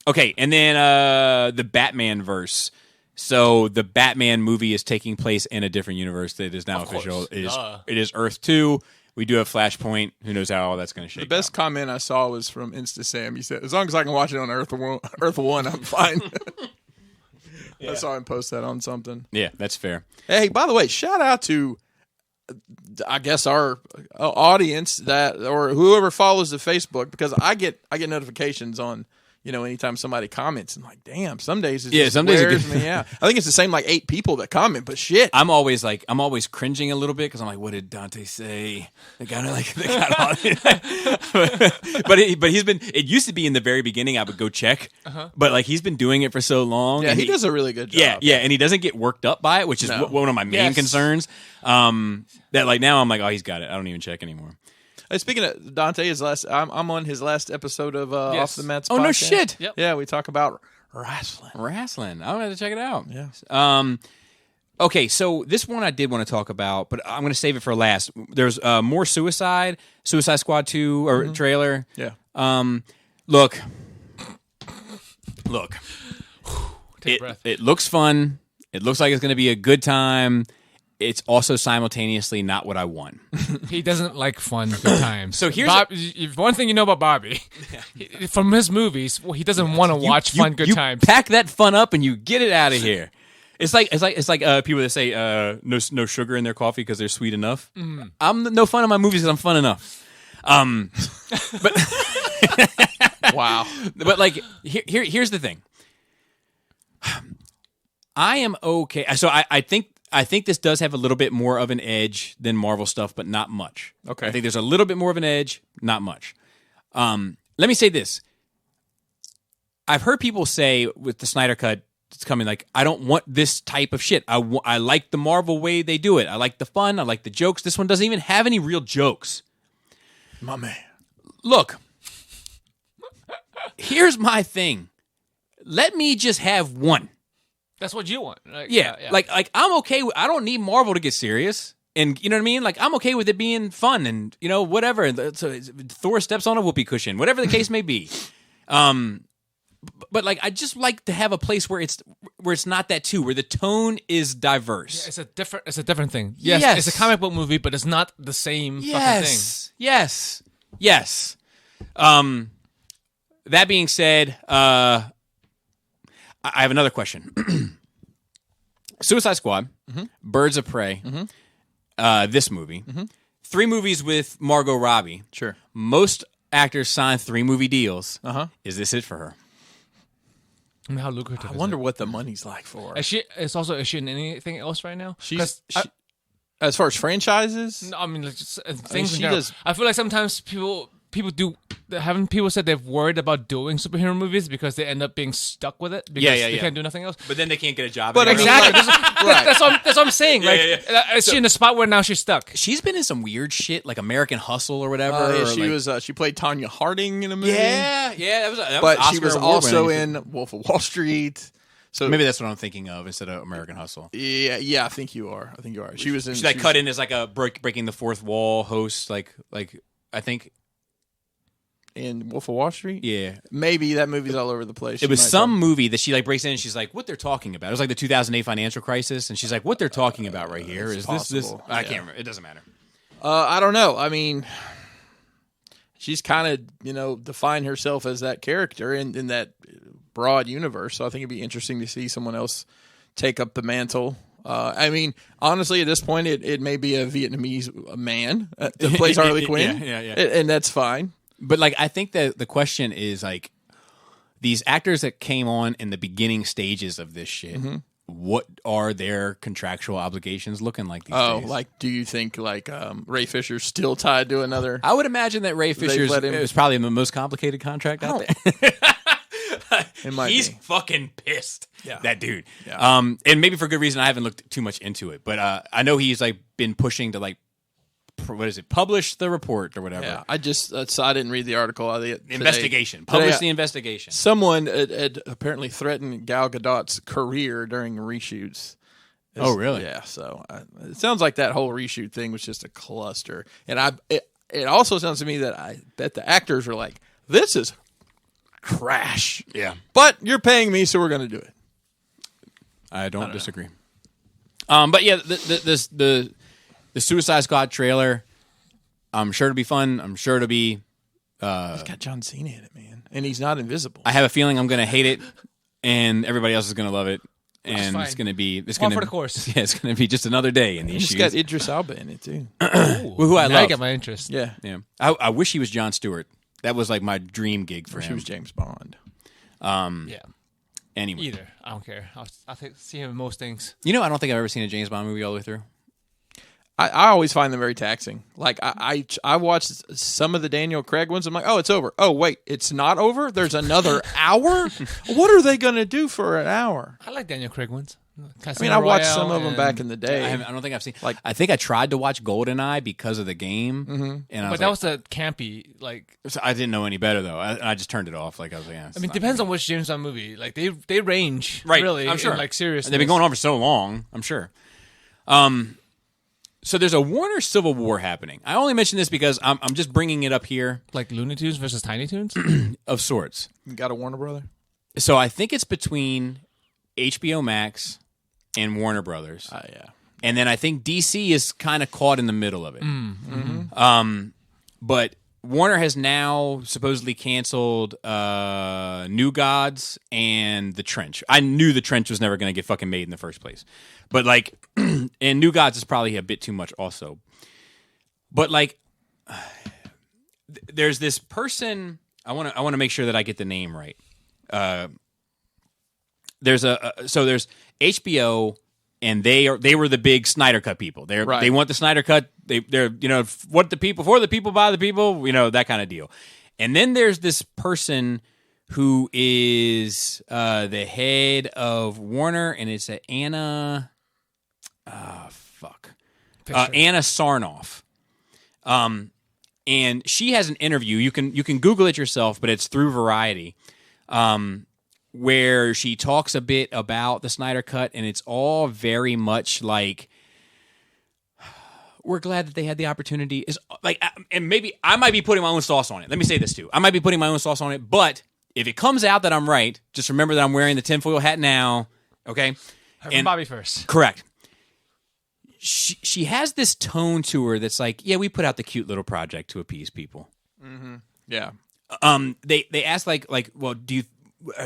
Okay, and then the Batman verse. So the Batman movie is taking place in a different universe that is now official. It is Earth 2. We do have Flashpoint. Who knows how all that's going to shake The best comment I saw was from Insta Sam. He said, "As long as I can watch it on Earth 1, I'm fine." I saw him post that on something. Yeah, that's fair. Hey, by the way, shout out to, I guess, our audience or whoever follows the Facebook, because I get notifications on, anytime somebody comments, and like, damn, some days it just some days it wears gets- me out. I think it's the same like 8 people that comment, but shit. I'm always cringing a little bit because I'm like, what did Dante say? They got on but he's been. It used to be in the very beginning I would go check, but like he's been doing it for so long. Yeah, and he does a really good job. Yeah, and he doesn't get worked up by it, which is No. one of my main Yes. concerns. That like now I'm like, oh, he's got it. I don't even check anymore. Hey, speaking of Dante, I'm on his last episode of Off the Mats. Oh, no podcast. shit. Yep. Yeah, we talk about wrestling. Wrestling. I'm gonna have to check it out. Yeah. Okay, so this one I did want to talk about, but I'm going to save it for last. There's more Suicide Squad 2 or trailer. Yeah. Look. Take a breath. It looks fun. It looks like it's going to be a good time. It's also simultaneously not what I want. He doesn't like fun good times. So here's one thing you know about Bobby. From his movies, he doesn't want to watch fun good you times. Pack that fun up and you get it out of here. It's like people that say no sugar in their coffee because they're sweet enough. I'm no fun in my movies because I'm fun enough. But Wow. but like here's the thing. I am okay. So I think this does have a little bit more of an edge than Marvel stuff, but not much. Okay. I think there's a little bit more of an edge, not much. Let me say this. I've heard people say with the Snyder Cut, it's coming. Like, I don't want this type of shit. I like the Marvel way they do it. I like the fun. I like the jokes. This one doesn't even have any real jokes. My man. Look, here's my thing. Let me just have one. That's what you want. Yeah. Like I'm okay with, I don't need Marvel to get serious. And you know what I mean? Like, I'm okay with it being fun and, you know, whatever. And so Thor steps on a whoopee cushion, whatever the case may be. But like, I just like to have a place where it's not that too, where the tone is diverse. Yeah, it's a different thing. Yes, it's a comic book movie, but it's not the same fucking thing. Yes. That being said, I have another question. Suicide Squad, Birds of Prey, this movie, 3 movies with Margot Robbie. Sure. Most actors sign 3-movie deals. Is this it for her? I mean, how lucrative I is wonder it? what the money's like for her. Is she in anything else right now? As far as franchises? No, I mean, like, just, things in she general. does- I feel like sometimes people do. Haven't people said they've worried about doing superhero movies because they end up being stuck with it because they can't do nothing else? But then they can't get a job. But anymore. Exactly. Right. That's what I'm saying. Yeah, Like, yeah, is she in a spot where now she's stuck? She's been in some weird shit, like American Hustle or whatever. or She like- was. She played Tanya Harding in a movie. Yeah, that was. But Oscar she was award also winning. in Wolf of Wall Street. So Maybe that's what I'm thinking of instead of American Hustle. yeah, I think you are. She was in. She's like cut in as like a breaking the fourth wall host, like I think. in Wolf of Wall Street. Yeah, Maybe that movie's all over the place. it was She might some movie that she like breaks in and she's like, "What they're talking about?" It was like the 2008 financial crisis, and she's like, "What they're talking about right here it's is this?" possible. I Yeah. can't remember. It doesn't matter. I don't know. I mean, she's kind of defined herself as that character in that broad universe. So I think it'd be interesting to see someone else take up the mantle. I mean, honestly, at this point, it may be a Vietnamese man that plays Harley Quinn. Yeah. And that's fine. But like, I think that the question is like, these actors that came on in the beginning stages of this shit. What are their contractual obligations looking like these days? Like, do you think like Ray Fisher's still tied to another? I would imagine that Ray Fisher's let him- is probably the most complicated contract out there. It might He's be. fucking pissed. Yeah. That dude. Yeah. And maybe for good reason. I haven't looked too much into it, but I know he's like been pushing to like, publish the report or whatever. Yeah, I didn't read the article. Investigation. Today, Publish the investigation. Someone had apparently threatened Gal Gadot's career during reshoots. Oh, really? Yeah. So it sounds like that whole reshoot thing was just a cluster. And it also sounds to me that I bet the actors were like, "This is trash." Yeah. But you're paying me, so we're going to do it. I don't disagree. But yeah, the Suicide Squad trailer, I'm sure to be fun. I'm sure to be. It's got John Cena in it, man, and he's not invisible. I have a feeling I'm going to hate it, and everybody else is going to love it, and fine. it's going to be. It's Par going for to the course. Yeah, it's going to be just another day in these It's shoes. got Idris Elba in it too. Who I Now love. you get my interest. Yeah, Yeah, I wish he was Jon Stewart. That was like my dream gig for she him. was James Bond. Yeah. Anyway, Either. I don't care. I'll see him in most things. you know, I don't think I've ever seen a James Bond movie all the way through. I always find them very taxing. Like I watched some of the Daniel Craig ones. I'm like, oh, it's over. Oh, wait, it's not over. There's another hour. What are they going to do for an hour? I like Daniel Craig ones. I mean, I watched some of them back in the day. I don't think I've seen. I think I tried to watch GoldenEye because of the game, and I was But that was the campy, like. so I didn't know any better though. I just turned it off. Like I was like, I mean, depends on which James Bond movie. Like they range, right. really. I'm sure. In, like seriously, they've been going on for so long. I'm sure. So there's a Warner Civil War happening. I only mention this because I'm just bringing it up here like Looney Tunes versus Tiny Tunes. of sorts. You got a Warner Brother? So I think it's between HBO Max and Warner Brothers. Yeah. And then I think DC is kind of caught in the middle of it. But Warner has now supposedly canceled New Gods and The Trench. I knew The Trench was never going to get fucking made in the first place. But like, and New Gods is probably a bit too much also. But like, there's this person. I want to make sure that I get the name right. There's HBO, and they were the big Snyder Cut people. They want the Snyder Cut. They're what the people for the people by the people. That kind of deal. And then there's this person who is the head of Warner, and it's Anna. Anna Sarnoff. And she has an interview. You can Google it yourself, but it's through Variety, where she talks a bit about the Snyder Cut, and it's all very much like, we're glad that they had the opportunity. Is like, and maybe I might be putting my own sauce on it. Let me say this too: I might be putting my own sauce on it, but if it comes out that I'm right, just remember that I'm wearing the tinfoil hat now. Okay, and Bobby first. Correct. She has this tone to her that's like, yeah, we put out the cute little project to appease people. Mm-hmm. Yeah. They ask like, well,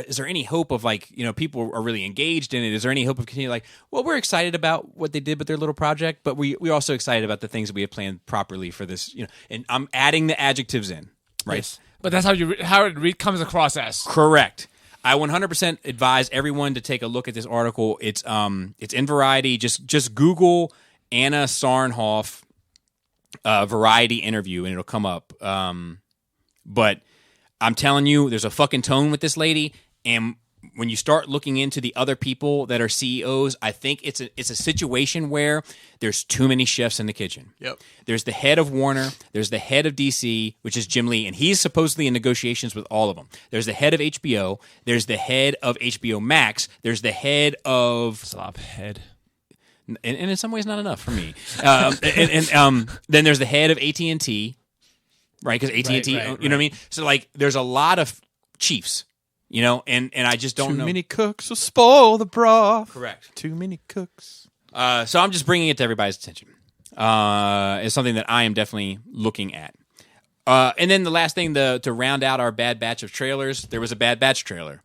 is there any hope of like, people are really engaged in it? Is there any hope of continuing? Like, well, we're excited about what they did with their little project, but we're also excited about the things that we have planned properly for this. And I'm adding the adjectives in, right? Yes. But that's how it comes across as. Correct. I 100% advise everyone to take a look at this article. It's in Variety. Just Google Anna Sarnoff Variety interview and it'll come up. But I'm telling you, there's a fucking tone with this lady, and when you start looking into the other people that are CEOs, I think it's a situation where there's too many chefs in the kitchen. Yep. There's the head of Warner, there's the head of DC, which is Jim Lee, and he's supposedly in negotiations with all of them. There's the head of HBO, there's the head of HBO Max, there's the head of Slop head. And in some ways not enough for me. Then there's the head of AT&T, right? Because AT&T, right. know what I mean? So like there's a lot of chiefs. And I just don't know. Too many cooks will spoil the broth. Correct. Too many cooks. So I'm just bringing it to everybody's attention. It's something that I am definitely looking at. And then the last thing to round out our bad batch of trailers, there was a Bad Batch trailer.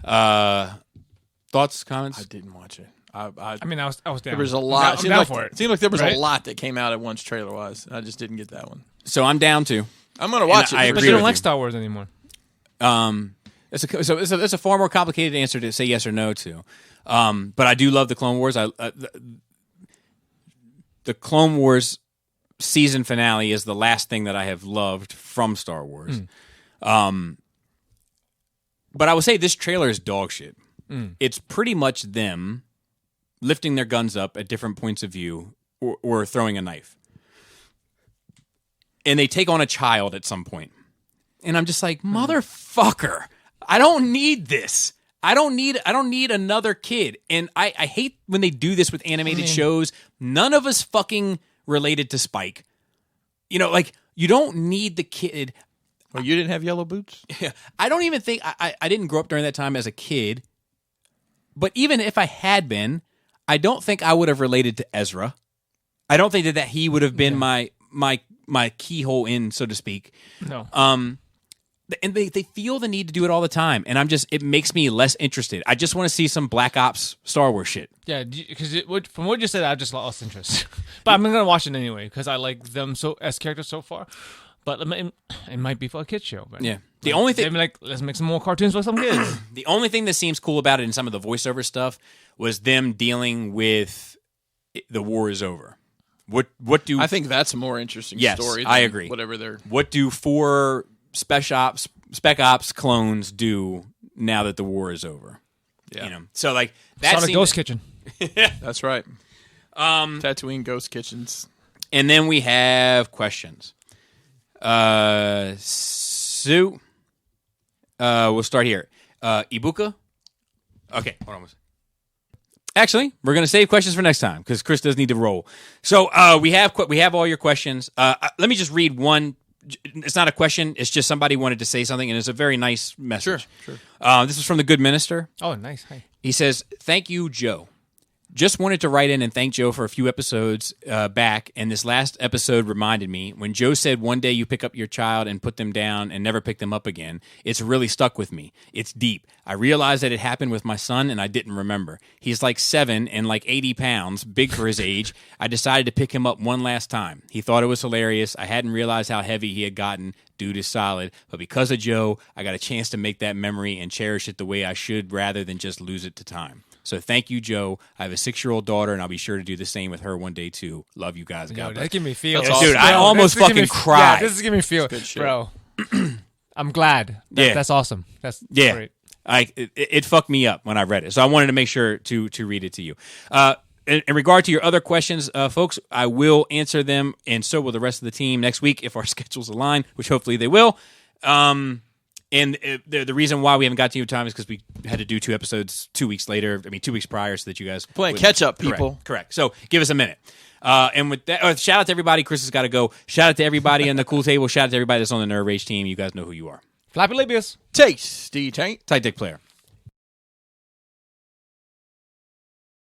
Thoughts, comments? I didn't watch it. I was down. There was a lot. I'm down for it. It seemed like there was Right? a lot that came out at once trailer-wise. I just didn't get that one. So I'm down to. I'm going to watch it. I But agree you don't with like you. Star Wars anymore. It's a far more complicated answer to say yes or no to. But I do love the Clone Wars. The Clone Wars season finale is the last thing that I have loved from Star Wars. But I would say this trailer is dog shit. It's pretty much them lifting their guns up at different points of view or throwing a knife. And they take on a child at some point. And I'm just like, motherfucker, I don't need this. I don't need another kid. And I hate when they do this with animated shows. None of us fucking related to Spike. You don't need the kid. Well, you didn't have yellow boots? Yeah, I don't even think I didn't grow up during that time as a kid. But even if I had been, I don't think I would have related to Ezra. I don't think that he would have been my keyhole in, so to speak. No. And they feel the need to do it all the time, and it makes me less interested. I just want to see some Black Ops Star Wars shit. Yeah, because from what you said, I just lost interest. But I'm gonna watch it anyway because I like them as characters so far. But it might be for a kids show. But yeah, the only thing let's make some more cartoons for some kids. The only thing that seems cool about it in some of the voiceover stuff was them dealing with the war is over. What do I think that's a more interesting story. I agree. Whatever they're. What do 4 Spec Ops clones do now that the war is over? Yeah. So like that's Sonic Ghost Kitchen. That's right. Tatooine Ghost Kitchens. And then we have questions. Sue, we'll start here. Ibuka. Okay, hold on. Actually, we're going to save questions for next time because Chris does need to roll. So we have all your questions. Let me just read one. It's not a question. It's just somebody wanted to say something, and it's a very nice message. Sure. This is from the Good Minister. Oh, nice. Hi. He says, "Thank you, Joe. Just wanted to write in and thank Joe for a few episodes back, and this last episode reminded me when Joe said one day you pick up your child and put them down and never pick them up again. It's really stuck with me. It's deep. I realized that it happened with my son, and I didn't remember. He's like 7 and like 80 pounds, big for his age. I decided to pick him up one last time. He thought it was hilarious. I hadn't realized how heavy he had gotten. Dude is solid, but because of Joe, I got a chance to make that memory and cherish it the way I should rather than just lose it to time. So thank you, Joe. I have a 6-year-old daughter, and I'll be sure to do the same with her one day, too. Love you guys. Yo, that give me feel. That's awesome. Dude, I almost fucking cried. Yeah, this is giving me feel. Good shit. Bro. I'm glad. That's awesome. That's great. It fucked me up when I read it, so I wanted to make sure to read it to you. In regard to your other questions, folks, I will answer them, and so will the rest of the team next week if our schedules align, which hopefully they will. And the reason why we haven't got to you in time is because we had to do 2 episodes 2 weeks later. 2 weeks prior, so that you guys playing catch up, people. Correct. So give us a minute. And with that, shout out to everybody. Chris has got to go. Shout out to everybody on the cool table. Shout out to everybody that's on the Nerve Rage team. You guys know who you are. Flappy Labius. Tasty taint. Tight Dick Player.